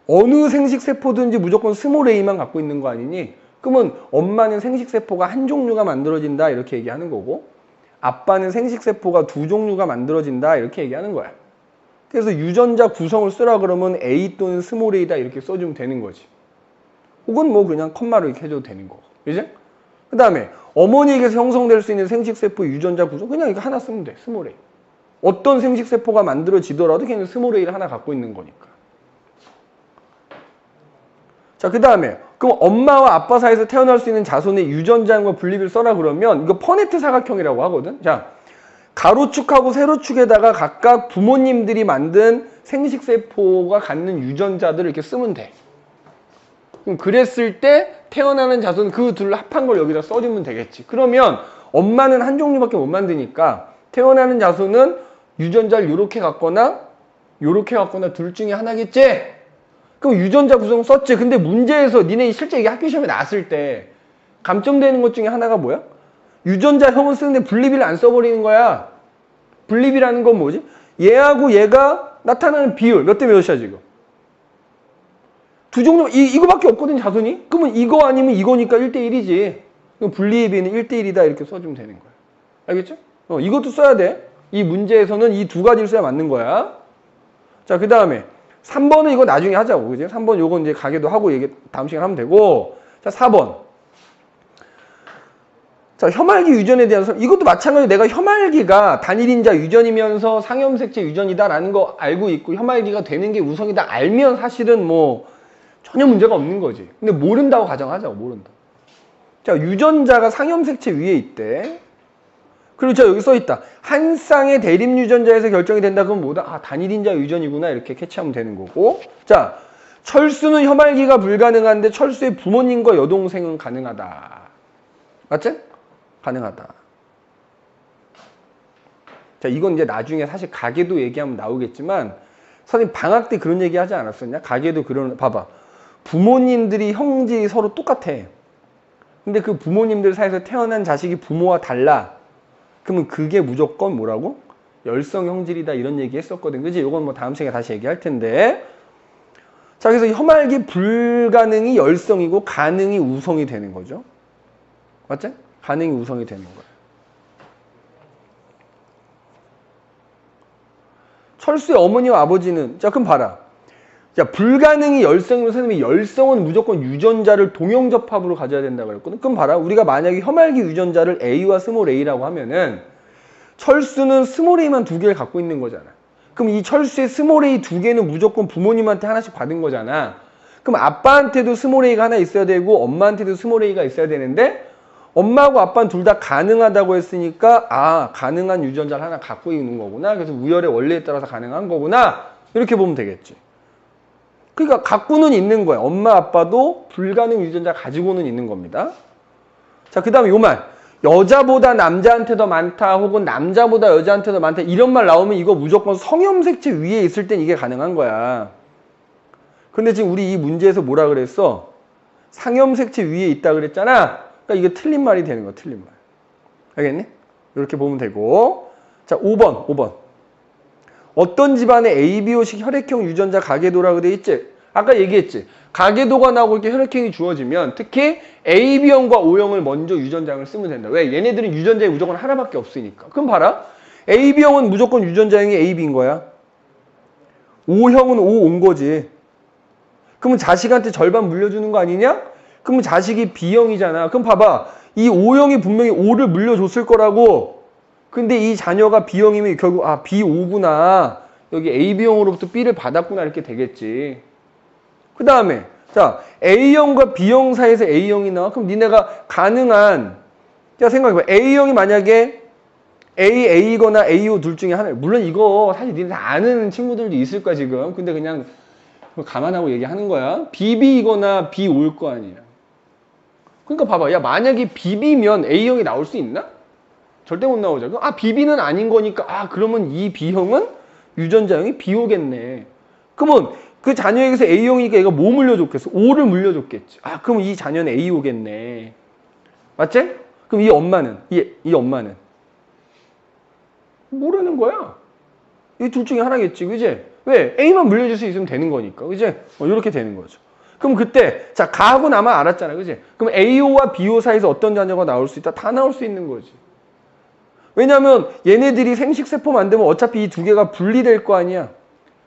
어느 생식세포든지 무조건 스몰 a만 갖고 있는 거 아니니? 그러면 엄마는 생식세포가 한 종류가 만들어진다 이렇게 얘기하는 거고 아빠는 생식세포가 두 종류가 만들어진다 이렇게 얘기하는 거야. 그래서 유전자 구성을 쓰라 그러면 A 또는 스몰 a다 이렇게 써주면 되는 거지. 혹은 뭐 그냥 컴마로 이렇게 해줘도 되는 거고. 그지? 그 다음에 어머니에게서 형성될 수 있는 생식세포 유전자 구성 그냥 이거 하나 쓰면 돼. 스몰 a. 어떤 생식세포가 만들어지더라도 걔는 스몰 a를 하나 갖고 있는 거니까. 자, 그 다음에 그럼 엄마와 아빠 사이에서 태어날 수 있는 자손의 유전자형과 분리비를 써라 그러면 이거 퍼네트 사각형이라고 하거든. 자, 가로축하고 세로축에다가 각각 부모님들이 만든 생식세포가 갖는 유전자들을 이렇게 쓰면 돼. 그럼 그랬을 때 태어나는 자손 그 둘 합한 걸 여기다 써주면 되겠지. 그러면 엄마는 한 종류밖에 못 만드니까 태어나는 자손은 유전자를 요렇게 갖거나 요렇게 갖거나 둘 중에 하나겠지? 그럼 유전자 구성 썼지. 근데 문제에서 니네 실제 이게 학교 시험에 나왔을 때 감점되는 것 중에 하나가 뭐야? 유전자형은 쓰는데 분리비를 안 써버리는 거야. 분리비라는 건 뭐지? 얘하고 얘가 나타나는 비율 몇 대 몇이야 지금? 두 종류 이거밖에 없거든 자손이? 그러면 이거 아니면 이거니까 1대1이지. 그럼 분리의 비는 1대1이다 이렇게 써주면 되는 거야. 알겠죠? 이것도 써야 돼. 이 문제에서는 이 두 가지를 써야 맞는 거야. 자, 그 다음에 3번은 이거 나중에 하자고. 그지? 3번 요건 이제 가게도 하고 얘기 다음 시간에 하면 되고. 자, 4번. 자, 혐알기 유전에 대한 이것도 마찬가지로 내가 혐알기가 단일인자 유전이면서 상염색체 유전이다라는 거 알고 있고 혐알기가 되는 게 우성이다 알면 사실은 뭐 전혀 문제가 없는 거지. 근데 모른다고 가정하자고. 모른다. 자, 유전자가 상염색체 위에 있대. 그리고 자, 여기 써있다. 한 쌍의 대립 유전자에서 결정이 된다. 그럼 뭐다? 아, 단일인자 유전이구나. 이렇게 캐치하면 되는 거고. 자, 철수는 혐알기가 불가능한데 철수의 부모님과 여동생은 가능하다. 맞지? 가능하다. 자, 이건 이제 나중에 사실 가계도 얘기하면 나오겠지만 선생님 방학 때 그런 얘기 하지 않았었냐? 가계도 그런, 봐봐. 부모님들이 형질이 서로 똑같아. 근데 그 부모님들 사이에서 태어난 자식이 부모와 달라. 그러면 그게 무조건 뭐라고? 열성 형질이다 이런 얘기 했었거든. 그지? 이건 뭐 다음 시간에 다시 얘기할 텐데. 자, 그래서 혐알기 불가능이 열성이고 가능이 우성이 되는 거죠. 맞지? 가능이 우성이 되는 거야. 철수의 어머니와 아버지는 자, 그럼 봐라. 자, 불가능이 열성이면 선생님이 열성은 무조건 유전자를 동형접합으로 가져야 된다고 그랬거든. 그럼 봐라. 우리가 만약에 혐알기 유전자를 A와 스몰 a라고 하면은 철수는 스몰 a만 두 개를 갖고 있는 거잖아. 그럼 이 철수의 스몰 a 두 개는 무조건 부모님한테 하나씩 받은 거잖아. 그럼 아빠한테도 스몰 a가 하나 있어야 되고 엄마한테도 스몰 a가 있어야 되는데 엄마하고 아빠는 둘 다 가능하다고 했으니까 아, 가능한 유전자를 하나 갖고 있는 거구나. 그래서 우열의 원리에 따라서 가능한 거구나. 이렇게 보면 되겠지. 그러니까 갖고는 있는 거야. 엄마 아빠도 불가능 유전자 가지고는 있는 겁니다. 자, 그 다음에 요 말. 여자보다 남자한테 더 많다 혹은 남자보다 여자한테 더 많다 이런 말 나오면 이거 무조건 성염색체 위에 있을 땐 이게 가능한 거야. 근데 지금 우리 이 문제에서 뭐라 그랬어? 상염색체 위에 있다 그랬잖아. 그러니까 이게 틀린 말이 되는 거야. 틀린 말. 알겠니? 이렇게 보면 되고. 자, 5번. 어떤 집안에 ABO식 혈액형 유전자 가계도라고 돼 있지? 아까 얘기했지. 가계도가 나오고 이렇게 혈액형이 주어지면 특히 AB형과 O형을 먼저 유전자형을 쓰면 된다. 왜? 얘네들은 유전자형이 무조건 하나밖에 없으니까. 그럼 봐라. AB형은 무조건 유전자형이 AB인 거야. O형은 O 온 거지. 그러면 자식한테 절반 물려주는 거 아니냐? 그러면 자식이 B형이잖아. 그럼 봐봐. 이 O형이 분명히 O를 물려줬을 거라고. 근데 이 자녀가 B형이면 결국 아 B5구나. 여기 AB형으로부터 B를 받았구나 이렇게 되겠지. 그 다음에 자 A형과 B형 사이에서 A형이 나와. 그럼 니네가 가능한 자 생각해봐. A형이 만약에 AA거나 AO 둘 중에 하나. 물론 이거 사실 니네 다 아는 친구들도 있을 거야 지금. 근데 그냥 감안하고 얘기하는 거야. BB이거나 B5일 거 아니야. 그러니까 봐봐. 야 만약에 BB면 A형이 나올 수 있나? 절대 못 나오죠. 아, BB는 아닌 거니까, 아, 그러면 이 B형은 유전자형이 B오겠네. 그러면 그 자녀에게서 A형이니까 얘가 뭐 물려줬겠어? O를 물려줬겠지. 아, 그럼 이 자녀는 A오겠네. 맞지? 그럼 이 엄마는? 이 엄마는? 모르는 거야. 이 둘 중에 하나겠지. 그지? 왜? A만 물려줄 수 있으면 되는 거니까. 그지? 이렇게 되는 거죠. 그럼 그때, 자, 가하고 나만 알았잖아. 그지? 그럼 AO와 BO 사이에서 어떤 자녀가 나올 수 있다? 다 나올 수 있는 거지. 왜냐면 얘네들이 생식세포 만들면 어차피 이 두 개가 분리될 거 아니야.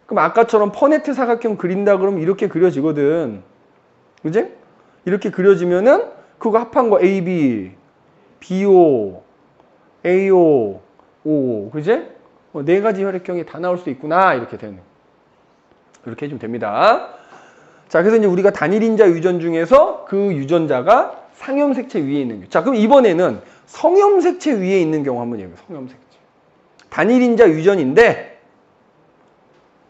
그럼 아까처럼 퍼네트 사각형 그린다 그러면 이렇게 그려지거든. 그지? 이렇게 그려지면은 그거 합한 거 AB, BO, AO, O. 그지? 네 가지 혈액형이 다 나올 수 있구나. 이렇게 되는. 이렇게 해주면 됩니다. 자, 그래서 이제 우리가 단일인자 유전 중에서 그 유전자가 상염색체 위에 있는 게. 자, 그럼 이번에는 성염색체 위에 있는 경우 한번 얘기해요. 성염색체. 단일인자 유전인데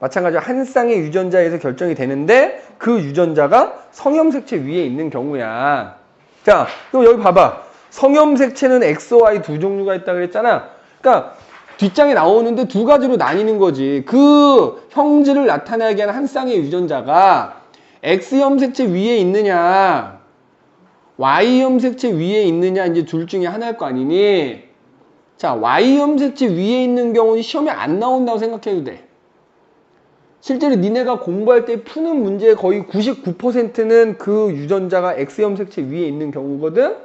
마찬가지로 한 쌍의 유전자에서 결정이 되는데 그 유전자가 성염색체 위에 있는 경우야. 자, 그럼 여기 봐봐. 성염색체는 X, Y 두 종류가 있다고 그랬잖아. 그러니까 뒷장에 나오는데 두 가지로 나뉘는 거지. 그 형질을 나타내게 하는 한 쌍의 유전자가 X염색체 위에 있느냐 Y염색체 위에 있느냐 이제 둘 중에 하나일 거 아니니. 자, Y염색체 위에 있는 경우는 시험에 안 나온다고 생각해도 돼. 실제로 니네가 공부할 때 푸는 문제의 거의 99%는 그 유전자가 X염색체 위에 있는 경우거든.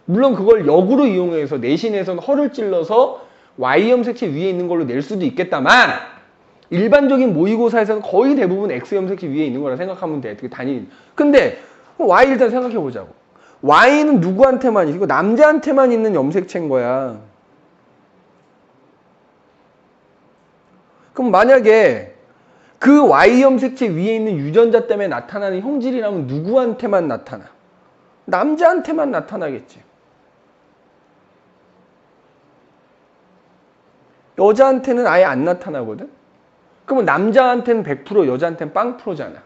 물론 그걸 역으로 이용해서 내신에서는 허를 찔러서 Y염색체 위에 있는 걸로 낼 수도 있겠다만 일반적인 모의고사에서는 거의 대부분 X염색체 위에 있는 거라 생각하면 돼. 단일. 근데 Y 일단 생각해 보자고. Y는 누구한테만 있고 남자한테만 있는 염색체인 거야. 그럼 만약에 그 Y염색체 위에 있는 유전자 때문에 나타나는 형질이라면 누구한테만 나타나? 남자한테만 나타나겠지. 여자한테는 아예 안 나타나거든? 그러면 남자한테는 100%, 여자한테는 0%잖아.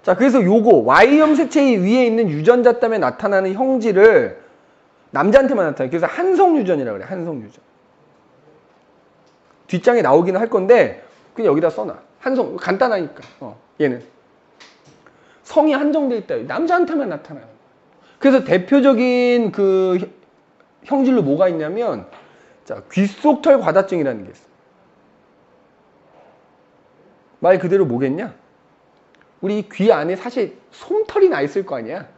자, 그래서 요거 Y염색체 위에 있는 유전자 때문에 나타나는 형질을 남자한테만 나타나. 그래서 한성유전이라고 그래. 한성유전. 뒷장에 나오기는 할 건데 그냥 여기다 써놔. 한성 간단하니까. 얘는 성이 한정돼 있다. 남자한테만 나타나는 거야. 그래서 대표적인 그 형질로 뭐가 있냐면 자, 귓속털 과다증이라는 게 있어. 말 그대로 뭐겠냐? 우리 귀 안에 사실 솜털이 나 있을 거 아니야?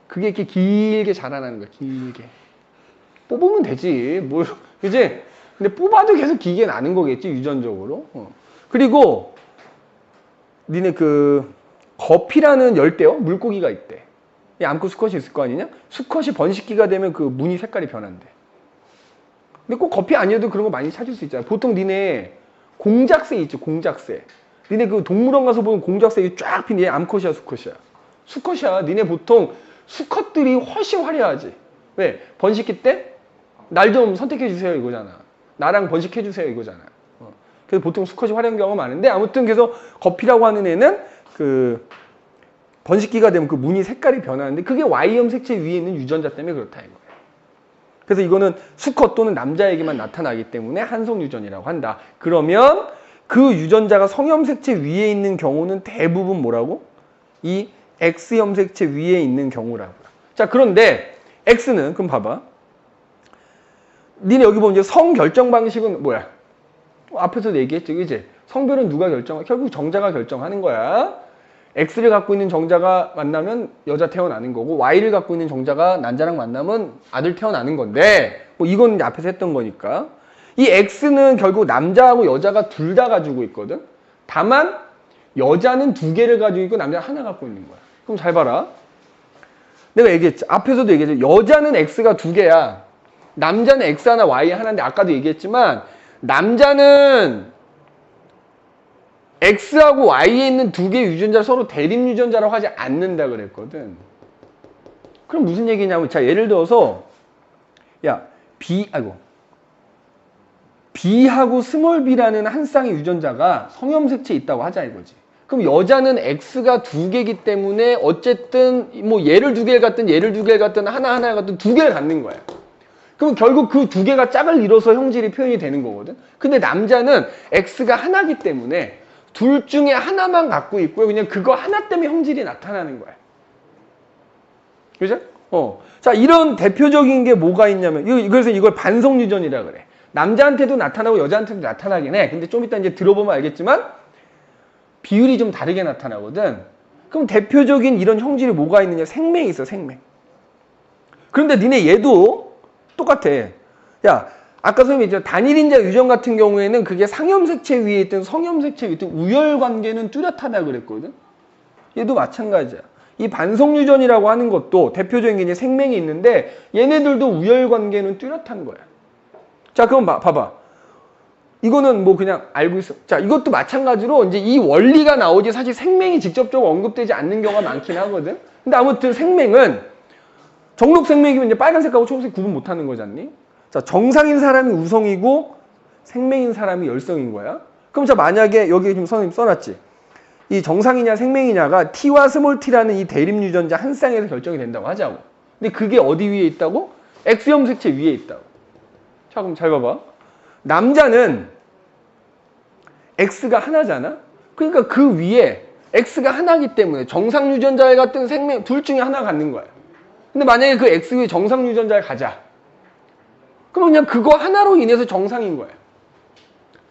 그게 이렇게 길게 자라나는 거야. 길게. 뽑으면 되지. 뭐, 그지? 근데 뽑아도 계속 길게 나는 거겠지, 유전적으로. 그리고 니네 그 거피라는 열대어 물고기가 있대. 이 암컷 수컷이 있을 거 아니냐? 수컷이 번식기가 되면 그 무늬 색깔이 변한대. 근데 꼭 거피 아니어도 그런 거 많이 찾을 수 있잖아. 보통 니네 공작새 있지, 공작새. 니네 그 동물원 가서 보면 공작새 쫙 핀 얘 암컷이야, 수컷이야? 수컷이야. 니네 보통 수컷들이 훨씬 화려하지. 왜? 번식기 때 날 좀 선택해 주세요 이거잖아. 나랑 번식해 주세요 이거잖아. 그래서 보통 수컷이 화려한 경우가 많은데, 아무튼 그래서 거피라고 하는 애는 그 번식기가 되면 그 무늬 색깔이 변하는데, 그게 Y형 색채 위에 있는 유전자 때문에 그렇다 이거예요. 그래서 이거는 수컷 또는 남자에게만 나타나기 때문에 한성 유전이라고 한다. 그러면 그 유전자가 성형 색채 위에 있는 경우는 대부분 뭐라고? 이 X형 색채 위에 있는 경우라고요. 자, 그런데 X는 그럼 봐봐. 니네 여기 보면 이제 성 결정 방식은 뭐야? 앞에서도 얘기했죠, 이제 성별은 누가 결정해? 결국 정자가 결정하는 거야. X를 갖고 있는 정자가 만나면 여자 태어나는 거고, Y를 갖고 있는 정자가 남자랑 만나면 아들 태어나는 건데, 뭐 이건 이제 앞에서 했던 거니까. 이 X는 결국 남자하고 여자가 둘 다 가지고 있거든. 다만 여자는 2개를 가지고 있고 남자는 하나 갖고 있는 거야. 그럼 잘 봐라. 내가 얘기했지. 앞에서도 얘기했죠. 여자는 X가 2개야. 남자는 X 하나, Y 하나인데, 아까도 얘기했지만 남자는 X하고 Y에 있는 2개의 유전자를 서로 대립 유전자라고 하지 않는다 그랬거든. 그럼 무슨 얘기냐면, 자, 예를 들어서 야, B하고 스몰 b라는 한 쌍의 유전자가 성형색체에 있다고 하자 이거지. 그럼 여자는 X가 2개이기 때문에 어쨌든 뭐 얘를 2개를 갖든 얘를 2개를 갖든 하나를 갖든 2개를 갖는 거야. 그럼 결국 그 2개가 짝을 이뤄서 형질이 표현이 되는 거거든. 근데 남자는 X가 하나기 때문에 둘 중에 하나만 갖고 있고요. 그냥 그거 하나 때문에 형질이 나타나는 거야. 그죠? 자, 이런 대표적인 게 뭐가 있냐면, 그래서 이걸 반성유전이라 그래. 남자한테도 나타나고 여자한테도 나타나긴 해. 근데 좀 이따 이제 들어보면 알겠지만 비율이 좀 다르게 나타나거든. 그럼 대표적인 이런 형질이 뭐가 있느냐? 생명이 있어, 생명. 그런데 니네 얘도 똑같아. 야, 아까 선생님이 얘기했죠. 단일인자 유전 같은 경우에는 그게 상염색체 위에 있든 성염색체 위에 있든 우열관계는 뚜렷하다 그랬거든. 얘도 마찬가지야. 이 반성유전이라고 하는 것도 대표적인 게 이제 생명이 있는데 얘네들도 우열관계는 뚜렷한 거야. 자, 그럼 봐봐. 이거는 뭐 그냥 알고 있어. 자, 이것도 마찬가지로 이제 이 원리가 나오지 사실 생명이 직접적으로 언급되지 않는 경우가 많긴 하거든. 근데 아무튼 생명은 정록 생명이면 이제 빨간색하고 초록색 구분 못하는 거잖니? 자, 정상인 사람이 우성이고 생명인 사람이 열성인 거야. 그럼 자, 만약에 여기 지금 선생님 써놨지. 이 정상이냐 생명이냐가 T와 스몰 t라는 이 대립 유전자 한 쌍에서 결정이 된다고 하자고. 근데 그게 어디 위에 있다고? X형 색채 위에 있다고. 자, 그럼 잘 봐봐. 남자는 X가 하나잖아? 그러니까 그 위에 X가 하나이기 때문에 정상 유전자에 같은 생명 둘 중에 하나 갖는 거야. 근데 만약에 그 X 위에 정상 유전자를 가자. 그럼 그냥 그거 하나로 인해서 정상인 거야.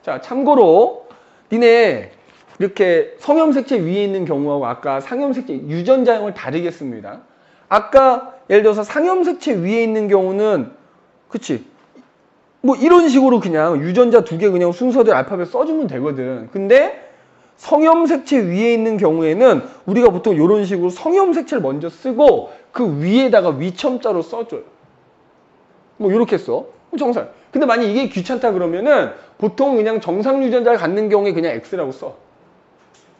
자, 참고로 니네 이렇게 성염색체 위에 있는 경우하고 아까 상염색체 유전자형을 다르게 씁니다. 아까 예를 들어서 상염색체 위에 있는 경우는 그치? 뭐 이런 식으로 그냥 유전자 2개 그냥 순서대로 알파벳 써주면 되거든. 근데 성염색체 위에 있는 경우에는 우리가 보통 이런 식으로 성염색체를 먼저 쓰고 그 위에다가 위첨자로 써줘요. 뭐 이렇게 써. 정상. 근데 만약 이게 귀찮다 그러면은 보통 그냥 정상 유전자를 갖는 경우에 그냥 X라고 써.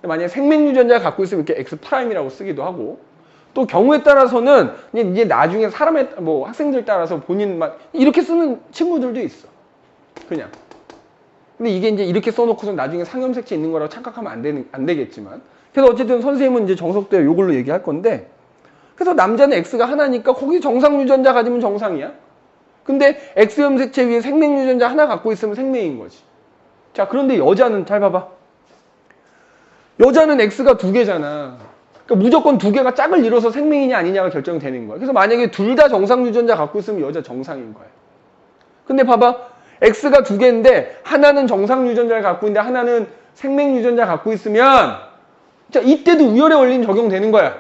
만약에 생명 유전자를 갖고 있으면 이렇게 X'이라고 쓰기도 하고, 또 경우에 따라서는 이제 나중에 사람의 뭐 학생들 따라서 본인만 이렇게 쓰는 친구들도 있어. 그냥. 근데 이게 이제 이렇게 써놓고서 나중에 상염색체 있는 거라고 착각하면 안 되겠지만. 그래서 어쨌든 선생님은 이제 정석대로 이걸로 얘기할 건데, 그래서 남자는 X가 하나니까 거기 정상 유전자 가지면 정상이야. 근데 X형 색채 위에 생명 유전자 하나 갖고 있으면 생명인 거지. 자, 그런데 여자는 잘 봐봐. 여자는 X가 2개잖아. 그러니까 무조건 2개가 짝을 이뤄서 생명이냐 아니냐가 결정이 되는 거야. 그래서 만약에 둘 다 정상 유전자 갖고 있으면 여자 정상인 거야. 근데 봐봐. X가 2개인데 하나는 정상 유전자를 갖고 있는데 하나는 생명 유전자 갖고 있으면 자, 이때도 우열의 원리는 적용되는 거야.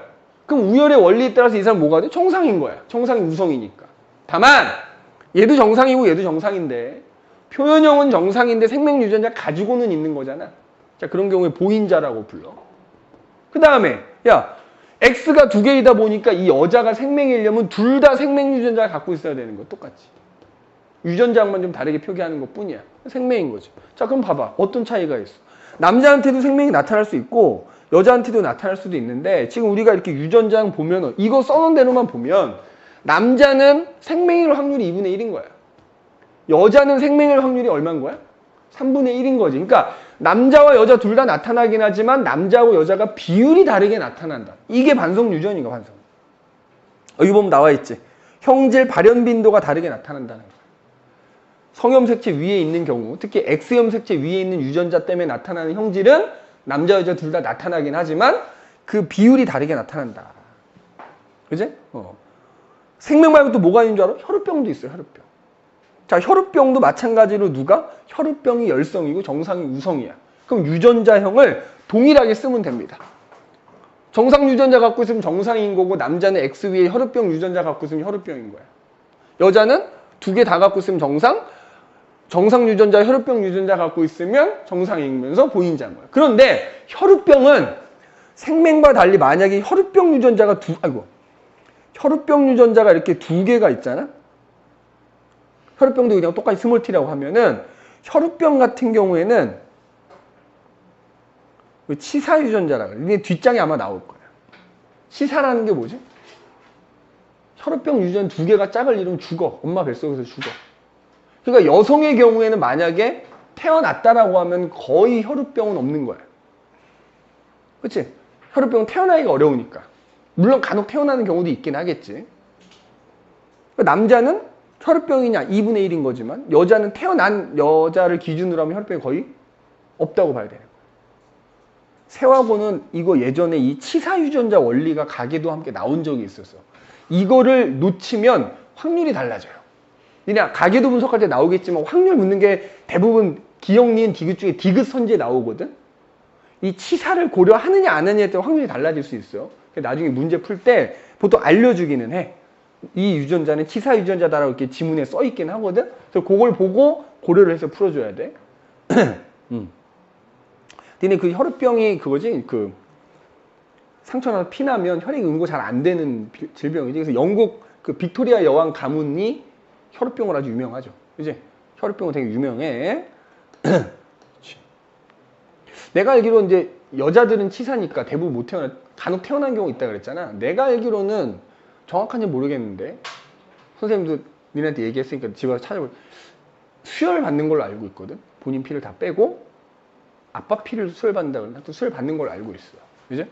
그럼 우열의 원리에 따라서 이 사람 뭐가 돼? 정상인 거야. 정상이 우성이니까. 다만 얘도 정상이고 얘도 정상인데 표현형은 정상인데 생명 유전자 가지고는 있는 거잖아. 자, 그런 경우에 보인자라고 불러. 그 다음에 야 X가 두 개이다 보니까 이 여자가 생명이려면 둘 다 생명 유전자를 갖고 있어야 되는 거 똑같지. 유전자만 좀 다르게 표기하는 것 뿐이야. 생명인 거죠. 자 그럼 봐봐. 어떤 차이가 있어. 남자한테도 생명이 나타날 수 있고 여자한테도 나타날 수도 있는데 지금 우리가 이렇게 유전자 보면 이거 써놓은 대로만 보면 남자는 생명일 확률이 2분의 1인 거야. 여자는 생명일 확률이 얼마인 거야? 3분의 1인 거지. 그러니까 남자와 여자 둘 다 나타나긴 하지만 남자하고 여자가 비율이 다르게 나타난다. 이게 반성 유전인가 반성. 여기 보면 나와 있지. 형질 발현 빈도가 다르게 나타난다는 거야. 성염색체 위에 있는 경우, 특히 X염색체 위에 있는 유전자 때문에 나타나는 형질은 남자 여자 둘 다 나타나긴 하지만 그 비율이 다르게 나타난다. 그지? 생명 말고 또 뭐가 있는 줄 알아? 혈우병도 있어요. 혈우병. 자, 혈우병도 마찬가지로 누가? 혈우병이 열성이고 정상이 우성이야. 그럼 유전자형을 동일하게 쓰면 됩니다. 정상 유전자 갖고 있으면 정상인 거고 남자는 X 위에 혈우병 유전자 갖고 있으면 혈우병인 거야. 여자는 두 개 다 갖고 있으면 정상 유전자, 혈우병 유전자 갖고 있으면 정상이면서 보인자인 거야. 그런데 혈우병은 생명과 달리 만약에 혈우병 유전자가 혈우병 유전자가 이렇게 두 개가 있잖아? 혈우병도 그냥 똑같이 스몰T라고 하면은 혈우병 같은 경우에는 치사 유전자라고 그래. 이게 뒷장에 아마 나올 거야. 치사라는 게 뭐지? 혈우병 유전 두 개가 짝을 이루면 죽어. 엄마 뱃속에서 죽어. 그러니까 여성의 경우에는 만약에 태어났다라고 하면 거의 혈우병은 없는 거야. 그치? 혈우병은 태어나기가 어려우니까. 물론 간혹 태어나는 경우도 있긴 하겠지. 남자는 혈우병이냐 2분의 1인 거지만 여자는 태어난 여자를 기준으로 하면 혈우병이 거의 없다고 봐야 되는 거야. 새하고는 이거 예전에 이 치사 유전자 원리가 가계도 함께 나온 적이 있었어. 이거를 놓치면 확률이 달라져요. 그냥 가계도 분석할 때 나오겠지만 확률 묻는 게 대부분 기억, 니은, 디귿 중에 디귿 선지에 나오거든. 이 치사를 고려하느냐 안 하느냐에 따라 확률이 달라질 수 있어요. 나중에 문제 풀 때 보통 알려주기는 해. 이 유전자는 치사 유전자다라고 이렇게 지문에 써 있긴 하거든. 그래서 그걸 보고 고려를 해서 풀어줘야 돼. 근데 그 혈우병이 그거지. 그 상처나서 피나면 혈액 응고 잘 안 되는 질병이지. 그래서 영국 그 빅토리아 여왕 가문이 혈우병으로 아주 유명하죠. 그지? 혈우병은 되게 유명해. 내가 알기로 이제 여자들은 치사니까 대부분 못 태어나, 간혹 태어난 경우 있다 그랬잖아. 내가 알기로는 정확한지 모르겠는데 선생님도 니네한테 얘기했으니까 집에 가서 찾아볼. 수혈 받는 걸로 알고 있거든. 본인 피를 다 빼고 아빠 피를 수혈 받는다 그러나 또 수혈 받는 걸로 알고 있어. 그지?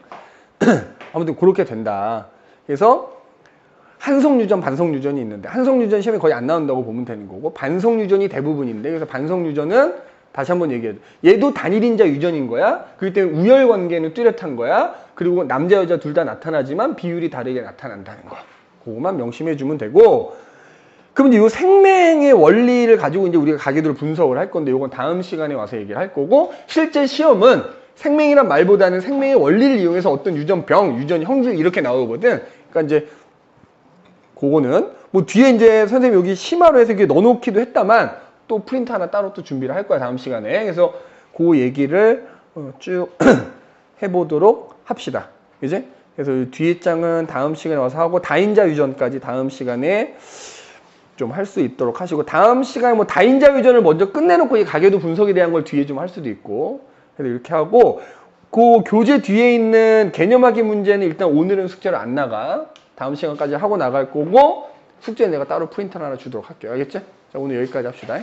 아무튼 그렇게 된다. 그래서 한성유전, 반성유전이 있는데 한성유전 시험에 거의 안 나온다고 보면 되는 거고 반성유전이 대부분인데 그래서 반성유전은 다시 한번 얘기해도 얘도 단일인자 유전인 거야. 그렇기 때문에 우열관계는 뚜렷한 거야. 그리고 남자 여자 둘 다 나타나지만 비율이 다르게 나타난다는 거. 그거만 명심해 주면 되고 그럼 이제 이 생명의 원리를 가지고 이제 우리가 가계도를 분석을 할 건데 이건 다음 시간에 와서 얘기를 할 거고 실제 시험은 생명이란 말보다는 생명의 원리를 이용해서 어떤 유전병, 유전 형질 이렇게 나오거든. 그러니까 이제 그거는 뭐 뒤에 이제 선생님 여기 심화로 해서 이렇게 넣어놓기도 했다만 또 프린트 하나 따로 또 준비를 할 거야 다음 시간에. 그래서 그 얘기를 쭉 해보도록 합시다. 그지? 그래서 뒤에 장은 다음 시간에 와서 하고 다인자 유전까지 다음 시간에 좀 할 수 있도록 하시고 다음 시간에 뭐 다인자 유전을 먼저 끝내놓고 이 가계도 분석에 대한 걸 뒤에 좀 할 수도 있고 그래서 이렇게 하고 그 교재 뒤에 있는 개념하기 문제는 일단 오늘은 숙제로 안 나가. 다음 시간까지 하고 나갈 거고 숙제는 내가 따로 프린터 하나 주도록 할게요. 알겠지? 자, 오늘 여기까지 합시다.